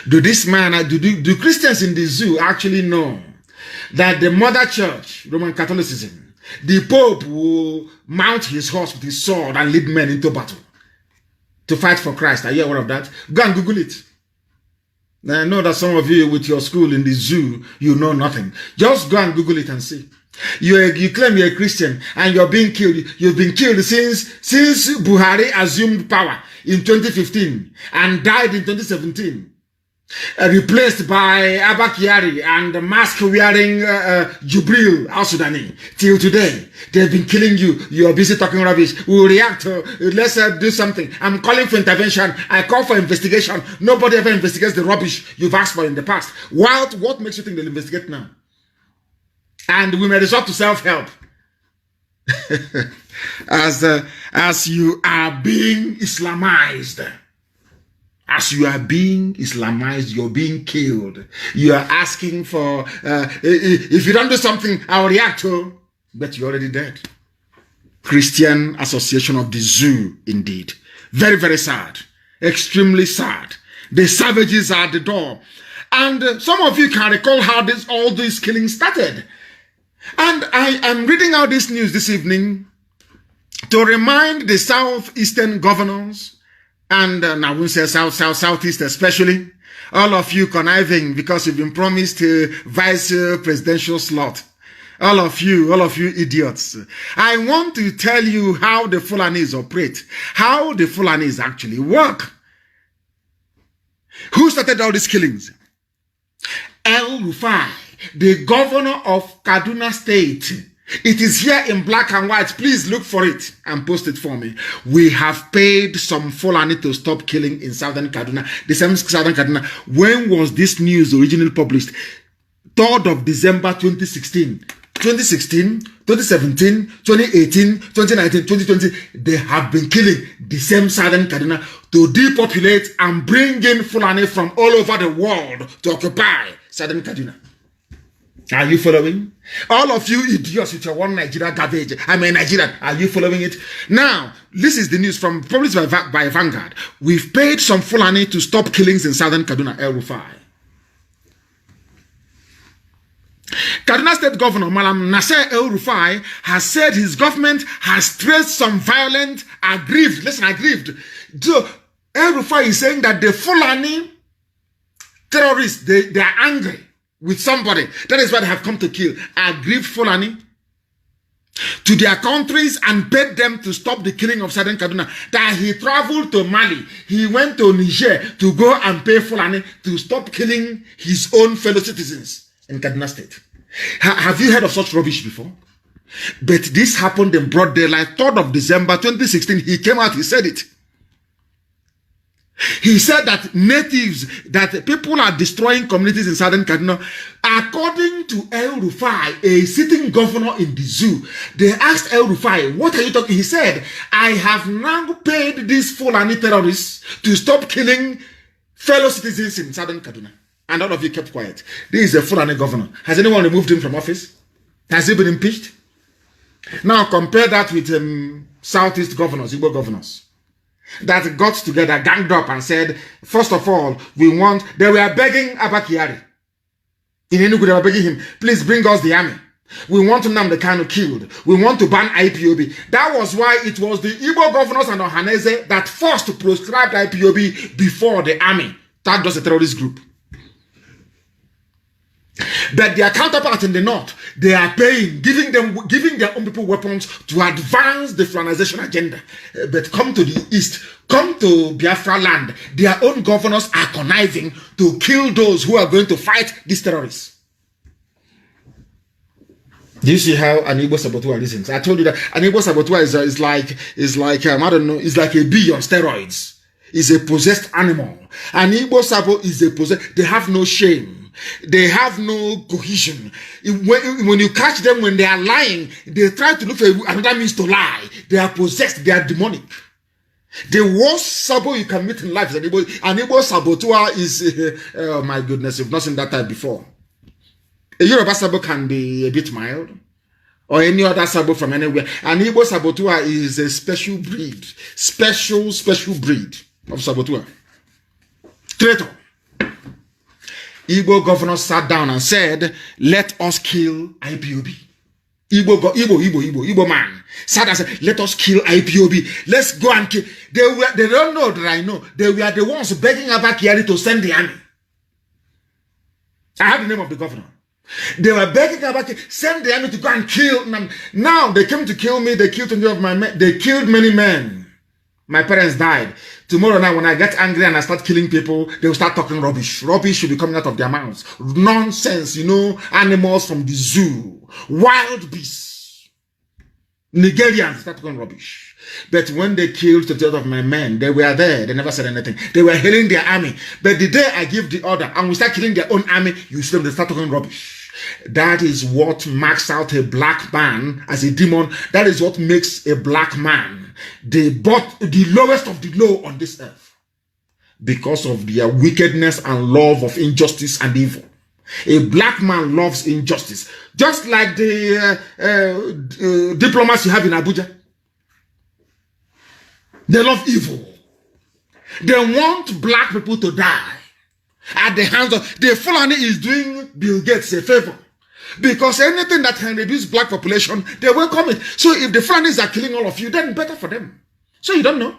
Do Christians in the zoo actually know that the mother church, Roman Catholicism, the Pope will mount his horse with his sword and lead men into battle to fight for Christ? Are you aware of that? Go and Google it. I know that some of you with your school in the zoo, you know nothing. Just go and Google it and see. You claim you're a Christian and you're being killed. You've been killed since Buhari assumed power in 2015 and died in 2017. Replaced by Abba Kyari and mask-wearing Jubril al-Sudani. Till today, they've been killing you. You're busy talking rubbish. We'll react. Let's do something. I'm calling for intervention. I call for investigation. Nobody ever investigates the rubbish you've asked for in the past. What makes you think they'll investigate now? And we may resort to self-help. As you are being Islamized. As you are being Islamized, you're being killed. You are asking for, if you don't do something, I'll react to, but you're already dead. Christian Association of the Zoo, indeed. Very, very sad. Extremely sad. The savages are at the door. And some of you can recall how all this killing started. And I am reading out this news this evening to remind the southeastern governors, and I won't say southeast especially, all of you conniving because you've been promised a vice presidential slot. All of you idiots. I want to tell you how the Fulanis operate, how the Fulanis actually work. Who started all these killings? El Rufai, the governor of Kaduna State. It is here in black and white. Please look for it and post it for me. We have paid some Fulani to stop killing in southern Kaduna. The same southern Kaduna. When was this news originally published? 3rd of December 2016. 2016, 2017, 2018, 2019, 2020, they have been killing the same southern Kaduna to depopulate and bring in Fulani from all over the world to occupy southern Kaduna. Are you following? All of you idiots with your one Nigeria garbage. I'm a Nigerian. Are you following it? Now, this is the news from published by Vanguard. We've paid some Fulani to stop killings in southern Kaduna, El Rufai. Kaduna State Governor Malam Nasser El Rufai has said his government has traced some violent, aggrieved. Listen, aggrieved. El Rufai is saying that the Fulani terrorists, they are angry with somebody. That is why they have come to kill. Aggrieved Fulani to their countries and begged them to stop the killing of southern Kaduna. That he traveled to Mali. He went to Niger to go and pay Fulani to stop killing his own fellow citizens in Kaduna State. Have you heard of such rubbish before? But this happened in broad daylight, 3rd of December 2016. He came out, he said it. He said that that people are destroying communities in southern Kaduna. According to El Rufai, a sitting governor in the zoo, they asked El Rufai, what are you talking? He said, I have now paid these Fulani terrorists to stop killing fellow citizens in southern Kaduna. And all of you kept quiet. This is a Fulani governor. Has anyone removed him from office? Has he been impeached? Now compare that with Southeast governors, Igbo governors, that got together, ganged up and said, first of all, they were begging Abba Kyari. In Enugu, they were begging him, please bring us the army. We want Nnamdi Kanu killed. We want to ban IPOB. That was why it was the Igbo governors and Ohanese that first proscribed IPOB before the army. That was a terrorist group. But their counterparts in the north, they are paying, giving their own people weapons to advance the Fulanization agenda. But come to the east, come to Biafra land, their own governors are conniving to kill those who are going to fight these terrorists. Do you see how an Igbo saboteur listens? I told you that an Igbo saboteur is like I don't know, it's like a bee on steroids. It's a possessed animal. An Igbo sabo is a possessed. They have no shame. They have no cohesion. When you catch them when they are lying, they try to look for another means to lie. They are possessed. They are demonic. The worst sabo you can meet in life is an Igbo saboteur is, oh my goodness, you've not seen that type before. A Yoruba sabo can be a bit mild, or any other sabo from anywhere. An Igbo saboteur is a special breed, special breed of saboteur. Traitor. Igbo governor sat down and said, let us kill IPOB. Igbo man sat and said, let us kill IPOB. Let's go and kill. They don't know that I know. They were the ones begging Abba Kyari to send the army. I have the name of the governor. They were begging Abba Kyari, send the army to go and kill them. Now they came to kill me. They killed 20 of my men. They killed many men. My parents died. Tomorrow now, when I get angry and I start killing people, they will start talking rubbish. Rubbish should be coming out of their mouths. Nonsense, animals from the zoo. Wild beasts. Nigerians start talking rubbish. But when they killed 20 of my men, they were there. They never said anything. They were hailing their army. But the day I give the order and we start killing their own army, you see them, they start talking rubbish. That is what marks out a black man as a demon. That is what makes a black man the lowest of the low on this earth, because of their wickedness and love of injustice and evil. A black man loves injustice, just like the diplomats you have in Abuja. They love evil. They want black people to die at the hands of the Fulani. Is doing Bill Gates a favor, because anything that can reduce black population, they welcome it. So if the Fulanis are killing all of you, then better for them. So you don't know.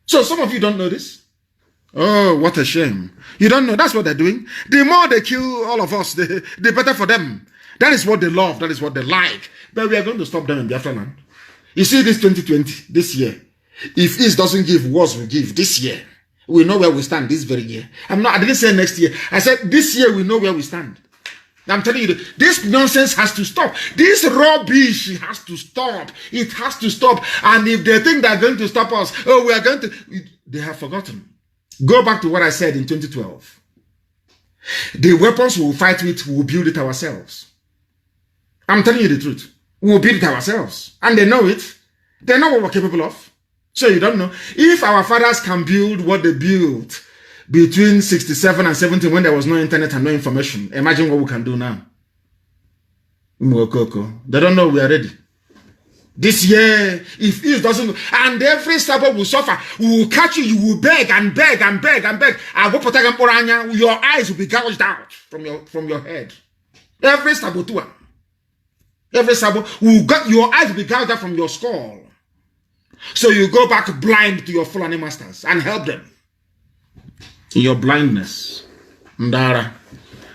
So some of you don't know this. Oh, what a shame. You don't know. That's what they're doing. The more they kill all of us, the better for them. That is what they love. That is what they like. But we are going to stop them in Biafra land. You see this 2020, this year. If East doesn't give, Wars will give this year. We know where we stand this very year. I didn't say next year. I said this year we know where we stand. I'm telling you, this nonsense has to stop. This rubbish has to stop. It has to stop. And if they think they're going to stop us, we are going to... They have forgotten. Go back to what I said in 2012. The weapons we'll fight with, we'll build it ourselves. I'm telling you the truth. We'll build it ourselves. And they know it. They know what we're capable of. So you don't know. If our fathers can build what they built between 67 and 70 when there was no internet and no information, imagine what we can do now. They don't know we are ready. This year, if it doesn't, and every suburb will suffer, we will catch you, you will beg and beg and beg and beg. Your eyes will be gouged out from your head. Every suburb, your eyes will be gouged out from your skull. So you go back blind to your Fulani masters and help them. In your blindness, Ndara,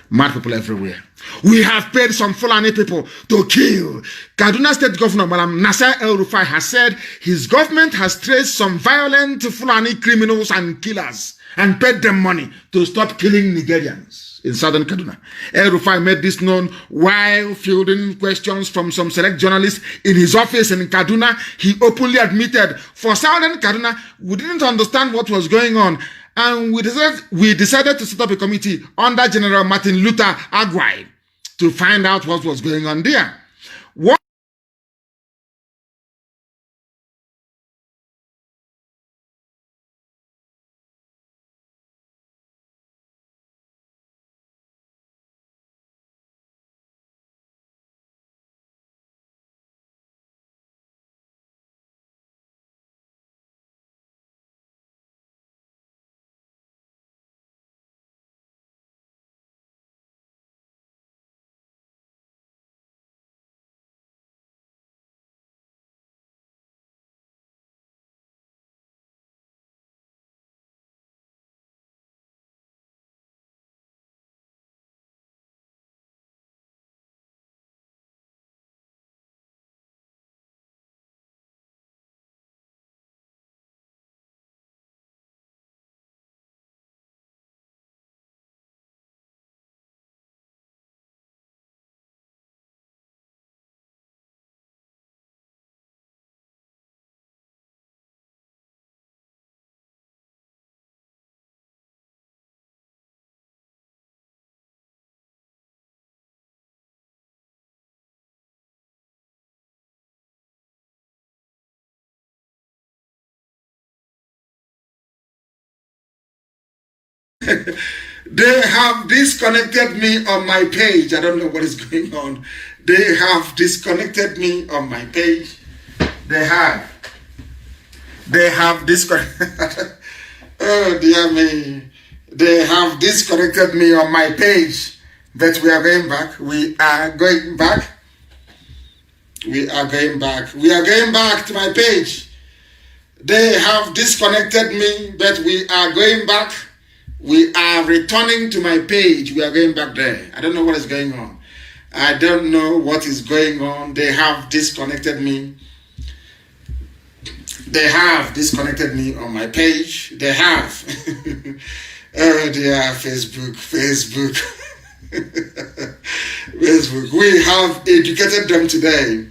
mad people everywhere. We have paid some Fulani people to kill. Kaduna State Governor Malam Nasser El-Rufai has said his government has traced some violent Fulani criminals and killers and paid them money to stop killing Nigerians in southern Kaduna. El-Rufai made this known while fielding questions from some select journalists in his office in Kaduna. He openly admitted, for southern Kaduna, we didn't understand what was going on. And we decided to set up a committee under General Martin Luther Agwai to find out what was going on there. What they have disconnected me on my page. I don't know what is going on. They have disconnected me on my page. They have disconnected. Oh dear me. They have disconnected me on my page. But we are going back. We are going back. We are going back. We are going back to my page. They have disconnected me, but we are going back. We are returning to my page. We are going back there. I don't know what is going on. I don't know what is going on. They have disconnected me. They have disconnected me on my page. They have. Oh dear, Facebook. Facebook. We have educated them today.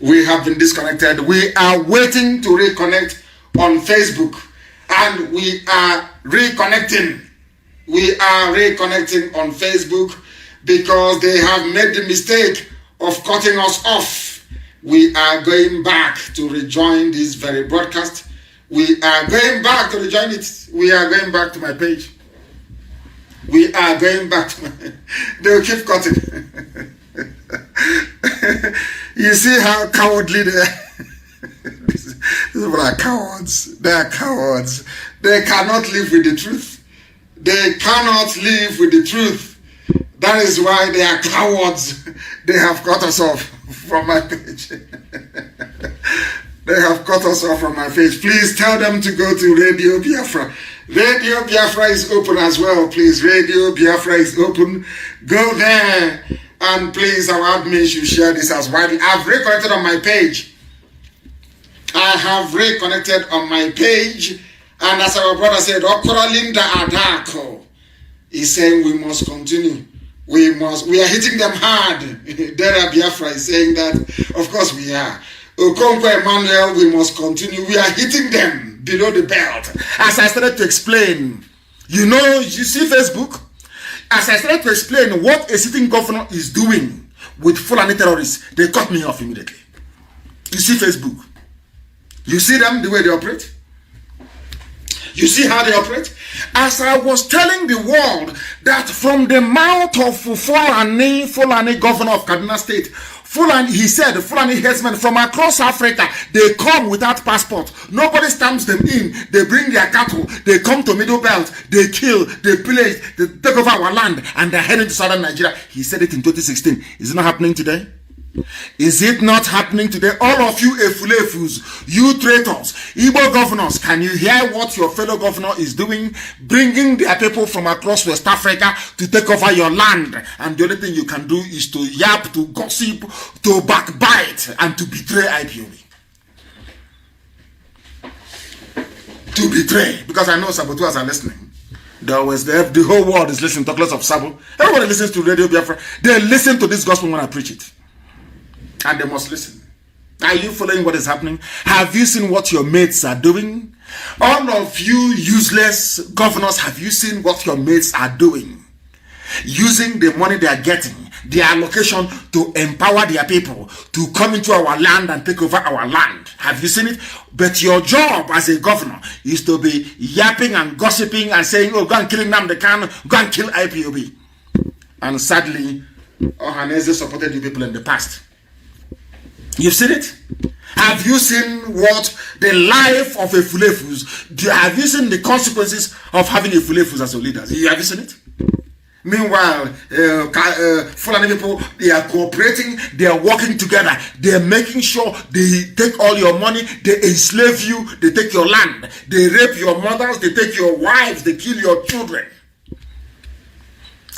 We have been disconnected. We are waiting to reconnect on Facebook. And we are reconnecting. We are reconnecting on Facebook because they have made the mistake of cutting us off. We are going back to rejoin this very broadcast. We are going back to rejoin it. We are going back to my page. We are going back to my... They'll keep cutting. You see how cowardly they are? These people are cowards. They are cowards. They cannot live with the truth. They cannot live with the truth. That is why they are cowards. They have cut us off from my page. They have cut us off from my page. Please tell them to go to Radio Biafra. Radio Biafra is open as well. Please, Radio Biafra is open. Go there And please, our admin should share this as widely. I've reconnected on my page. I have reconnected on my page. And as our brother said, Okora Linda Adako is saying we must continue. We are hitting them hard. Dera Biafra is saying that. Of course we are. Okonkwo Emmanuel, we must continue. We are hitting them below the belt. As I started to explain, you see Facebook? As I started to explain what a sitting governor is doing with Fulani terrorists, they cut me off immediately. You see Facebook? You see them, the way they operate? You see how they operate? As I was telling the world that from the mouth of Fulani governor of Kaduna State, he said, Fulani headsmen from across Africa, they come without passport. Nobody stamps them in. They bring their cattle. They come to Middle Belt. They kill. They pillage. They take over our land. And they're heading to southern Nigeria. He said it in 2016. Is it not happening today? Is it not happening today? All of you Efulefus, you traitors, Igbo governors, can you hear what your fellow governor is doing? Bringing their people from across West Africa to take over your land. And the only thing you can do is to yap, to gossip, to backbite, and to betray IPOB. To betray. Because I know saboteurs are listening. The whole world is listening. Talk less of Sabo. Everybody listens to Radio Biafra. They listen to this gospel when I preach it. And they must listen. Are you following what is happening? Have you seen what your mates are doing? All of you useless governors, have you seen what your mates are doing? Using the money they are getting, their allocation to empower their people to come into our land and take over our land. Have you seen it? But your job as a governor is to be yapping and gossiping and saying, oh, go and kill Nnamdi Kanu, go and kill IPOB. And sadly, Ohaneze supported you people in the past. You've seen it? Have you seen what the life of a Fulefus? Have you seen the consequences of having a Fulefus as your leaders? Have you seen it? Meanwhile, Fulani people, they are cooperating, they are working together, they are making sure they take all your money, they enslave you, they take your land, they rape your mothers, they take your wives, they kill your children.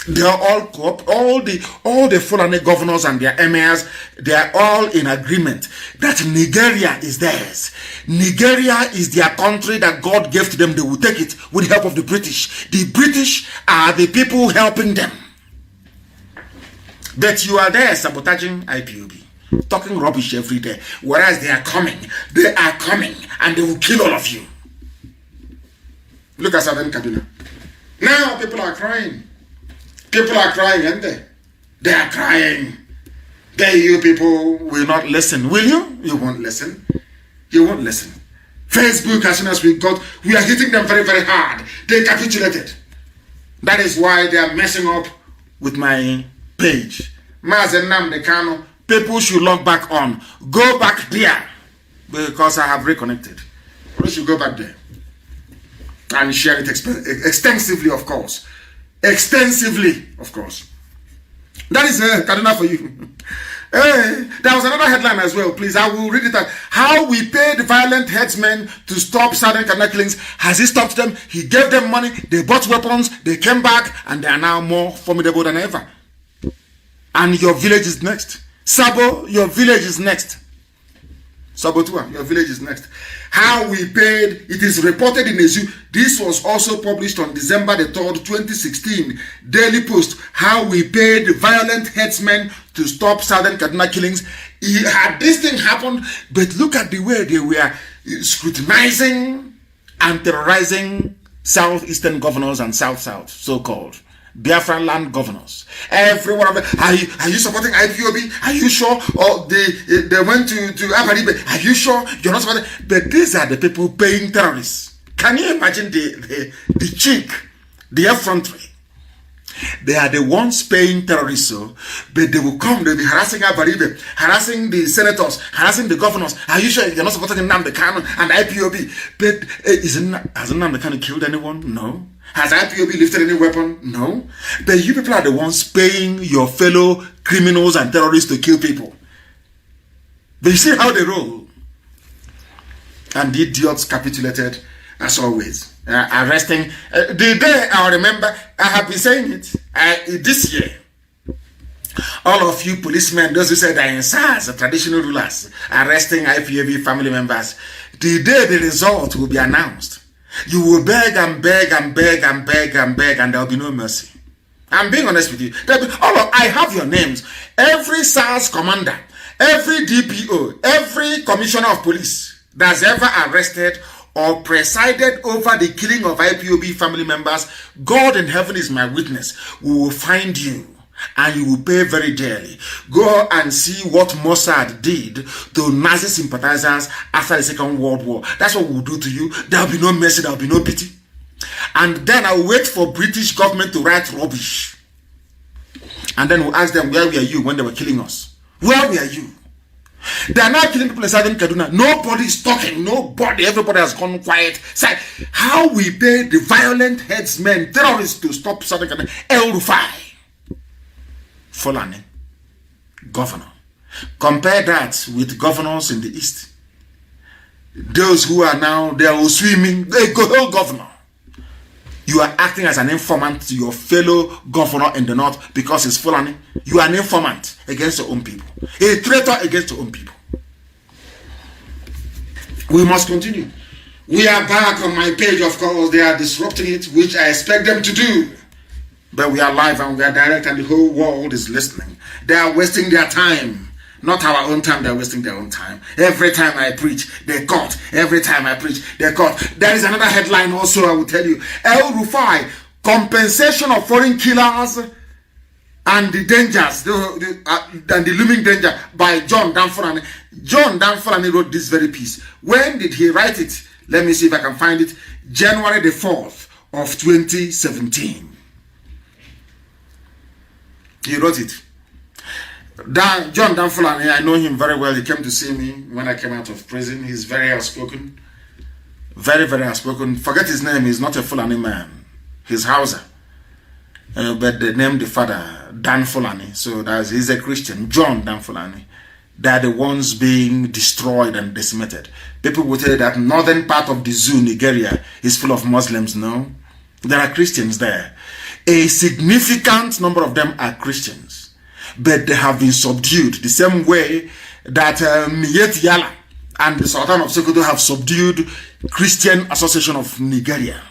They are all the Fulani governors and their emirs, they are all in agreement that Nigeria is theirs. Nigeria is their country that God gave to them. They will take it with the help of the British. The British are the people helping them. But you are there sabotaging IPOB, talking rubbish every day, whereas they are coming and they will kill all of you. Look at Southern Kaduna. Now people are crying. People are crying, aren't they? They are crying. You people will not listen, will you? You won't listen. You won't listen. Facebook, as soon as we are hitting them very, very hard. They capitulated. That is why they are messing up with my page. Mazi Nnamdi Kanu, people should log back on. Go back there. Because I have reconnected. You should go back there. And share it extensively, of course. Extensively, of course. That is Kaduna for you. There was another headline as well, please. I will read it out. How we paid violent headsmen to stop Southern Kaduna killings. Has he stopped them? He gave them money. They bought weapons. They came back. And they are now more formidable than ever. And your village is next. Sabo, your village is next. Sabotua, your village is next. How we paid, it is reported in a zoo. This was also published on December the 3rd, 2016. Daily Post. How we paid violent headsmen to stop Southern Kaduna killings. Had this thing happened, but look at the way they were scrutinizing and terrorizing southeastern governors and south-south, so-called Biafran land governors. Every one of them. Are you supporting IPOB? Are you sure? Or they went to Abaribe. Are you sure you're not supporting? But these are the people paying terrorists. Can you imagine the cheek, the effrontery? They are the ones paying terrorists, but they will come, they'll be harassing Abaribe, harassing the senators, harassing the governors. Are you sure you're not supporting Nnamdi Kanu and IPOB? But has Nnamdi Kanu killed anyone? No. Has IPOB lifted any weapon? No. But you people are the ones paying your fellow criminals and terrorists to kill people. But you see how they roll. And the idiots capitulated as always. Arresting. The day I remember, I have been saying it this year. All of you policemen, those who said are in SARS, the traditional rulers, arresting IPOB family members, the day the result will be announced, you will beg and beg and beg and beg and beg, and there will be no mercy. I'm being honest with you. I have your names. Every SARS commander, every DPO, every commissioner of police that's ever arrested or presided over the killing of IPOB family members, God in heaven is my witness. We will find you and you will pay very dearly. Go and see what Mossad did to Nazi sympathizers after the Second World War. That's what we will do to you. There will be no mercy, there will be no pity. And then I will wait for British government to write rubbish. And then we'll ask them, where were you when they were killing us? Where were you? They are now killing people in Southern Kaduna. Nobody is talking. Nobody. Everybody has gone quiet. Say, how we pay the violent headsmen, terrorists to stop Southern Kaduna? El Rufai. Fulani. Governor. Compare that with governors in the East. Those who are now, they are swimming. They go, governor. You are acting as an informant to your fellow governor in the north because he's Fulani. You are an informant against your own people. A traitor against your own people. We must continue. We are back on my page, of course. They are disrupting it, which I expect them to do. But we are live and we are direct and the whole world is listening. They are wasting their time. Not our own time, they're wasting their own time. Every time I preach, they cut. Every time I preach, they cut. There is another headline also, I will tell you. El Rufai, compensation of foreign killers and the dangers, and the looming danger by John Danfulani. John Danfulani wrote this very piece. When did he write it? Let me see if I can find it. January the 4th of 2017. He wrote it. John Danfulani, I know him very well. He came to see me when I came out of prison. He's very outspoken. Very, very outspoken. Forget his name. He's not a Fulani man. He's Hausa. But they named the father Danfulani. So he's a Christian. John Danfulani. They're the ones being destroyed and decimated. People will tell you that northern part of the zoo, Nigeria, is full of Muslims. No. There are Christians there. A significant number of them are Christians. But they have been subdued the same way that Miet Yala and the Sultan of Sokoto have subdued Christian Association of Nigeria.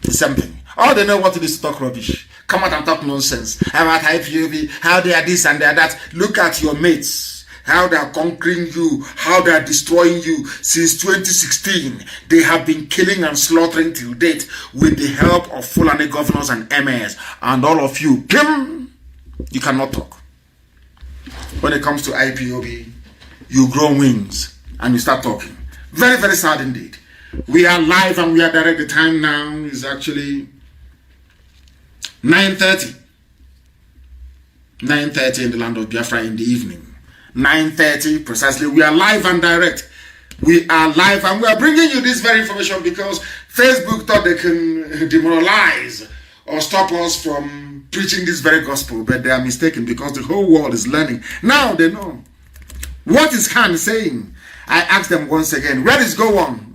The same thing. All they know what it is to talk rubbish. Come out and talk nonsense about IPOB, how they are this and they are that. Look at your mates, how they are conquering you, how they are destroying you. Since 2016, they have been killing and slaughtering till date with the help of Fulani governors and emirs. And all of you, you cannot talk. When it comes to IPOB, you grow wings and you start talking. Very, very sad indeed. We are live and we are direct. The time now is actually 9:30. 9:30 in the land of Biafra in the evening. 9:30 precisely. We are live and direct. We are live and we are bringing you this very information because Facebook thought they can demoralize or stop us from preaching this very gospel, but they are mistaken because the whole world is learning. Now they know. What is Khan saying? I asked them once again, where is Gowon?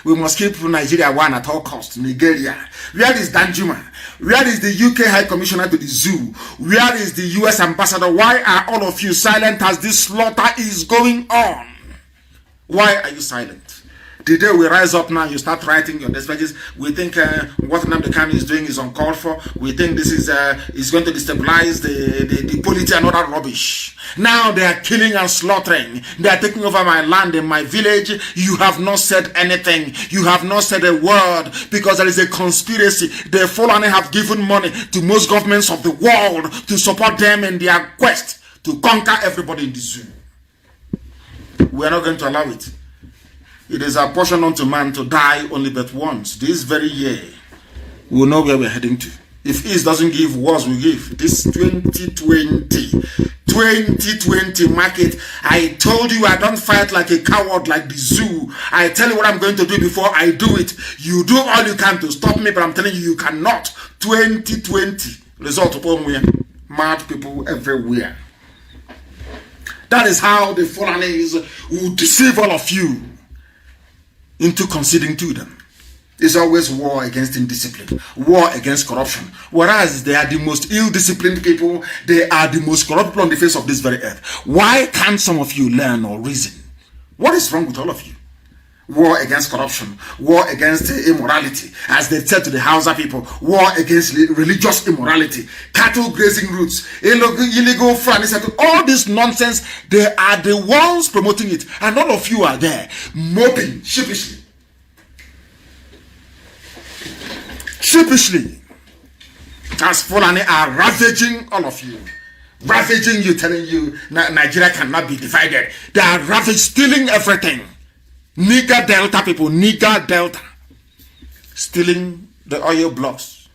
We must keep Nigeria one at all costs. Nigeria. Where is Danjuma? Where is the UK High Commissioner to the zoo? Where is the US Ambassador? Why are all of you silent as this slaughter is going on? Why are you silent? The day we rise up now, you start writing your dispatches. We think what Nnamdi Kanu is doing is uncalled for. We think this is going to destabilize the polity and other rubbish. Now they are killing and slaughtering. They are taking over my land and my village. You have not said anything. You have not said a word because there is a conspiracy. The Fulani have given money to most governments of the world to support them in their quest to conquer everybody in the zoo. We are not going to allow it. It is our portion unto man to die only but once. This very year, we will know where we're heading to. If East doesn't give, wars will give. This 2020 market, I told you I don't fight like a coward like the zoo. I tell you what I'm going to do before I do it. You do all you can to stop me, but I'm telling you, you cannot. 2020, result upon me, mad people everywhere. That is how the Fulanis will deceive all of you into conceding to them. It's always war against indiscipline, war against corruption. Whereas they are the most ill-disciplined people, they are the most corrupt people on the face of this very earth. Why can't some of you learn or reason? What is wrong with all of you? War against corruption, war against immorality, as they said to the Hausa people, war against religious immorality, cattle grazing routes, illegal farming, all this nonsense. They are the ones promoting it, and all of you are there moping sheepishly. Sheepishly, as Fulani are ravaging all of you. Ravaging you, telling you Nigeria cannot be divided. They are ravaging, stealing everything. Niger Delta people, Niger Delta. Stealing the oil blocks.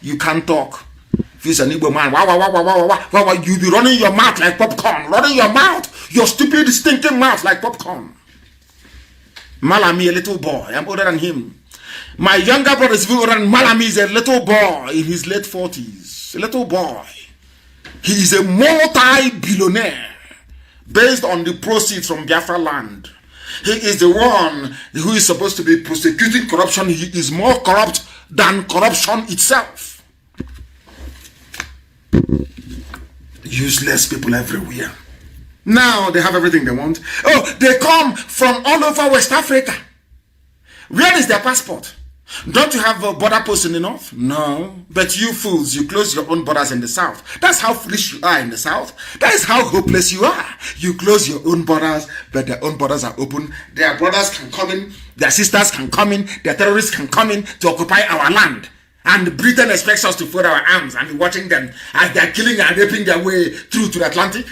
You can't talk. If it's an Igbo man, wow, you be running your mouth like popcorn. Running your mouth. Your stupid, stinking mouth like popcorn. Malami, a little boy. I'm older than him. My younger brother is older than Malami. Is a little boy in his late 40s. A little boy. He is a multi-billionaire based on the proceeds from Biafra land. He is the one who is supposed to be prosecuting corruption. He is more corrupt than corruption itself. Useless people everywhere. Now they have everything they want. Oh, they come from all over West Africa. Where is their passport? Don't you have a border post in the north? No. But you fools, you close your own borders in the south. That's how foolish you are in the south. That is how hopeless you are. You close your own borders, but their own borders are open. Their brothers can come in, their sisters can come in, their terrorists can come in to occupy our land. And Britain expects us to fold our arms and be watching them as they are killing and raping their way through to the Atlantic.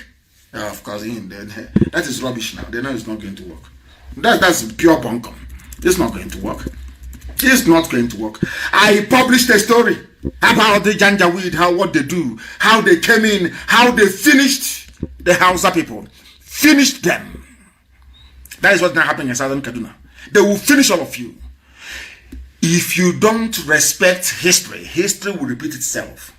Of course, that is rubbish now. They know it's not going to work. That's pure bunkum. It's not going to work. It's not going to work. I published a story about the Janjaweed, what they do, how they came in, how they finished the Hausa people. Finished them. That is what's now happening in Southern Kaduna. They will finish all of you. If you don't respect history, history will repeat itself.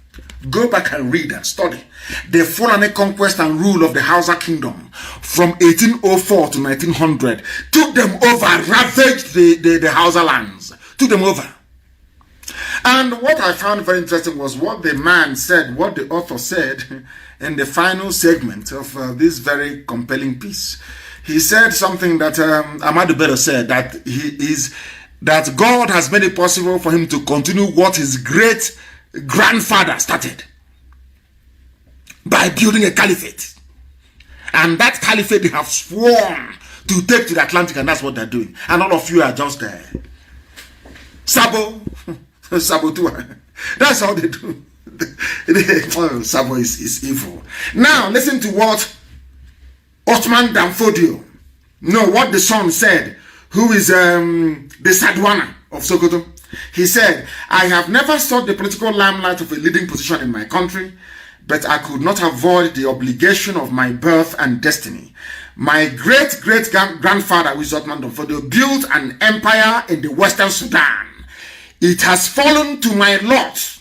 Go back and read and study. The Fulani conquest and rule of the Hausa kingdom from 1804 to 1900 took them over, ravaged the Hausa lands, took them over. And what I found very interesting was what the man said, what the author said in the final segment of this very compelling piece. He said something that Ahmadu Bello said, that God has made it possible for him to continue what his great grandfather started by building a caliphate, and that caliphate they have sworn to take to the Atlantic, and that's what they're doing. And all of you are just there. Sabo Sabotua. That's how they do. Sabo is evil. Now listen to what Othman Danfodio, what the son said, who is the Sadwana of Sokoto. He said, I have never sought the political limelight of a leading position in my country, but I could not avoid the obligation of my birth and destiny. My great-great-grandfather, who is Othman Danfodio, built an empire in the Western Sudan. It has fallen to my lot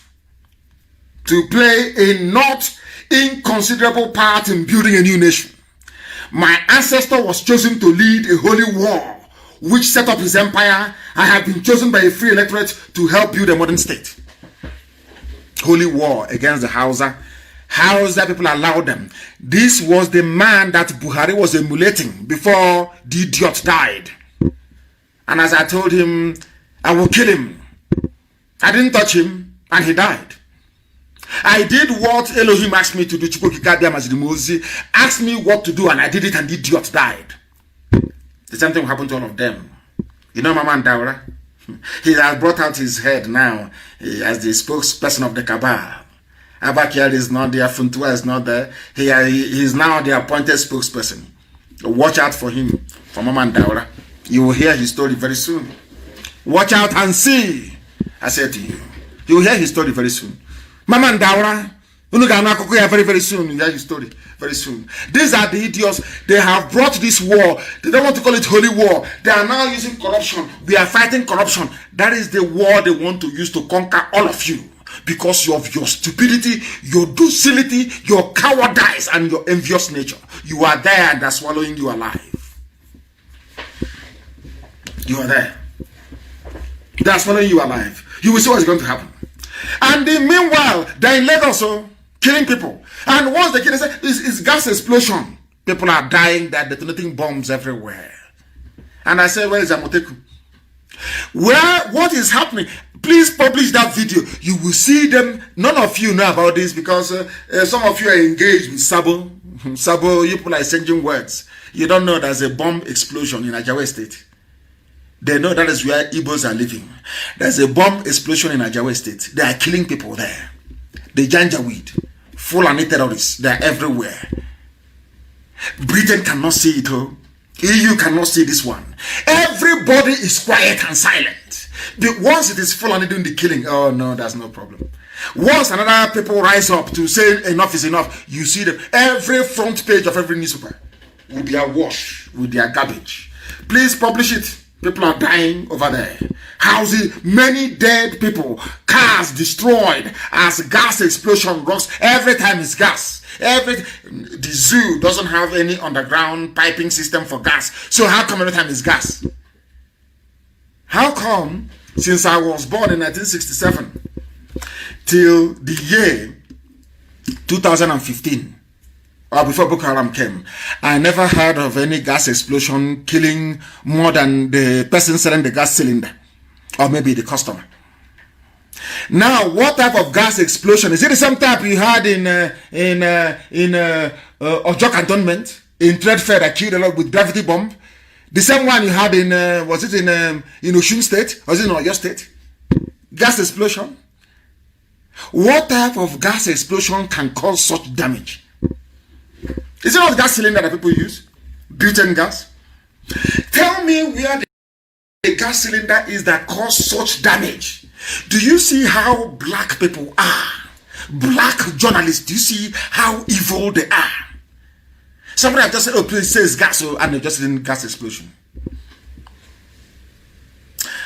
to play a not inconsiderable part in building a new nation. My ancestor was chosen to lead a holy war which set up his empire. I have been chosen by a free electorate to help build a modern state. Holy war against the Hausa. Hausa people allowed them. This was the man that Buhari was emulating before the idiot died. And as I told him, I will kill him. I didn't touch him, and he died. I did what Elohim asked me to do. Mazi asked me what to do, and I did it, and the idiot died. The same thing will happen to all of them. You know Mama Ndaura? He has brought out his head now as the spokesperson of the cabal. Abakiel is not there, Funtua is not there. He is now the appointed spokesperson. Watch out for him, for Mama Ndaura. You will hear his story very soon. Watch out and see, I said to you. You will hear his story very soon. Mama Ndaura, very, very soon. You hear his story very soon. These are the idiots. They have brought this war. They don't want to call it holy war. They are now using corruption. We are fighting corruption. That is the war they want to use to conquer all of you. Because of your stupidity, your docility, your cowardice, and your envious nature. You are there and they're swallowing you alive. You are there. that's following you alive. You will see what's going to happen. And meanwhile, they're in Lagos, killing people. And once they kill, they say, it's gas explosion. People are dying, they're detonating bombs everywhere. And I say, where is Amoteku? What is happening? Please publish that video. You will see them. None of you know about this because some of you are engaged with Sabo. Sabo, you people are exchanging words. You don't know there's a bomb explosion in Ajawa State. They know that is where Igbos are living. There's a bomb explosion in Ajawa State. They are killing people there. The Janjaweed, Fulani terrorists, they are everywhere. Britain cannot see it, EU cannot see this one. Everybody is quiet and silent. Once it is Fulani doing the killing, oh no, that's no problem. Once another people rise up to say enough is enough, you see them. Every front page of every newspaper will be awash with their garbage. Please publish it. People are dying over there. Houses, many dead people, cars destroyed as gas explosion rocks. Every time it's gas. The zoo doesn't have any underground piping system for gas. So how come every time it's gas? How come since I was born in 1967 till the year 2015, or before Boko Haram came, I never heard of any gas explosion killing more than the person selling the gas cylinder, or maybe the customer. Now, what type of gas explosion? Is it the same type you had in Ojo Cantonment, in Trade Fair that killed a lot with gravity bomb? The same one you had in, was it in Osun State? Was it in Oyo State? Gas explosion? What type of gas explosion can cause such damage? Is it not gas cylinder that people use? Butane gas? Tell me where the gas cylinder is that cause such damage. Do you see how black people are? Black journalists, do you see how evil they are? Somebody have just said, oh, please say it's gas, and they just didn't gas explosion.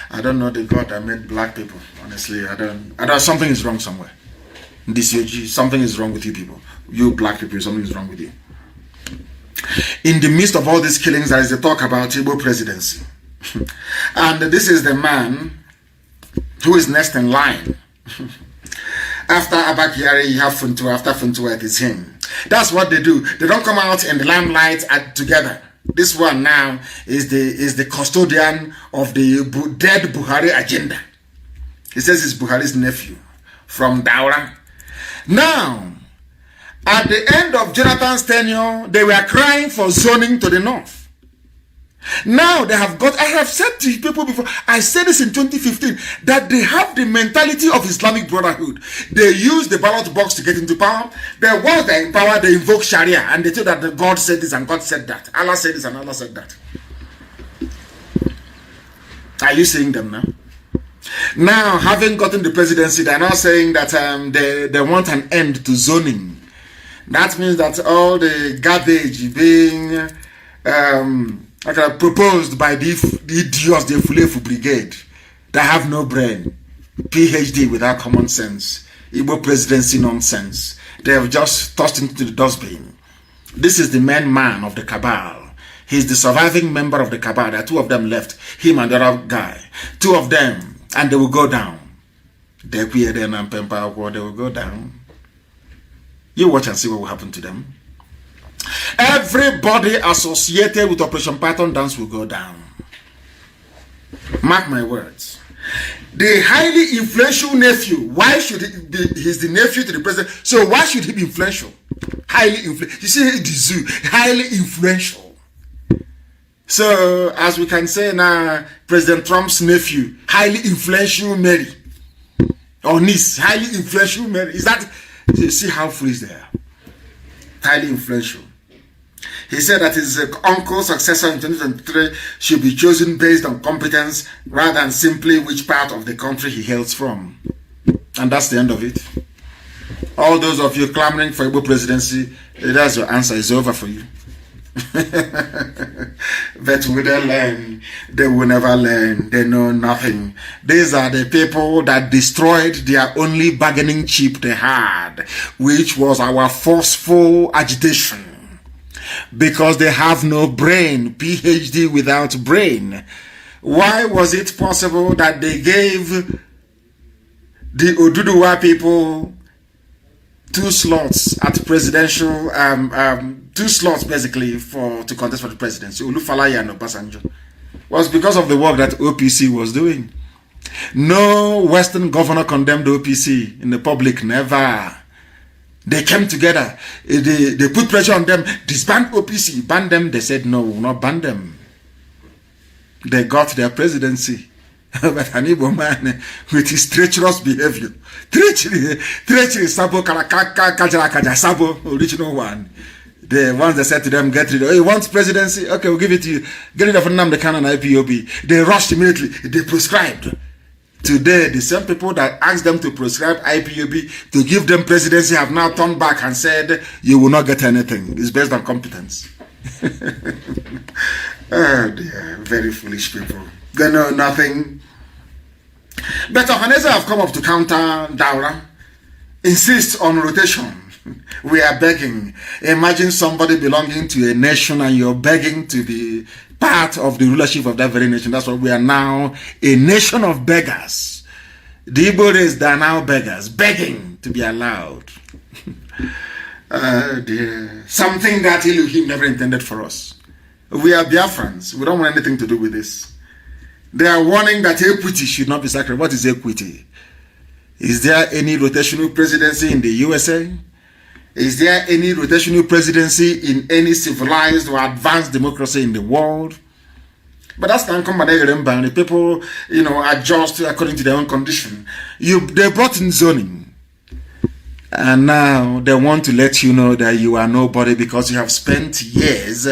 I don't know the God that made black people. Honestly, I don't. Something is wrong somewhere. DCOG, something is wrong with you people. You black people, something is wrong with you. In the midst of all these killings, there is a talk about Igbo presidency. And this is the man who is next in line. After Abba Kyari, you have Funtua. After Funtua, it is him. That's what they do. They don't come out in the limelight together. This one now is the custodian of the dead Buhari agenda. He says it's Buhari's nephew from Daura. Now, at the end of Jonathan's tenure, they were crying for zoning to the north. Now they have got, I have said to people before, I said this in 2015, that they have the mentality of Islamic Brotherhood. They use the ballot box to get into power. But once they're in power, they invoke Sharia and they tell that the God said this and God said that. Allah said this and Allah said that. Are you seeing them now? Now, having gotten the presidency, they're now saying that they want an end to zoning. That means that all the garbage being proposed by the idiots, the Fulefu Brigade, that have no brain, PhD without common sense, Igbo presidency nonsense, they have just tossed into the dustbin. This is the main man of the cabal. He's the surviving member of the cabal. There are two of them left, him and the other guy. Two of them, and they will go down. They will go down. You watch and see what will happen to them. Everybody associated with Operation Python Dance will go down. Mark my words. The highly influential nephew, why should he be? He's the nephew to the president, so why should he be influential? Highly influential. You see, the zoo, highly influential. So, as we can say now, President Trump's nephew, highly influential Mary, or niece, highly influential Mary. Is that, you see how free they are? Highly influential. He said that his uncle's successor in 2023 should be chosen based on competence rather than simply which part of the country he hails from. And that's the end of it. All those of you clamoring for Igbo presidency, that's your answer. It's over for you. But will they learn? They will never learn. They know nothing. These are the people that destroyed their only bargaining chip they had, which was our forceful agitation. Because they have no brain, PhD without brain. Why was it possible that they gave the Oduduwa people 2 slots at presidential, 2 slots basically to contest for the presidency, Olufalaye and Obasanjo? Was because of the work that OPC was doing. No Western governor condemned OPC in the public, never. They came together, they put pressure on them, disband OPC, ban them. They said no, we will not ban them. They got their presidency. But an Igbo man with his treacherous behavior, treachery, sabo, kaja, sabo, original one. The ones that said to them, get rid of, oh, you want presidency? Okay, we'll give it to you. Get rid of Nnamdi Kanu and IPOB. They rushed immediately. They prescribed. Today, the same people that asked them to prescribe IPOB to give them presidency have now turned back and said, you will not get anything. It's based on competence. Oh dear, very foolish people. They know nothing. But Ohaneze have come up to counter Daura, insist on rotation. We are begging. Imagine somebody belonging to a nation and you're begging to be part of the rulership of that very nation. That's what we are now, a nation of beggars. The Igbo race, they are now beggars, begging to be allowed. Oh dear. Something that Elohim never intended for us. We are Biafrans. We don't want anything to do with this. They are warning that equity should not be sacrificed. What is equity? Is there any rotational presidency in the USA? Is there any rotational presidency in any civilized or advanced democracy in the world? But that's not come by the people, adjust according to their own condition. They brought in zoning. And now they want to let you know that you are nobody because you have spent years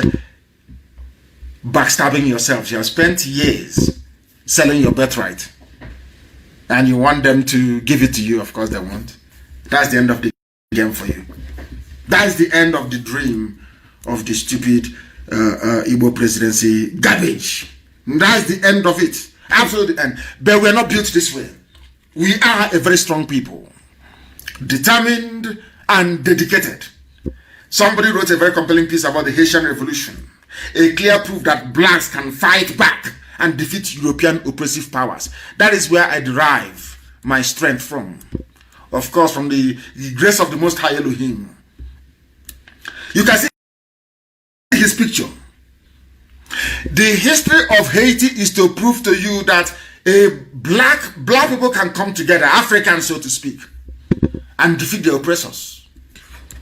backstabbing yourself. You have spent years selling your birthright. And you want them to give it to you. Of course they won't. That's the end of the game for you. That's the end of the dream of the stupid Igbo presidency garbage. That's the end of it. Absolutely end. But we're not built this way. We are a very strong people. Determined and dedicated. Somebody wrote a very compelling piece about the Haitian Revolution. A clear proof that blacks can fight back and defeat European oppressive powers. That is where I derive my strength from. Of course, from the grace of the Most High Elohim. You can see his picture. The history of Haiti is to prove to you that black people can come together, Africans so to speak, and defeat the oppressors.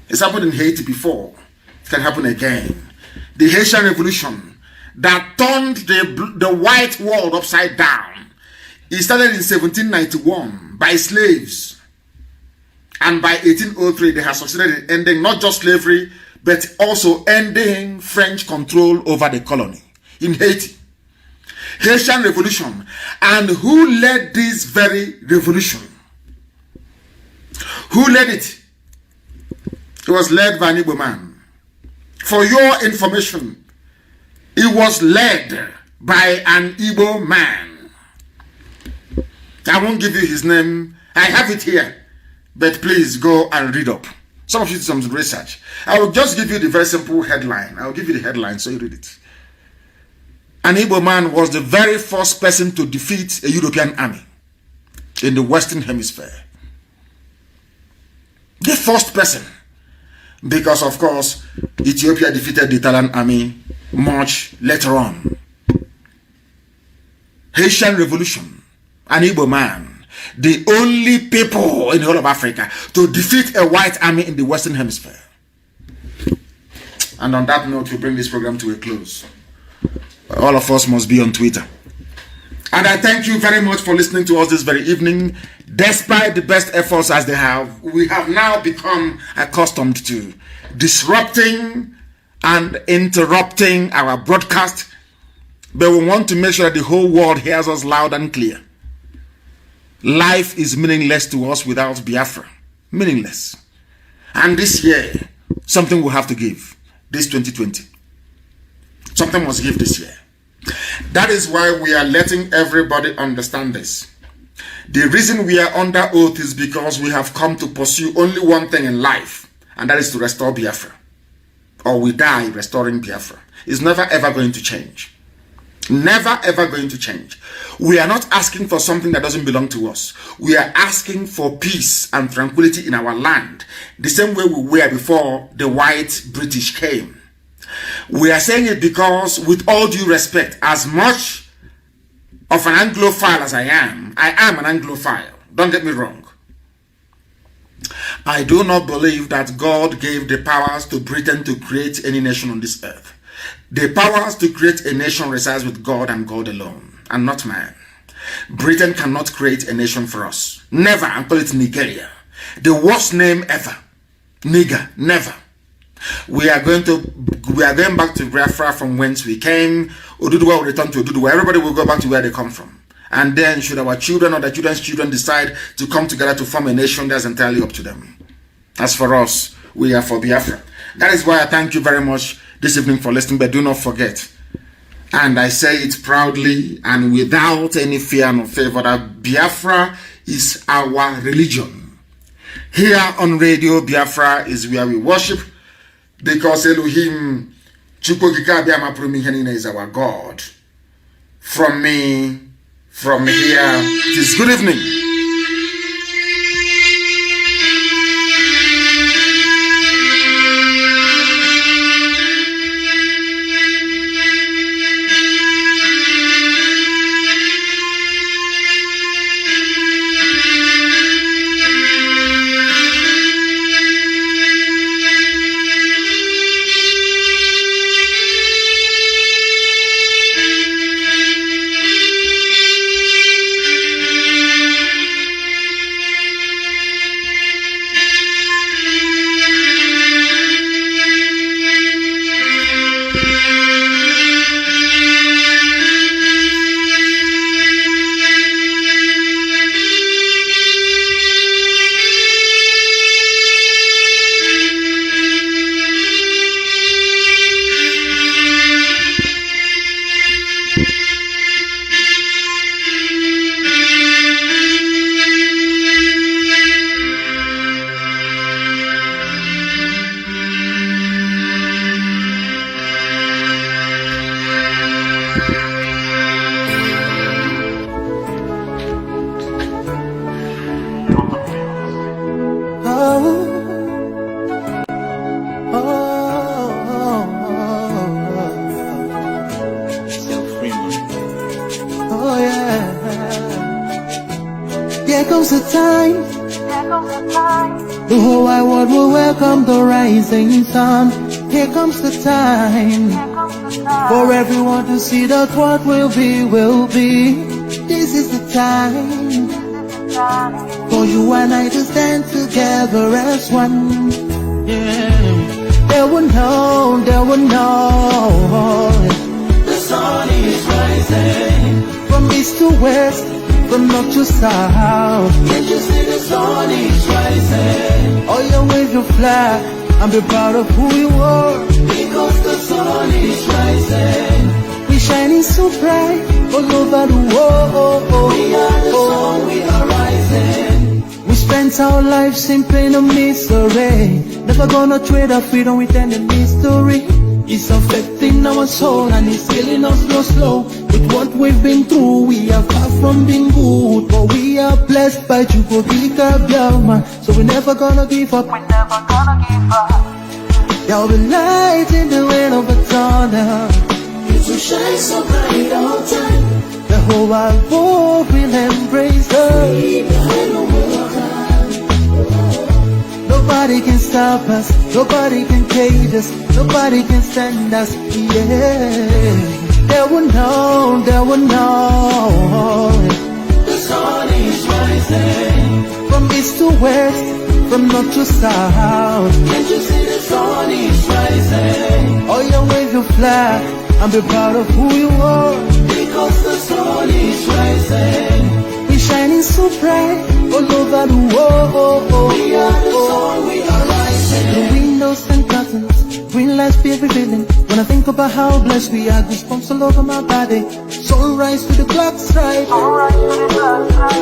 It's happened in Haiti before. It can happen again. The Haitian Revolution that turned the white world upside down. It started in 1791 by slaves. And by 1803, they have succeeded in ending not just slavery, but also ending French control over the colony in Haiti. Haitian Revolution. And who led this very revolution? Who led it? It was led by an Igbo man. For your information, it was led by an Igbo man. I won't give you his name. I have it here. But please go and read up. Some of you do some research. I will just give you the very simple headline. I will give you the headline so you read it. An Igbo man was the very first person to defeat a European army in the Western Hemisphere. The first person. Because of course, Ethiopia defeated the Italian army much later on. Haitian Revolution. An Igbo man. The only people in the whole of Africa to defeat a white army in the Western Hemisphere. And on that note, we bring this program to a close. All of us must be on Twitter. And I thank you very much for listening to us this very evening. Despite the best efforts as they have, we have now become accustomed to disrupting and interrupting our broadcast. But we want to make sure that the whole world hears us loud and clear. Life is meaningless to us without Biafra. Meaningless. And this year, something will have to give. This 2020. Something must give this year. That is why we are letting everybody understand this. The reason we are under oath is because we have come to pursue only one thing in life, and that is to restore Biafra. Or we die restoring Biafra. It's never ever going to change. Never ever going to change. We are not asking for something that doesn't belong to us. We are asking for peace and tranquility in our land, the same way we were before the white British came. We are saying it because, with all due respect, as much of an Anglophile as I am an Anglophile. Don't get me wrong. I do not believe that God gave the powers to Britain to create any nation on this earth. The powers to create a nation resides with God and God alone, and not man. Britain cannot create a nation for us. Never. And call it Nigeria. The worst name ever. Nigger. Never. We are going back to Biafra from whence we came. Oduduwa will return to Oduduwa. Everybody will go back to where they come from. And then should our children or their children's children decide to come together to form a nation, that's entirely up to them. As for us, we are for Biafra. That is why I thank you very much this evening for listening. But do not forget, and I say it proudly and without any fear nor favor, that Biafra is our religion. Here on Radio Biafra is where we worship, because Elohim is our God. From me, from here, it is good evening. The whole wide world will welcome the rising sun. Here comes the time for everyone to see that what will be, will be. This is the time for you and I to stand together as one. Yeah. They will know, they will know. The sun is rising from east to west, from north to south. Can't you see the sun is rising? Oh, you wave your flag and be proud of who you are, because the sun is rising. We shining so bright all over the world. We are the sun, we are rising. We spent our lives in pain and misery, never gonna trade our freedom with any mystery. It's affecting our soul and it's killing us slow. With what we've been through, we are far from being good, but we are blessed by Chukobika Biama. So we're never gonna give up. We're never gonna give up. There'll be light in the wind of a tunnel. It will shine so bright all time. The whole wide world will embrace us. Nobody can stop us, nobody can cage us, nobody can stand us, yeah. They will know, they will know. The sun is rising from east to west, from north to south. Can't you see the sun is rising? Oh, you wave your flag and be proud of who you are, because the sun is rising. We're shining so bright all over the world. We are the sun, we are rising. The windows and curtains, green lights be every feeling. When I think about how blessed we are, goosebumps all over my body. Sunrise to the clock strike,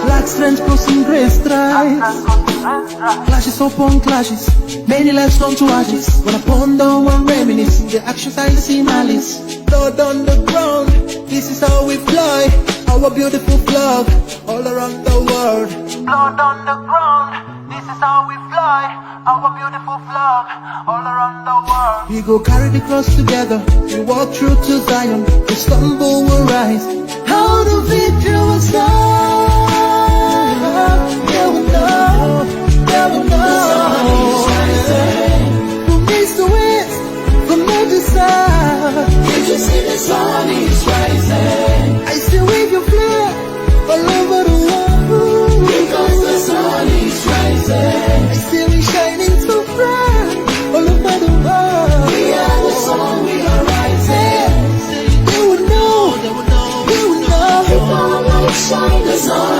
black strength crossing gray stripes. Clashes upon clashes, many lives come to ashes. When I ponder and reminisce, the actions I see malice. Blood on the ground, this is how we fly. Our beautiful flag, all around the world. Blood on the ground, this is how we fly. Our beautiful flag, all around the world. We go carry the cross together, we walk through to Zion. We stumble, will rise. How the victory will start. They will know, they will know. From east to west, from north to south. Can't you see the sun is rising? I still wave your flag all over the world. Because the sun is rising. I still be shining so bright all over the world. We are the sun, we are rising. They would know, they would know, they would know. If our light shine, the sun